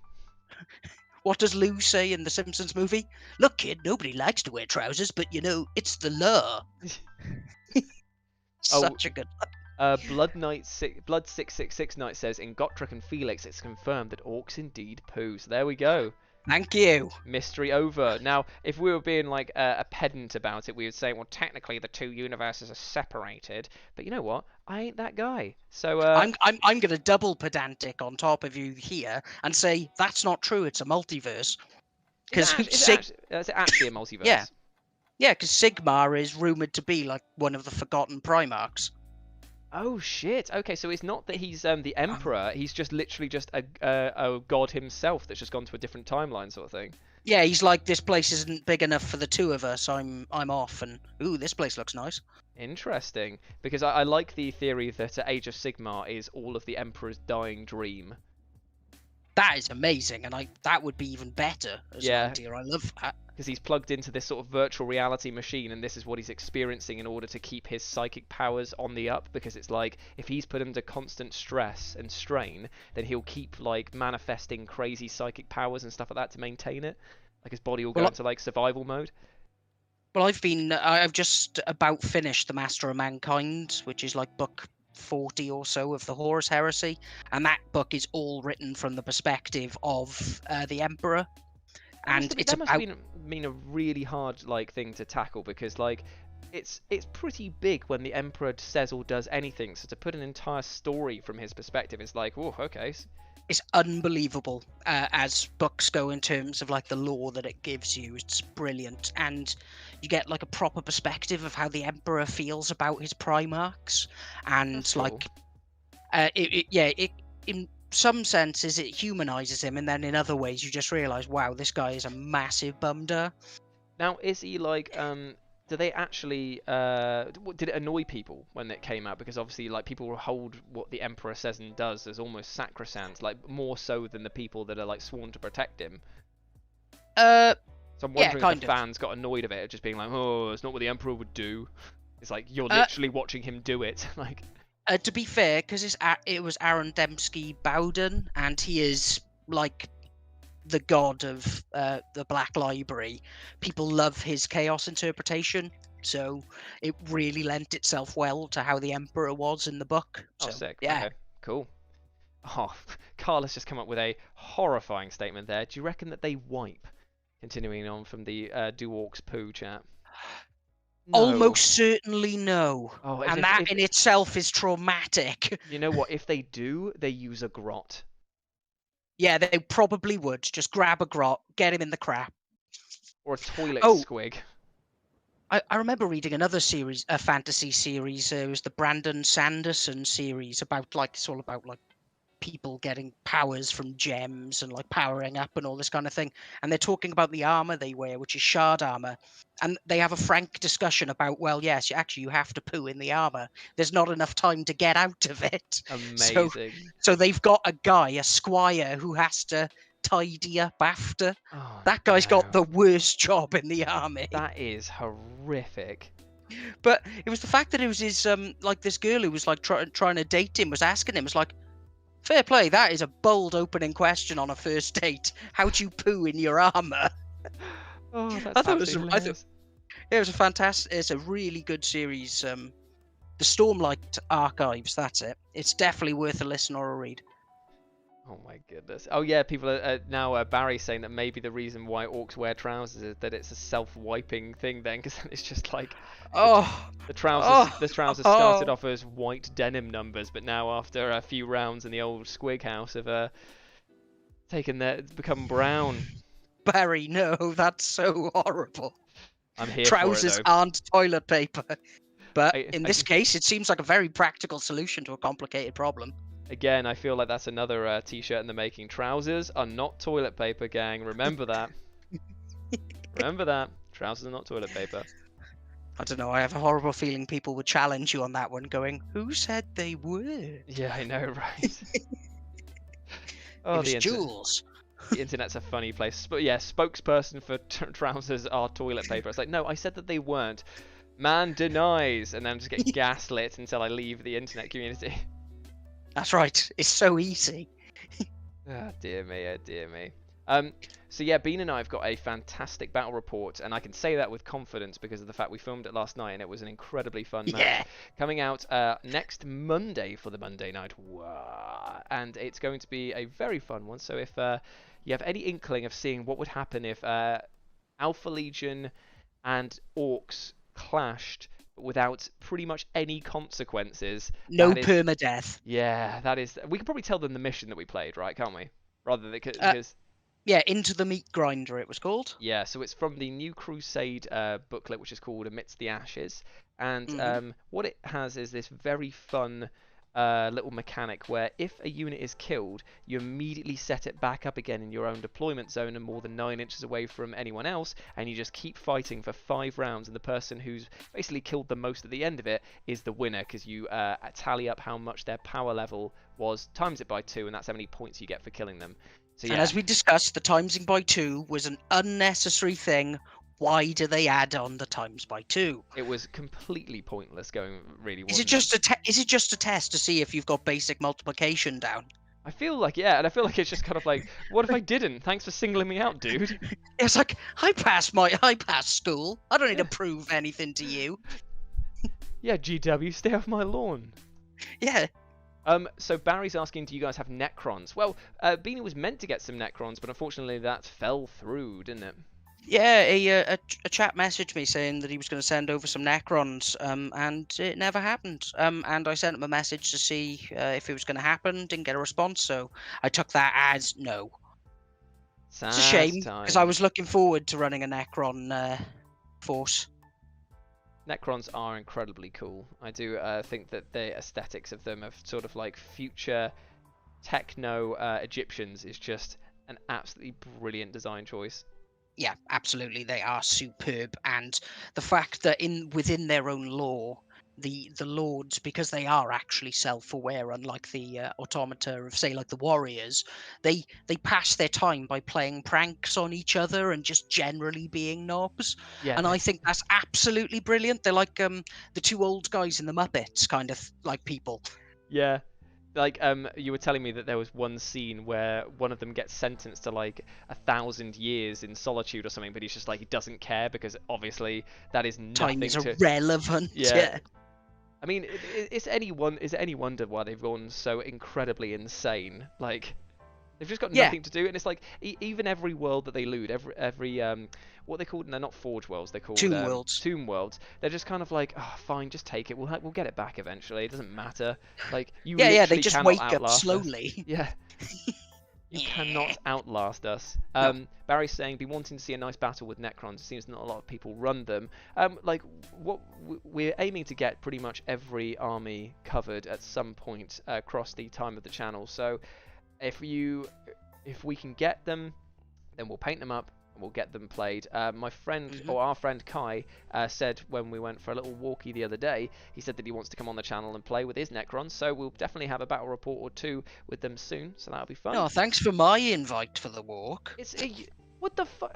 What does Lou say in the Simpsons movie? Look, kid, nobody likes to wear trousers, but you know, it's the law. Such a good one. Blood 666 Knight says, in Gotrek and Felix, it's confirmed that orcs indeed poo. So there we go. Thank you. Mystery over. Now, if we were being like a pedant about it, we would say, well, technically the two universes are separated. But you know what? I ain't that guy. So I'm going to double pedantic on top of you here and say that's not true. It's a multiverse. Is it actually a multiverse? Yeah. Yeah, because Sigmar is rumored to be like one of the forgotten Primarchs. Oh shit! Okay, so it's not that he's the Emperor. He's just literally just a god himself that's just gone to a different timeline, sort of thing. Yeah, he's like, this place isn't big enough for the two of us. I'm off, and ooh, this place looks nice. Interesting, because I like the theory that Age of Sigmar is all of the Emperor's dying dream. That is amazing, and that would be even better as an idea. I love that. Because he's plugged into this sort of virtual reality machine, and this is what he's experiencing in order to keep his psychic powers on the up. Because it's like, if he's put under constant stress and strain, then he'll keep like manifesting crazy psychic powers and stuff like that to maintain it. Like his body will go into like survival mode. Well, I've just about finished The Master of Mankind, which is like book 40 or so of the Horus Heresy, and that book is all written from the perspective of the Emperor. And that must have been a really hard like thing to tackle, because like it's pretty big when the Emperor says or does anything. So to put an entire story from his perspective is like, oh, okay. It's unbelievable as books go in terms of like the lore that it gives you. It's brilliant, and you get like a proper perspective of how the Emperor feels about his Primarchs, and That's like cool. In some senses it humanizes him, and then in other ways you just realize, wow, this guy is a massive bumder. Now, is he like do they actually did it annoy people when it came out? Because obviously like people will hold what the Emperor says and does as almost sacrosanct, like more so than the people that are like sworn to protect him. So I'm wondering if the fans got annoyed of it, just being like, oh, it's not what the Emperor would do. It's like you're literally watching him do it. Like, to be fair, because it was Aaron Dembski Bowden, and he is like the god of the Black Library. People love his chaos interpretation, so it really lent itself well to how the Emperor was in the book. Oh, so, sick. Yeah. Okay, cool. Oh, Carla's just come up with a horrifying statement there. Do you reckon that they wipe? Continuing on from the Do Orcs Poo chat. No. Almost certainly no. Oh, and that in itself is traumatic. You know what? If they do, they use a grot. Yeah, they probably would. Just grab a grot, get him in the crap. Or a toilet squig. I remember reading another series, a fantasy series. It was the Brandon Sanderson series it's all about like people getting powers from gems and like powering up and all this kind of thing. And they're talking about the armor they wear, which is shard armor. And they have a frank discussion about, well, yes, actually you have to poo in the armor. There's not enough time to get out of it. Amazing. So they've got a guy, a squire, who has to tidy up after. Oh, that guy's got the worst job in the army. That is horrific. But it was the fact that it was his like this girl who was like trying to date him was asking him, was like, fair play, that is a bold opening question on a first date. How'd you poo in your armor? Oh, that's I thought absolutely I thought hilarious. it was a fantastic. It's a really good series. The Stormlight Archives. That's it. It's definitely worth a listen or a read. Oh my goodness. Oh yeah, people are now Barry saying that maybe the reason why orcs wear trousers is that it's a self-wiping thing then, because it's just like the, tr- Oh, the trousers started oh, off as white denim numbers, but now after a few rounds in the old Squig house have become brown. Barry, no, that's so horrible. I'm here for it Trousers though. aren't toilet paper. But I, in I, this case, it seems like a very practical solution to a complicated problem. Again, I feel like that's another t-shirt in the making. Trousers are not toilet paper, gang. Remember that. Remember that. Trousers are not toilet paper. I don't know, I have a horrible feeling people would challenge you on that one, going, who said they were? Yeah, I know, right? It was Jules. The internet's a funny place. But yeah, spokesperson for trousers are toilet paper. It's like, no, I said that they weren't. Man denies, and then just get gaslit until I leave the internet community. That's right. It's so easy. Oh, dear me, oh, dear me. So yeah, Bean and I have got a fantastic battle report, and I can say that with confidence because of the fact we filmed it last night, and it was an incredibly fun match. Coming out next Monday for the Monday night, and it's going to be a very fun one. So if you have any inkling of seeing what would happen if Alpha Legion and Orcs clashed without pretty much any consequences. No permadeath. Yeah, that is. We could probably tell them the mission that we played, right? Can't we? Rather than because. Yeah, Into the Meat Grinder, it was called. Yeah, so it's from the New Crusade booklet, which is called Amidst the Ashes, and what it has is this very fun little mechanic where if a unit is killed, you immediately set it back up again in your own deployment zone and more than 9 inches away from anyone else, and you just keep fighting for 5 rounds, and the person who's basically killed the most at the end of it is the winner, because you tally up how much their power level was, times it by 2, and that's how many points you get for killing them. So, yeah. And as we discussed, the timesing by 2 was an unnecessary thing. Why do they add on the times by 2? It was completely pointless going, really. Is it just a test to see if you've got basic multiplication down? I feel like, yeah, and I feel like it's just kind of like, what if I didn't? Thanks for singling me out, dude. It's like, I passed school. I don't need to prove anything to you. Yeah, GW, stay off my lawn. Yeah. So Barry's asking, do you guys have Necrons? Well, Beanie was meant to get some Necrons, but unfortunately that fell through, didn't it? Yeah, a chap messaged me saying that he was going to send over some Necrons, and it never happened. And I sent him a message to see if it was going to happen. Didn't get a response, so I took that as no. Sad it's a shame because I was looking forward to running a Necron force. Necrons are incredibly cool. I do think that the aesthetics of them, of sort of like future techno Egyptians, is just an absolutely brilliant design choice. Yeah, absolutely, they are superb, and the fact that within their own lore, the lords, because they are actually self-aware, unlike the automata of, say, like the warriors, they pass their time by playing pranks on each other and just generally being knobs. Yeah, and I think that's absolutely brilliant. They're like the 2 old guys in the Muppets, kind of like people. Yeah. Like, you were telling me that there was one scene where one of them gets sentenced to like 1,000 years in solitude or something, but he's just like, he doesn't care because obviously that is nothing. Time is irrelevant. Yeah. I mean, is it any wonder why they've gone so incredibly insane? Like, they've just got nothing to do, and it's like even every world that they loot, every what they called, they're not Forge Worlds, they're called Tomb Worlds. They're just kind of like, oh, fine, just take it. We'll get it back eventually. It doesn't matter. Like they just wake up slowly. Us. Yeah. You cannot outlast us. Barry's saying, be wanting to see a nice battle with Necrons. It seems not a lot of people run them. Like, what we're aiming to get pretty much every army covered at some point across the time of the channel. So if we can get them, then we'll paint them up and we'll get them played. My friend, or our friend Kai, said when we went for a little walkie the other day, he said that he wants to come on the channel and play with his Necrons, so we'll definitely have a battle report or 2 with them soon, so that'll be fun. Oh, thanks for my invite for the walk. What the fuck?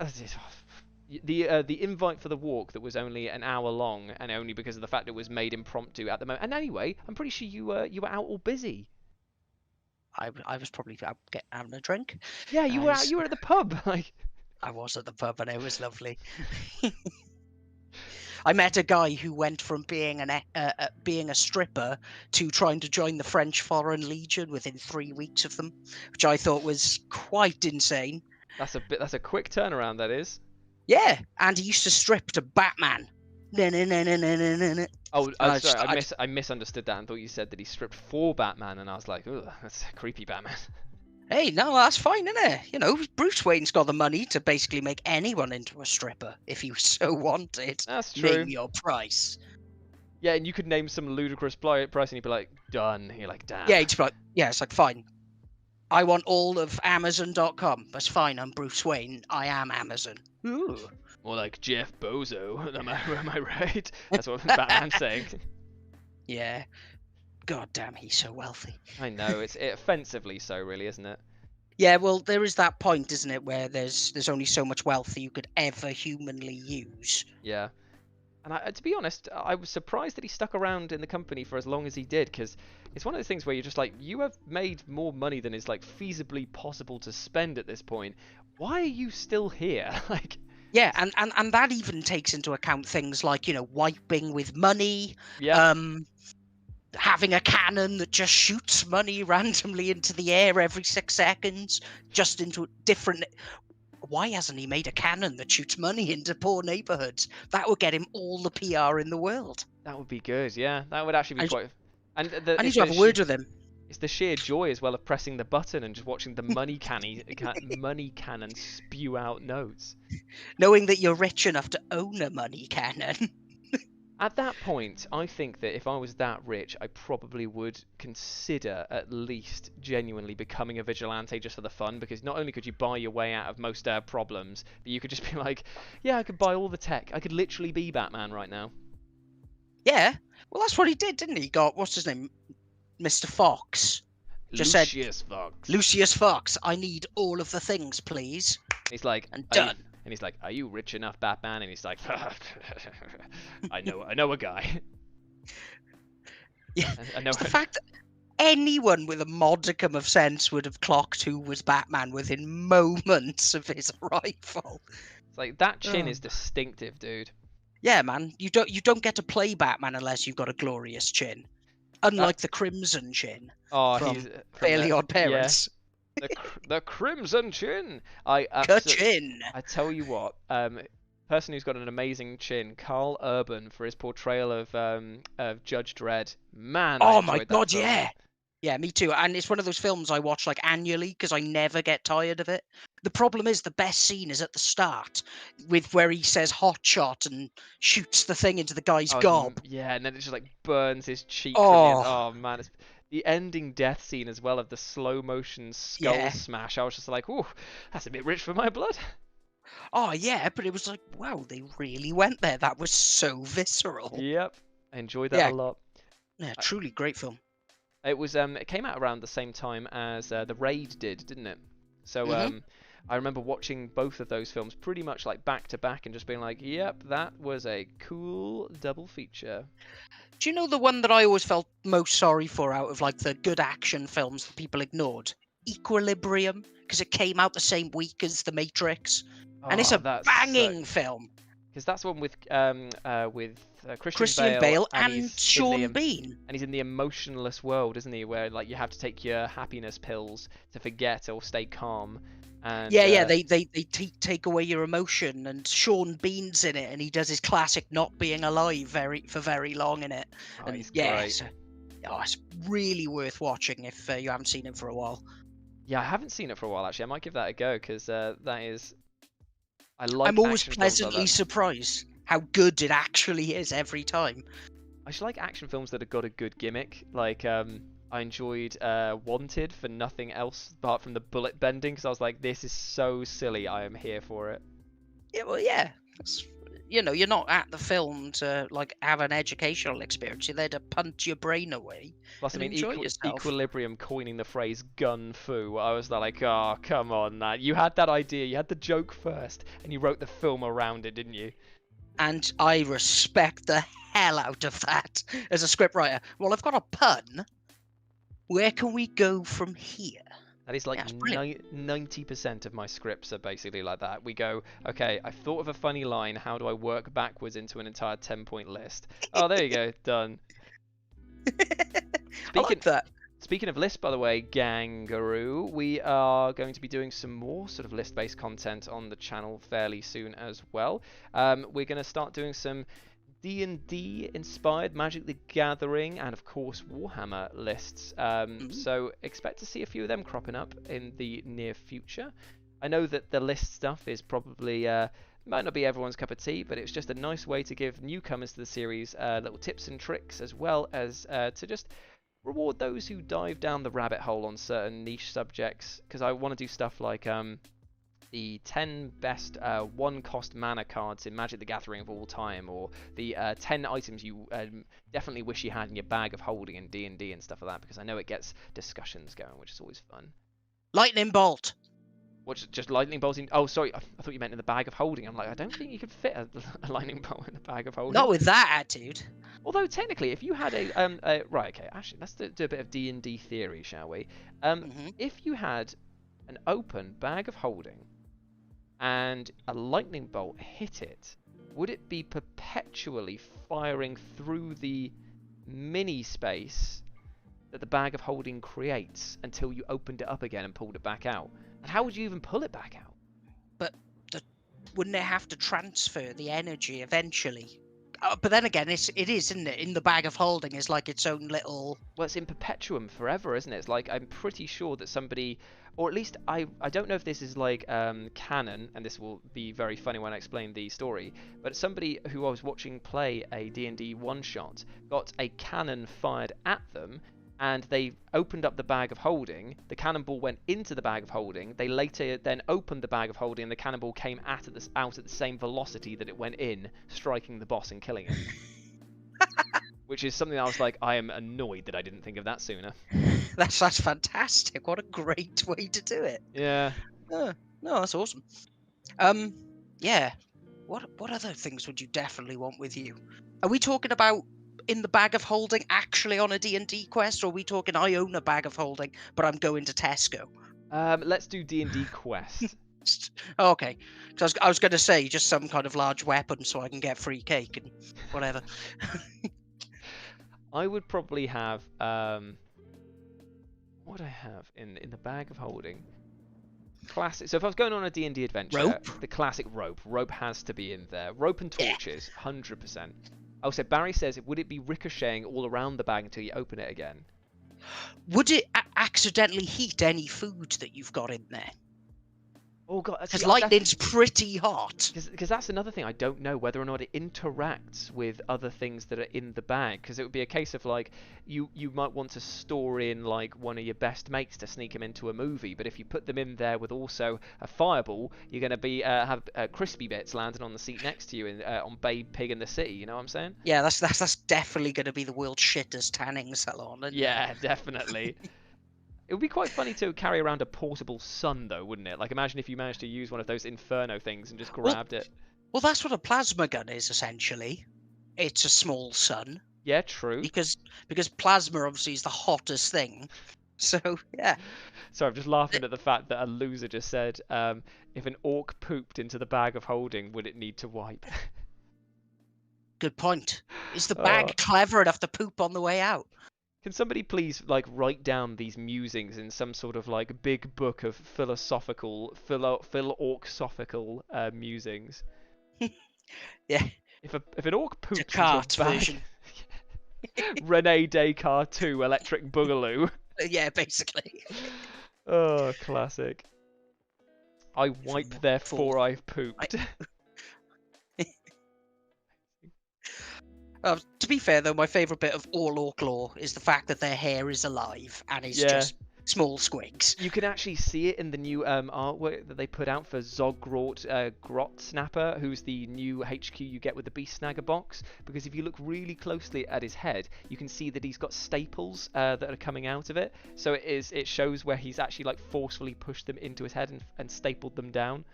The invite for the walk that was only an hour long, and only because of the fact it was made impromptu at the moment. And anyway, I'm pretty sure you were out all busy. I was probably out having a drink. Yeah, you were at the pub. Like, I was at the pub and it was lovely. I met a guy who went from being being a stripper to trying to join the French Foreign Legion within 3 weeks of them, which I thought was quite insane. That's a quick turnaround, that is. Yeah, and he used to strip to Batman. No, no, no, no, no, no, no, no. Oh, I sorry, I misunderstood that and thought you said that he stripped for Batman, and I was like, ugh, that's a creepy Batman. Hey, no, that's fine, isn't it? You know, Bruce Wayne's got the money to basically make anyone into a stripper if he so wanted. That's true. Name your price. Yeah, and you could name some ludicrous price and he'd be like, done. You're like, damn. Yeah, it's like, yeah, it's like, fine. I want all of Amazon.com. That's fine, I'm Bruce Wayne. I am Amazon. Ooh. More like Jeff Bozo. Am I right? That's what Batman's saying. Yeah. God damn, he's so wealthy. I know, it's offensively so, really, isn't it? Yeah, well, there is that point, isn't it, where there's only so much wealth that you could ever humanly use. Yeah. And to be honest, I was surprised that he stuck around in the company for as long as he did, because it's one of those things where you're just like, you have made more money than is like feasibly possible to spend at this point. Why are you still here? Like. Yeah, and that even takes into account things like, you know, wiping with money. Yeah. Having a cannon that just shoots money randomly into the air every 6 seconds, just into different. Why hasn't he made a cannon that shoots money into poor neighborhoods? That would get him all the PR in the world. That would be good, yeah. That would actually be quite. I need to have a word with him. It's the sheer joy as well of pressing the button and just watching the money cannon spew out notes. Knowing that you're rich enough to own a money cannon. At that point, I think that if I was that rich, I probably would consider at least genuinely becoming a vigilante just for the fun, because not only could you buy your way out of most problems, but you could just be like, yeah, I could buy all the tech. I could literally be Batman right now. Yeah, well, that's what he did, didn't he? He got, what's his name? Mr. Fox. Lucius Fox, I need all of the things, please. He's like, and done. And he's like, are you rich enough, Batman? And he's like, I know a guy. Yeah, I know the fact that anyone with a modicum of sense would have clocked who was Batman within moments of his arrival. It's like, that chin is distinctive, dude. Yeah, man. You don't get to play Batman unless you've got a glorious chin. Unlike the Crimson Chin from Fairly Odd Parents. Yeah. The Crimson Chin. I tell you what, person who's got an amazing chin, Carl Urban, for his portrayal of Judge Dredd. Man, oh my god, yeah, me too. And it's one of those films I watch like annually because I never get tired of it. The problem is the best scene is at the start, with where he says "hot shot" and shoots the thing into the guy's gob. Yeah, and then it just like burns his cheek. Oh man, it's the ending death scene as well of the slow motion skull smash. I was just like, ooh, that's a bit rich for my blood. Oh yeah, but it was like, wow, they really went there. That was so visceral. Yep, I enjoyed that a lot. Yeah, truly great film. It was it came out around the same time as The Raid did, didn't it? So I remember watching both of those films pretty much like back to back and just being like, yep, that was a cool double feature. Do you know the one that I always felt most sorry for out of like the good action films that people ignored? Equilibrium, because it came out the same week as The Matrix, and it's a banging film. Because that's one with Christian Bale and Sean Bean. And he's in the emotionless world, isn't he? Where like you have to take your happiness pills to forget or stay calm. And, they take away your emotion, and Sean Bean's in it, and he does his classic not being alive for very long in it. Oh, and he's great. It's really worth watching if you haven't seen it for a while. Yeah, I haven't seen it for a while actually. I might give that a go because that is. I'm always pleasantly surprised how good it actually is every time. I just like action films that have got a good gimmick. Like I enjoyed Wanted for nothing else apart from the bullet bending, because I was like, this is so silly. I am here for it. Yeah, well, yeah. You're not at the film to like have an educational experience. You're there to punch your brain away. Plus, I mean, enjoy yourself. Equilibrium coining the phrase "gun fu." I was like, oh, come on, man. You had that idea. You had the joke first, and you wrote the film around it, didn't you? And I respect the hell out of that as a scriptwriter. Well, I've got a pun. Where can we go from here? That is like Yeah, it's brilliant. 90% of my scripts are basically like that. We go, okay, I've thought of a funny line. How do I work backwards into an entire 10-point list? Oh, there you go, done. I Speaking like that. Speaking of lists, by the way, Gangaroo, we are going to be doing some more sort of list-based content on the channel fairly soon as well. We're going to start doing some D&D inspired Magic the Gathering and of course Warhammer lists. So expect to see a few of them cropping up in the near future. I know that the list stuff is probably might not be everyone's cup of tea, but it's just a nice way to give newcomers to the series little tips and tricks, as well as to just reward those who dive down the rabbit hole on certain niche subjects, because I want to do stuff like the 10 best one-cost mana cards in Magic the Gathering of all time, or the 10 items you definitely wish you had in your bag of holding in D&D and stuff like that, because I know it gets discussions going, which is always fun. Lightning bolt. What's just lightning bolts in? Oh, sorry, I thought you meant in the bag of holding. I'm like, I don't think you could fit a lightning bolt in the bag of holding. Not with that attitude. Although technically, if you had right, okay, actually, let's do a bit of D&D theory, shall we? If you had an open bag of holding and a lightning bolt hit it, would it be perpetually firing through the mini space that the bag of holding creates until you opened it up again and pulled it back out? And how would you even pull it back out? But wouldn't it have to transfer the energy eventually? But then again, it is, isn't it? In the bag of holding is like its own little... Well, it's in perpetuum forever, isn't it? It's like, I'm pretty sure that somebody, or at least I don't know if this is like canon, and this will be very funny when I explain the story, but somebody who I was watching play a D&D one-shot got a cannon fired at them, and they opened up the bag of holding, the cannonball went into the bag of holding, they later then opened the bag of holding, and the cannonball came out at the same velocity that it went in, striking the boss and killing him. Which is something I was like, I am annoyed that I didn't think of that sooner. That's fantastic. What a great way to do it. Yeah. No, that's awesome. Yeah. What other things would you definitely want with you? Are we talking about in the bag of holding actually on a D&D quest, or are we talking I own a bag of holding but I'm going to Tesco? Let's do D&D quest. Okay, because I was going to say just some kind of large weapon so I can get free cake and whatever. I would probably have what would I have in the bag of holding? Classic. So if I was going on a D&D adventure, rope? The classic rope. Rope has to be in there. Rope and torches, 100%. Also, Barry says, would it be ricocheting all around the bag until you open it again? Would it accidentally heat any food that you've got in there? Oh god, because lightning's pretty hot. Because that's another thing. I don't know whether or not it interacts with other things that are in the bag. Because it would be a case of like you might want to store in like one of your best mates to sneak him into a movie, but if you put them in there with also a fireball, you're going to be have crispy bits landing on the seat next to you on Babe Pig in the City. You know what I'm saying? Yeah, that's definitely going to be the world's shittest tanning salon. Yeah, definitely. It would be quite funny to carry around a portable sun, though, wouldn't it? Like, imagine if you managed to use one of those Inferno things and just grabbed it. Well, that's what a plasma gun is, essentially. It's a small sun. Yeah, true. Because plasma, obviously, is the hottest thing. So, yeah. So I'm just laughing at the fact that a loser just said, if an orc pooped into the bag of holding, would it need to wipe? Good point. Is the bag clever enough to poop on the way out? Can somebody please like write down these musings in some sort of like big book of philosophical musings? Yeah. If an orc poops Descartes into a bag, version. Rene Descartes 2 Electric Boogaloo. Yeah, basically. Oh, classic. I wipe therefore I've pooped. To be fair, though, my favourite bit of all orc lore is the fact that their hair is alive and is just small squigs. You can actually see it in the new artwork that they put out for Zogrot Grot Snapper, who's the new HQ you get with the Beast Snagger box. Because if you look really closely at his head, you can see that he's got staples that are coming out of it. So it shows where he's actually like forcefully pushed them into his head and stapled them down.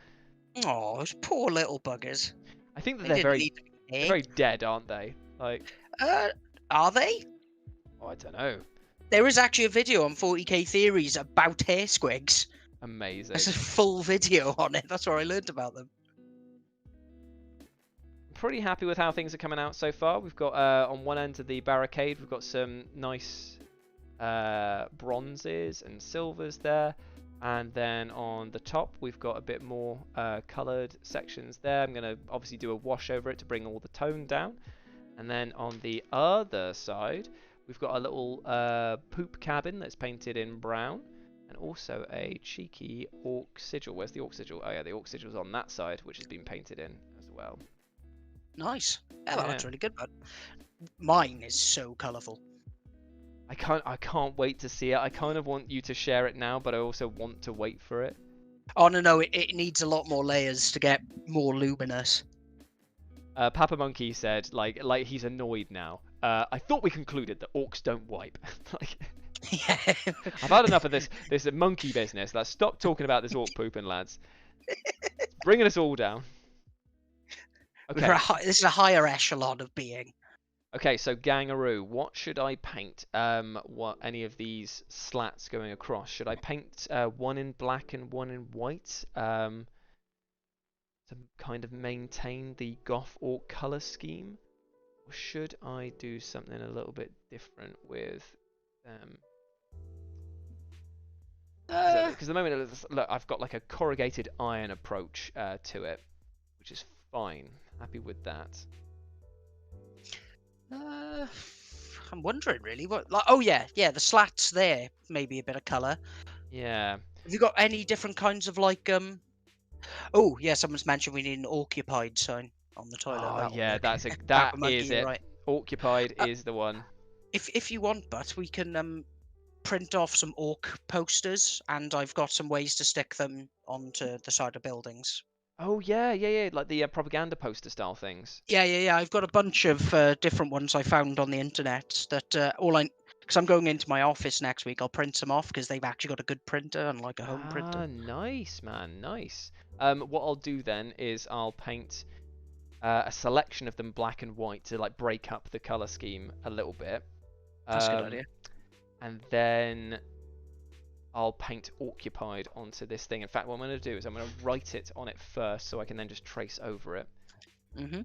Oh, those poor little buggers. I think that they're very dead, aren't they? Like, are they? oh, I don't know. There is actually a video on 40k Theories about hair squigs. Amazing. There's a full video on it. That's where I learned about them. Pretty happy with how things are coming out so far. We've got on one end of the barricade, we've got some nice bronzes and silvers there, and then on the top we've got a bit more coloured sections there. I'm going to obviously do a wash over it to bring all the tone down, and then on the other side we've got a little poop cabin that's painted in brown, and also a cheeky orc sigil. Where's the orc sigil? Oh yeah, the orc sigil's on that side, which has been painted in as well. Nice. Yeah, that looks Yeah. really good, but mine is so colourful. I can't wait to see it. I kind of want you to share it now, but I also want to wait for it. Oh no, it needs a lot more layers to get more luminous. Papa Monkey said, like he's annoyed now. I thought we concluded that orcs don't wipe. Like, Yeah. I've had enough of this monkey business. Let's stop talking about this orc pooping, lads. It's bringing us all down. Okay. This is a higher echelon of being. Okay, so Gangaroo, what should I paint? What any of these slats going across? Should I paint one in black and one in white? To kind of maintain the goth orc color scheme, or should I do something a little bit different with them? Because at the moment, look, I've got like a corrugated iron approach to it, which is fine. Happy with that. I'm wondering really what. Like, oh yeah, the slats there. Maybe a bit of colour. Yeah. Have you got any different kinds of like Oh yeah, someone's mentioned we need an occupied sign on the toilet. Oh yeah, that is it. Right. Occupied is the one. If you want, but we can print off some orc posters, and I've got some ways to stick them onto the side of buildings. Oh yeah, like the propaganda poster style things. Yeah. I've got a bunch of different ones I found on the internet that because I'm going into my office next week, I'll print some off because they've actually got a good printer and like a home printer. Nice, man, nice. What I'll do then is I'll paint a selection of them black and white to like break up the color scheme a little bit. That's a good idea. And then I'll paint occupied onto this thing. In fact, what I'm going to do is I'm going to write it on it first, so I can then just trace over it. Good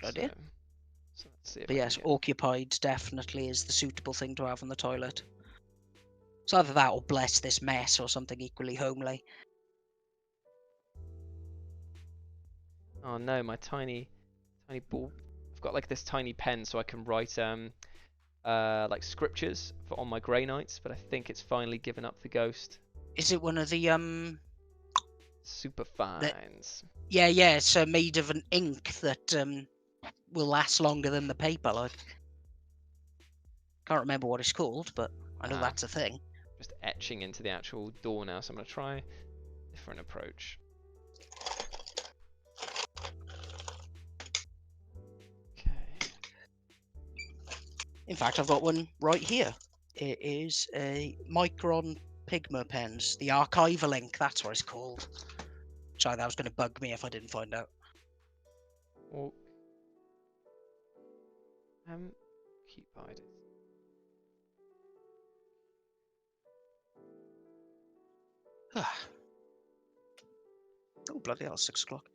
idea. So let's see. But yes, occupied definitely is the suitable thing to have on the toilet. So either that or bless this mess or something equally homely. Oh no, my tiny ball. I've got like this tiny pen, so I can write like scriptures on my Grey Knights, but I think it's finally given up the ghost. Is it one of the super fines? Yeah, it's made of an ink that will last longer than the paper. Like, can't remember what it's called, but I know that's a thing. Just etching into the actual door now, so I'm gonna try a different approach. In fact, I've got one right here. It is a Micron Pigma pens, the archival ink. That's what it's called. Sorry, that was going to bug me if I didn't find out. Well, occupied. Oh bloody hell! 6 o'clock.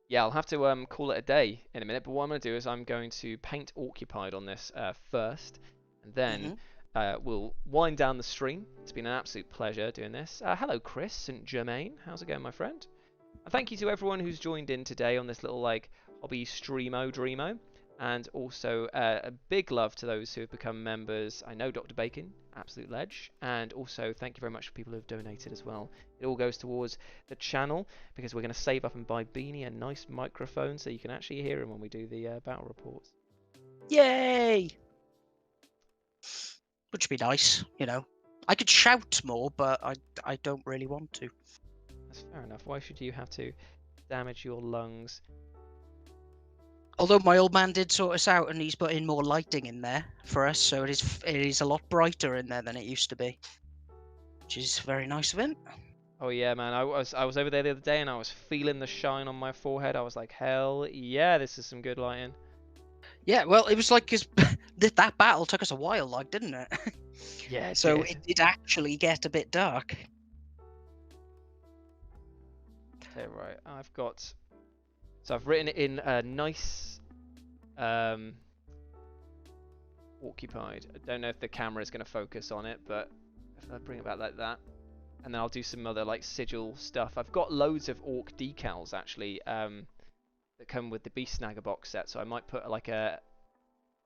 Yeah, I'll have to call it a day in a minute, but what I'm going to do is I'm going to paint occupied on this first, and then we'll wind down the stream. It's been an absolute pleasure doing this. Hello, Chris St. Germain. How's it going, my friend? And thank you to everyone who's joined in today on this little like hobby streamo-dreamo. And also a big love to those who have become members. I know Dr. Bacon, absolute ledge. And also thank you very much for people who have donated as well. It all goes towards the channel because we're going to save up and buy Beanie a nice microphone so you can actually hear him when we do the battle reports. Yay! Which would be nice, you know. I could shout more, but I don't really want to. That's fair enough. Why should you have to damage your lungs? Although my old man did sort us out, and he's put in more lighting in there for us, so it is a lot brighter in there than it used to be, which is very nice of him. Oh yeah, man. I was over there the other day, and I was feeling the shine on my forehead. I was like, hell yeah, this is some good lighting. Yeah, well, it was like his that battle took us a while, like, didn't it? Yeah, it So did. it did actually get a bit dark. Okay, right. So I've written it in a nice occupied. I don't know if the camera is going to focus on it, but if I bring it back like that, and then I'll do some other like sigil stuff. I've got loads of orc decals actually that come with the Beast Snagger box set, so I might put like a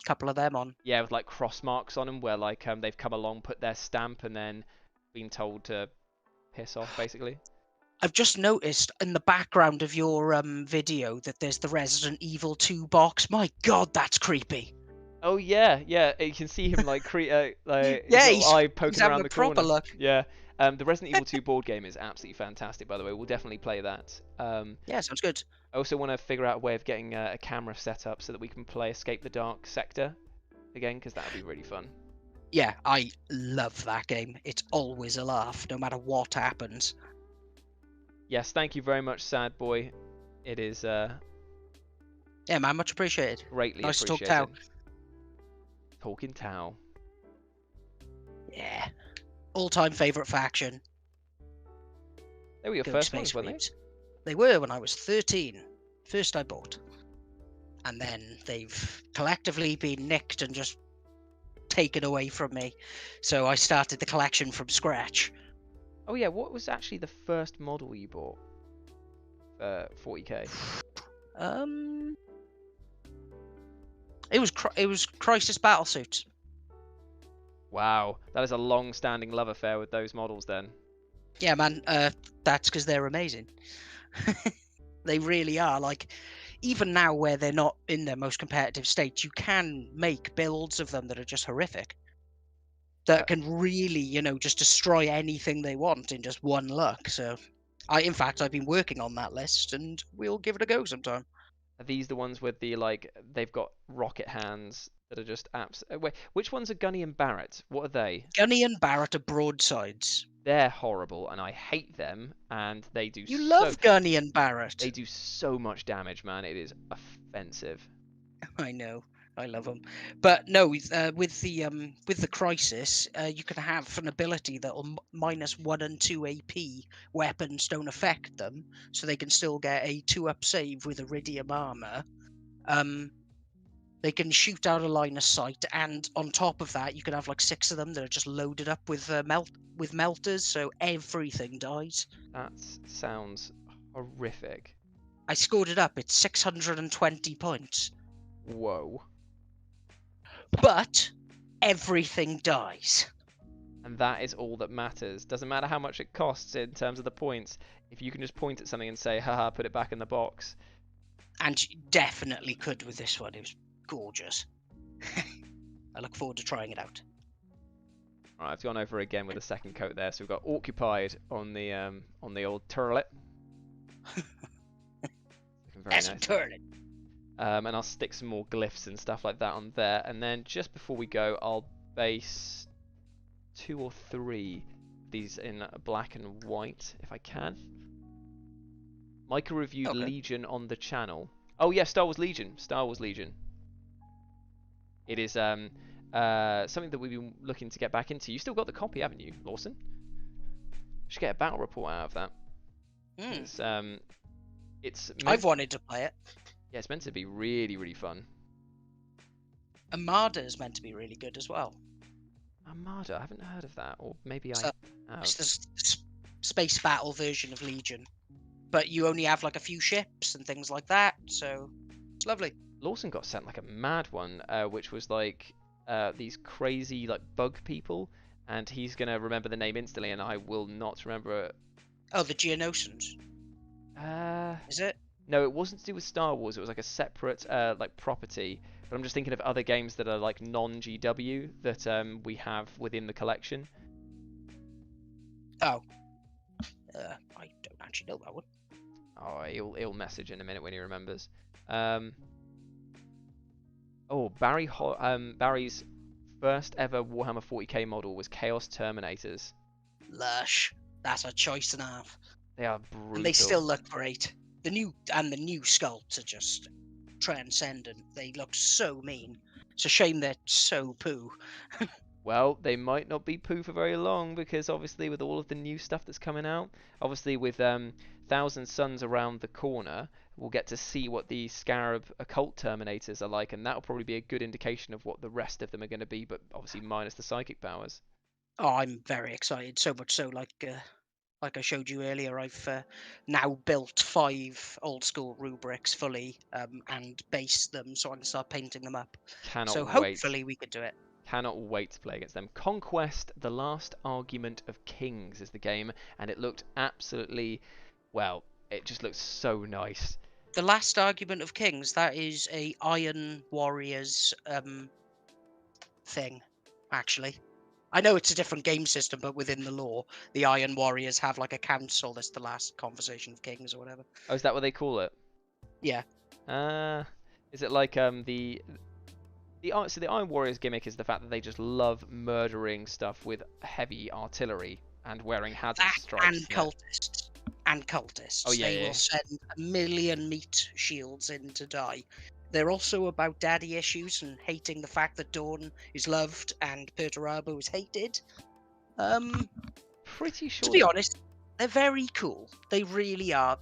Couple of them on. yeah with like cross marks on them where like they've come along, put their stamp, and then been told to piss off basically. I've just noticed in the background of your video that there's the Resident Evil 2 box. My God, that's creepy. Oh yeah, yeah. You can see him like like his Yeah, little eye he's poking having around a the proper corner. look. Yeah. The Resident Evil 2 board game is absolutely fantastic, by the way. We'll definitely play that. Yeah, sounds good. I also want to figure out a way of getting a camera set up so that we can play Escape the Dark Sector again, because that would be really fun. Yeah, I love that game. It's always a laugh, no matter what happens. Yes, thank you very much, Sad Boy. It is Yeah, man, much appreciated. greatly Nice to talk appreciated. Tau. Talking Tau. Yeah. All-time favourite faction. They were your Go first Space ones, weren't they? Marines. They were when I was 13. First I bought. And then they've collectively been nicked and just taken away from me. So I started the collection from scratch. Oh yeah, what was actually the first model you bought? 40k. It was Crisis Battlesuits. Wow, that is a long-standing love affair with those models then. Yeah, man. That's because they're amazing. They really are. Like, even now where they're not in their most competitive state, you can make builds of them that are just horrific. That can really, you know, just destroy anything they want in just one look. So, in fact, I've been working on that list, and we'll give it a go sometime. Are these the ones with the like? They've got rocket hands that are just Wait, which ones are Gunny and Barrett? What are they? Gunny and Barrett are broadsides. They're horrible, and I hate them. And they do. You love Gunny and Barrett. They do so much damage, man. It is offensive. I know. I love them, but no. With the Crisis, you can have an ability that'll -1 and 2 AP. Weapons don't affect them, so they can still get a 2-up save with Iridium armor. They can shoot out a line of sight, and on top of that, you can have like 6 of them that are just loaded up with melters, so everything dies. That sounds horrific. I scored it up. It's 620 points. Whoa. But everything dies. And that is all that matters. Doesn't matter how much it costs in terms of the points. If you can just point at something and say, haha, put it back in the box. And you definitely could with this one. It was gorgeous. I look forward to trying it out. Alright, I've gone over again with a second coat there. So we've got occupied on the old turlet. Looking very That's nice. a turret. And I'll stick some more glyphs and stuff like that on there. And then just before we go, I'll base 2 or 3 of these in black and white, if I can. Micah reviewed Legion on the channel. Oh yeah, Star Wars Legion. Star Wars Legion. It is something that we've been looking to get back into. You still got the copy, haven't you, Lawson? Should get a battle report out of that. It's I've wanted to play it. Yeah, it's meant to be really, really fun. Armada is meant to be really good as well. Armada? I haven't heard of that, or maybe So, I have. it's the space battle version of Legion, but you only have like a few ships and things like that, so it's lovely. Lawson got sent like a mad one, which was like these crazy like bug people, and he's gonna remember the name instantly, and I will not remember it. Oh, the Geonosians. Is it? No, it wasn't to do with Star Wars. It was like a separate like property. But I'm just thinking of other games that are like non-GW that we have within the collection. Oh. I don't actually know that one. Oh, he'll message in a minute when he remembers. Oh, Barry's first ever Warhammer 40K model was Chaos Terminators. Lush. That's a choice and a half. They are brutal. And they still look great. The new sculpts are just transcendent. They look so mean. It's a shame they're so poo. Well, they might not be poo for very long, because obviously with all of the new stuff that's coming out, obviously with Thousand Suns around the corner, we'll get to see what the Scarab Occult Terminators are like, and that'll probably be a good indication of what the rest of them are going to be, but obviously minus the psychic powers. Oh, I'm very excited. So much so, like I showed you earlier, I've now built 5 old school rubrics fully and based them so I can start painting them up. Cannot So wait. hopefully we could do it. Cannot wait to play against them. Conquest: The Last Argument of Kings is the game, and it looked absolutely, well, it just looks so nice. The Last Argument of Kings, that is a Iron Warriors thing, actually. I know it's a different game system, but within the lore, the Iron Warriors have like a council that's the last conversation of kings or whatever. Oh, is that what they call it? Yeah. Is it like so the Iron Warriors gimmick is the fact that they just love murdering stuff with heavy artillery and wearing hazard stripes. And cultists. And cultists. Oh, yeah, they yeah. will send 1 million meat shields in to die. They're also about daddy issues and hating the fact that Dawn is loved and Perturabo is hated. Pretty sure. To be honest, they're very cool. They really are.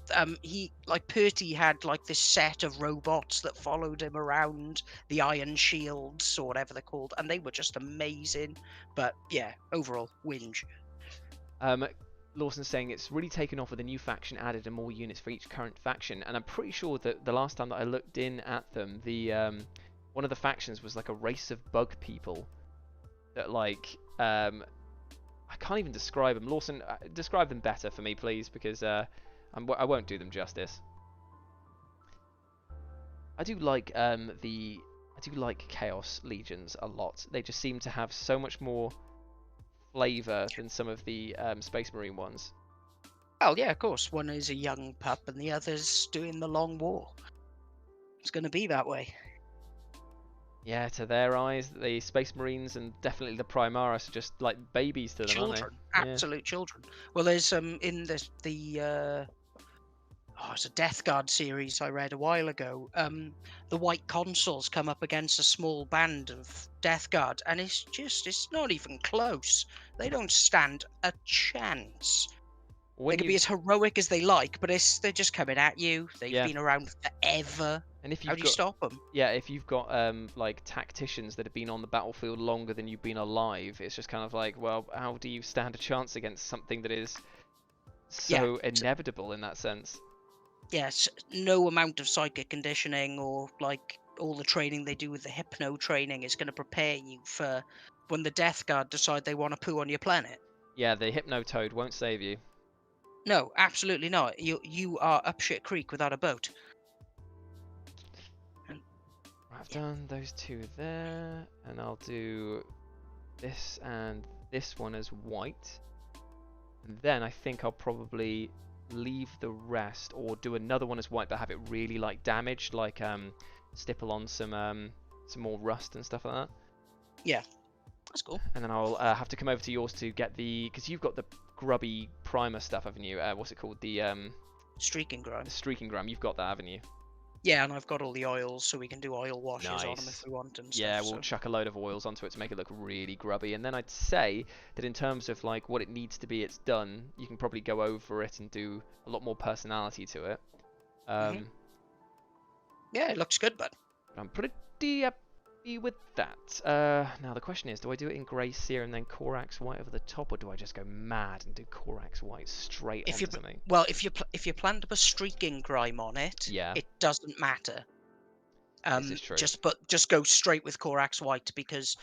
Perty had like this set of robots that followed him around, the Iron Shields or whatever they're called, and they were just amazing. But yeah, overall, whinge. Lawson's saying it's really taken off with a new faction added and more units for each current faction, and I'm pretty sure that the last time that I looked in at them, the one of the factions was like a race of bug people that I can't even describe them. Lawson, describe them better for me, please, because I won't do them justice. I do like Chaos Legions a lot. They just seem to have so much more flavor than some of the Space Marine ones. Oh yeah, of course. One is a young pup and the other's doing the long war. It's going to be that way. Yeah, to their eyes, the Space Marines and definitely the Primaris are just like babies to them, Children, aren't they? absolute children. Well, there's in it's a Death Guard series I read a while ago. The White Consuls come up against a small band of Death Guard, and it's not even close. They don't stand a chance. They can be as heroic as they like, but they're just coming at you. They've been around forever. And if how do you stop them? Yeah, if you've got like tacticians that have been on the battlefield longer than you've been alive, it's just kind of like, well, how do you stand a chance against something that is so inevitable in that sense? Yes, no amount of psychic conditioning or like all the training they do with the hypno training is going to prepare you for when the Death Guard decide they want to poo on your planet. Yeah, the hypno toad won't save you. No, absolutely not. You are up shit creek without a boat. I've done those two there, and I'll do this and this one as white. And then I think I'll probably leave the rest, or do another one as white, but have it really like damaged, like stipple on some more rust and stuff like that. Yeah, that's cool. And then I'll have to come over to yours to get because you've got the grubby primer stuff, haven't you? What's it called? The streaking grime. The streaking grime. You've got that, haven't you? Yeah, and I've got all the oils, so we can do oil washes on them if we want and stuff. Yeah, we'll chuck a load of oils onto it to make it look really grubby. And then I'd say that in terms of like what it needs to be, it's done. You can probably go over it and do a lot more personality to it. Yeah, it looks good, but I'm pretty happy with that. Now the question is, do I do it in grey sear and then Corax white over the top, or do I just go mad and do Corax white straight onto something? Well, if you plan to put streaking grime on it, it doesn't matter. This is true. Just go straight with Corax white because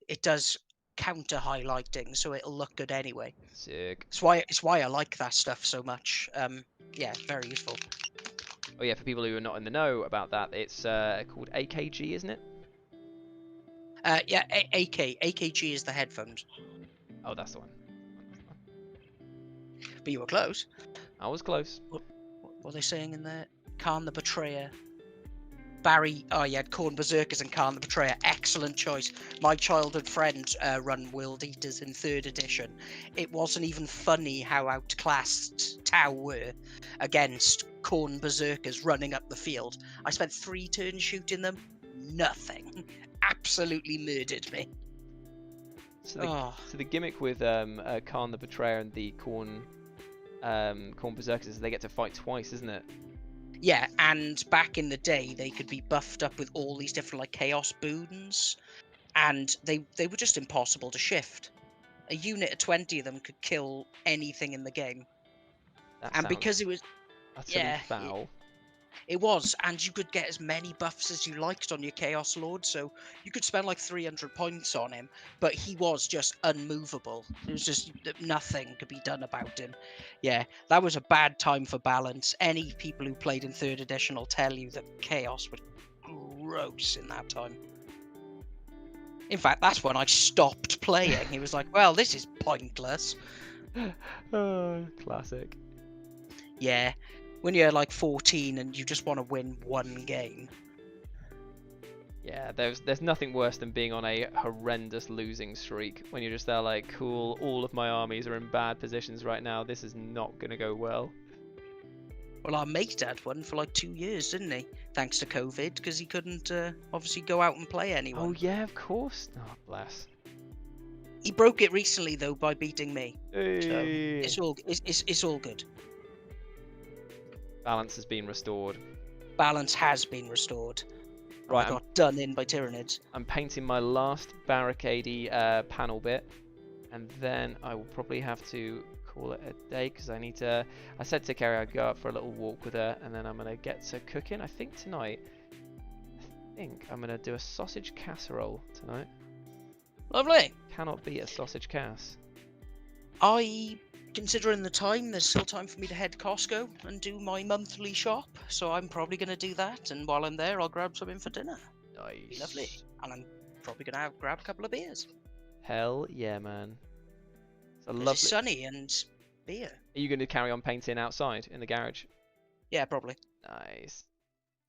it does counter highlighting, so it'll look good anyway. Sick. It's why I like that stuff so much. Yeah, very useful. Oh yeah, for people who are not in the know about that, it's called AKG, isn't it? Yeah, AKG is the headphones. Oh, that's the one. But you were close. I was close. What are they saying in there? Khan the Betrayer. Barry, oh yeah, Khorne Berserkers and Khan the Betrayer. Excellent choice. My childhood friends run World Eaters in 3rd edition. It wasn't even funny how outclassed Tau were. against corn berserkers running up the field. I spent 3 turns shooting them. Nothing. Absolutely murdered me. So the gimmick with Khan the Betrayer and the corn berserkers is they get to fight twice, isn't it? Yeah, and back in the day, they could be buffed up with all these different like chaos boons, and they were just impossible to shift. A unit of 20 of them could kill anything in the game. That And sounds because it was utterly foul. It was, and you could get as many buffs as you liked on your Chaos Lord, so you could spend like 300 points on him, but he was just unmovable. It was just nothing could be done about him. Yeah, that was a bad time for balance. Any people who played in 3rd edition will tell you that Chaos was gross in that time. In fact, that's when I stopped playing. He was like, well, this is pointless. Classic. Yeah. When you're like 14 and you just want to win one game. Yeah, there's nothing worse than being on a horrendous losing streak when you're just there like, cool, all of my armies are in bad positions right now, this is not going to go well. Well, our mate had one for like 2 years, didn't he? Thanks to COVID, because he couldn't obviously go out and play anyone. Oh yeah, of course. Oh, bless. He broke it recently though by beating me. Hey. So it's all good. Balance has been restored. Balance has been restored. Right, I got done in by Tyranids. I'm painting my last barricade panel bit, and then I will probably have to call it a day because I need to. I said to Carrie I'd go out for a little walk with her, and then I'm gonna get to cooking. I think tonight. I think I'm gonna do a sausage casserole tonight. Lovely. Cannot beat a sausage cass. Considering the time, there's still time for me to head to Costco and do my monthly shop, so I'm probably going to do that, and while I'm there, I'll grab something for dinner. Nice. Be lovely. And I'm probably going to grab a couple of beers. Hell yeah, man. It's a 'Cause lovely. It's sunny and beer. Are you going to carry on painting outside in the garage? Yeah, probably. Nice.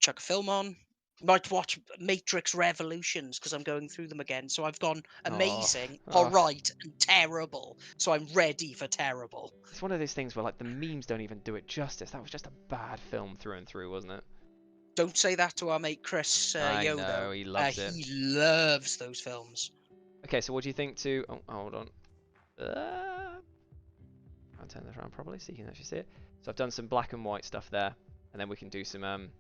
Chuck a film on. Might watch Matrix Revolutions because I'm going through them again. So I've gone amazing, alright, and terrible. So I'm ready for terrible. It's one of those things where like the memes don't even do it justice. That was just a bad film through and through, wasn't it? Don't say that to our mate Chris I Yo, know, though. he loves it. He loves those films. Okay, so what do you think to... Oh, hold on. I'll turn this around properly so you can actually see it. So I've done some black and white stuff there, and then we can do some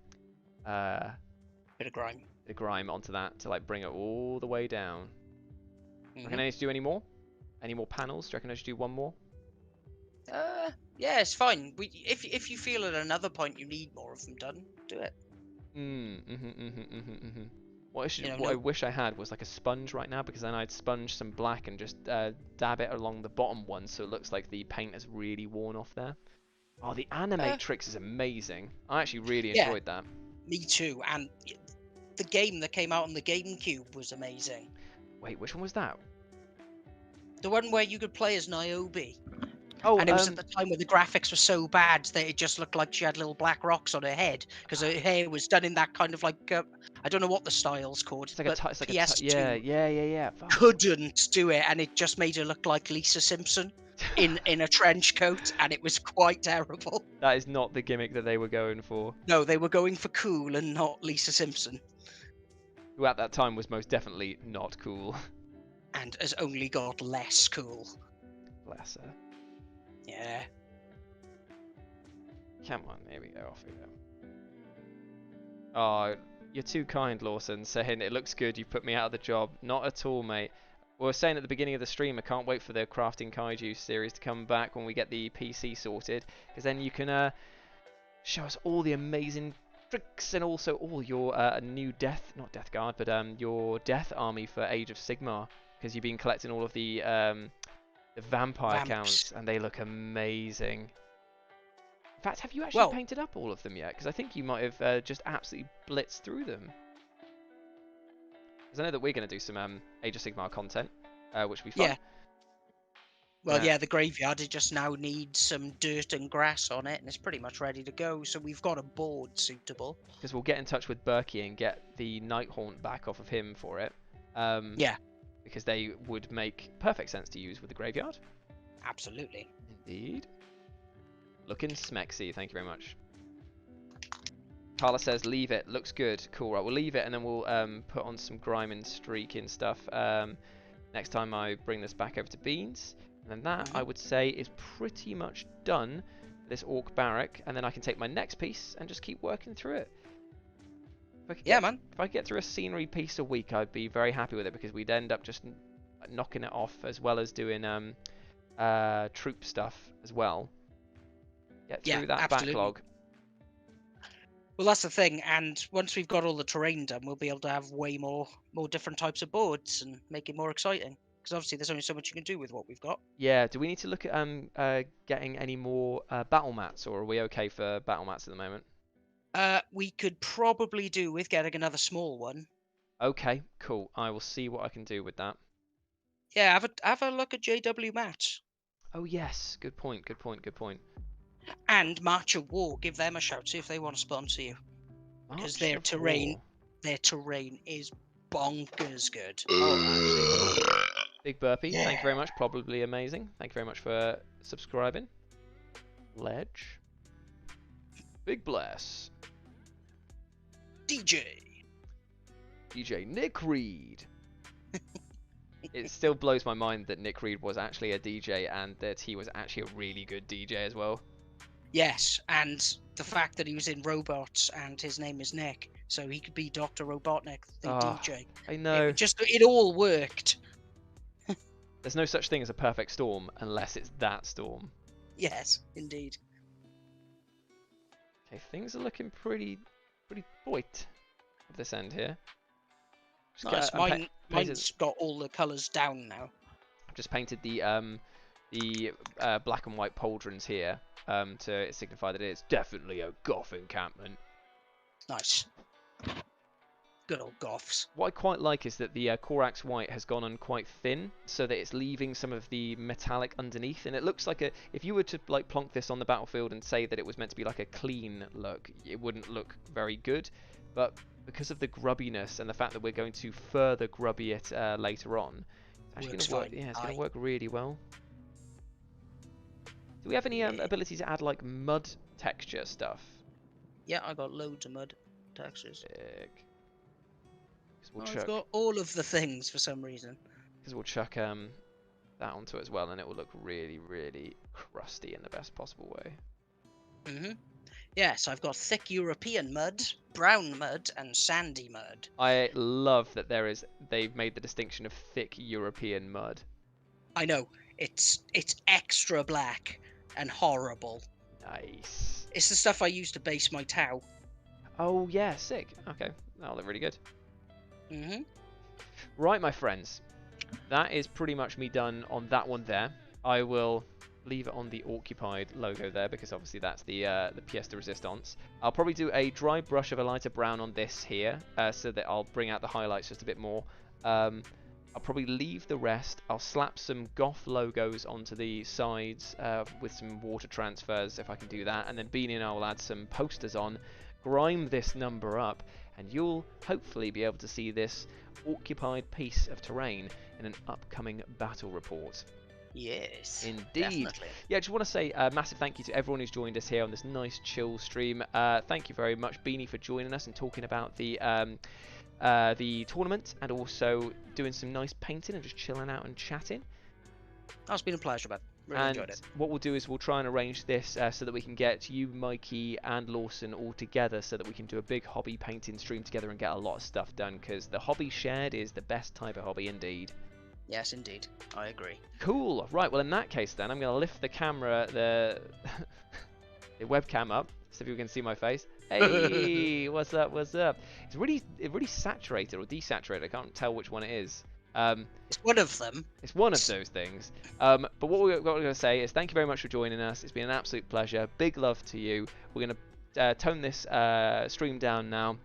Bit of grime. onto that to like bring it all the way down. Reckon I need to do any more? Any more panels? Do you reckon I should do one more? Yeah, it's fine. If you feel at another point you need more of them done, do it. What I wish I had was like a sponge right now, because then I'd sponge some black and just dab it along the bottom one so it looks like the paint has really worn off there. Oh, the animatrix is amazing. I actually really enjoyed that. Me too, and the game that came out on the GameCube was amazing. Wait, which one was that? The one where you could play as Niobe. Oh, and it was at the time where the graphics were so bad that it just looked like she had little black rocks on her head, because her hair was done in that kind of like I don't know what the style's called. It's like but PS2 yeah. couldn't do it, and it just made her look like Lisa Simpson in a trench coat, and it was quite terrible. That is not the gimmick that they were going for. No, they were going for cool and not Lisa Simpson. Who at that time was most definitely not cool. And has only got less cool. Bless her. Yeah. Come on, there we go, off we go. Oh, you're too kind, Lawson, saying it looks good, you put me out of the job. Not at all, mate. We were saying at the beginning of the stream, I can't wait for the Crafting Kaiju series to come back when we get the PC sorted, because then you can show us all the amazing tricks and also all your new not Death Guard, but your Death Army for Age of Sigmar, because you've been collecting all of the vampire accounts, and they look amazing. In fact, have you actually painted up all of them yet? Because I think you might have just absolutely blitzed through them. Because I know that we're going to do some Age of Sigmar content, which will be fun. Yeah. Well, yeah, the graveyard, it just now needs some dirt and grass on it, and it's pretty much ready to go, so we've got a board suitable. Because we'll get in touch with Berkey and get the Nighthaunt back off of him for it. Yeah. Because they would make perfect sense to use with the graveyard. Absolutely. Indeed. Looking smexy. Thank you very much. Carla says, leave it. Looks good. Cool. Right, we'll leave it, and then we'll put on some grime and streak and stuff next time I bring this back over to Beans. And then that, I would say, is pretty much done. This orc barrack, and then I can take my next piece and just keep working through it. Yeah, man. If I could get through a scenery piece a week, I'd be very happy with it, because we'd end up just knocking it off, as well as doing troop stuff as well. Get through that backlog. Well, that's the thing, and once we've got all the terrain done, we'll be able to have way more different types of boards and make it more exciting. Because obviously there's only so much you can do with what we've got. Yeah, do we need to look at getting any more battle mats, or are we okay for battle mats at the moment? We could probably do with getting another small one. Okay, cool. I will see what I can do with that. Yeah, have a look at JW Mats. Oh yes, good point, good point, good point. And March of War, give them a shout, see if they want to sponsor you. Because their terrain is bonkers good. Oh, big burpee, thank you very much, probably amazing. Thank you very much for subscribing. Ledge. Big bless. DJ Nick Reed. It still blows my mind that Nick Reed was actually a DJ, and that he was actually a really good DJ as well. Yes, and the fact that he was in Robots and his name is Nick, so he could be Dr. Robotnik, the DJ. I know. It all worked. There's no such thing as a perfect storm unless it's that storm. Yes, indeed. Okay, things are looking pretty white at this end here. Nice. Mine's got all the colours down now. I've just painted the black and white pauldrons here to signify that it's definitely a goth encampment. Nice. Good old goths. What I quite like is that the Corax white has gone on quite thin, so that it's leaving some of the metallic underneath, and it looks like if you were to like plonk this on the battlefield and say that it was meant to be like a clean look, it wouldn't look very good. But because of the grubbiness and the fact that we're going to further grubby it later on, it's actually going to work. Yeah, it's going to work really well. Do we have any ability to add like mud texture stuff? Yeah, I got loads of mud textures. Sick. I've got all of the things for some reason. Because we'll chuck that onto it as well, and it will look really, really crusty in the best possible way. Yes, I've got thick European mud, brown mud, and sandy mud. I love that they've made the distinction of thick European mud. I know, it's extra black and horrible. Nice. It's the stuff I use to base my Tau. Oh yeah, sick. Okay, that'll look really good. Right, my friends, that is pretty much me done on that one there. I will leave it on the occupied logo there, because obviously that's the pièce de résistance. I'll probably do a dry brush of a lighter brown on this here, so that I'll bring out the highlights just a bit more. I'll probably leave the rest. I'll slap some goth logos onto the sides with some water transfers if I can do that, and then Beanie and I will add some posters on, grime this number up, and you'll hopefully be able to see this occupied piece of terrain in an upcoming battle report. Yes, indeed. Definitely. Yeah, I just want to say a massive thank you to everyone who's joined us here on this nice chill stream. Thank you very much, Beanie, for joining us and talking about the tournament, and also doing some nice painting and just chilling out and chatting. That's been a pleasure, man. Really enjoyed it. What we'll do is we'll try and arrange this so that we can get you, Mikey, and Lawson all together, so that we can do a big hobby painting stream together and get a lot of stuff done, because the hobby shared is the best type of hobby indeed. Yes, indeed. I agree. Cool. Right, well, in that case, then, I'm going to lift the camera, the webcam up, so people can see my face. Hey, what's up, what's up? It's really saturated or desaturated. I can't tell which one it is. It's one of them. It's one of those things. But what we're going to say is thank you very much for joining us. It's been an absolute pleasure. Big love to you. We're going to tone this stream down now.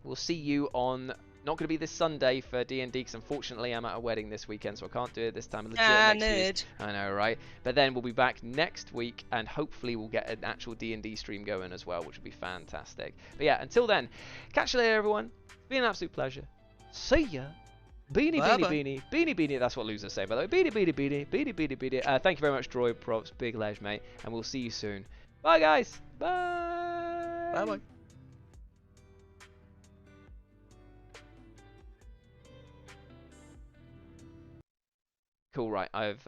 We'll see you on... Not going to be this Sunday for D&D, because unfortunately I'm at a wedding this weekend, so I can't do it this time. Nerd. I know, right? But then we'll be back next week, and hopefully we'll get an actual D&D stream going as well, which will be fantastic. But yeah, until then, catch you later, everyone. It's been an absolute pleasure. See ya. Beanie, beanie, beanie, beanie, beanie. That's what losers say, by the way. Beanie, beanie, beanie, beanie, beanie, beanie. Thank you very much, Droid Props. Big ledge, mate. And we'll see you soon. Bye, guys. Bye. Bye bye. Cool. Right. I've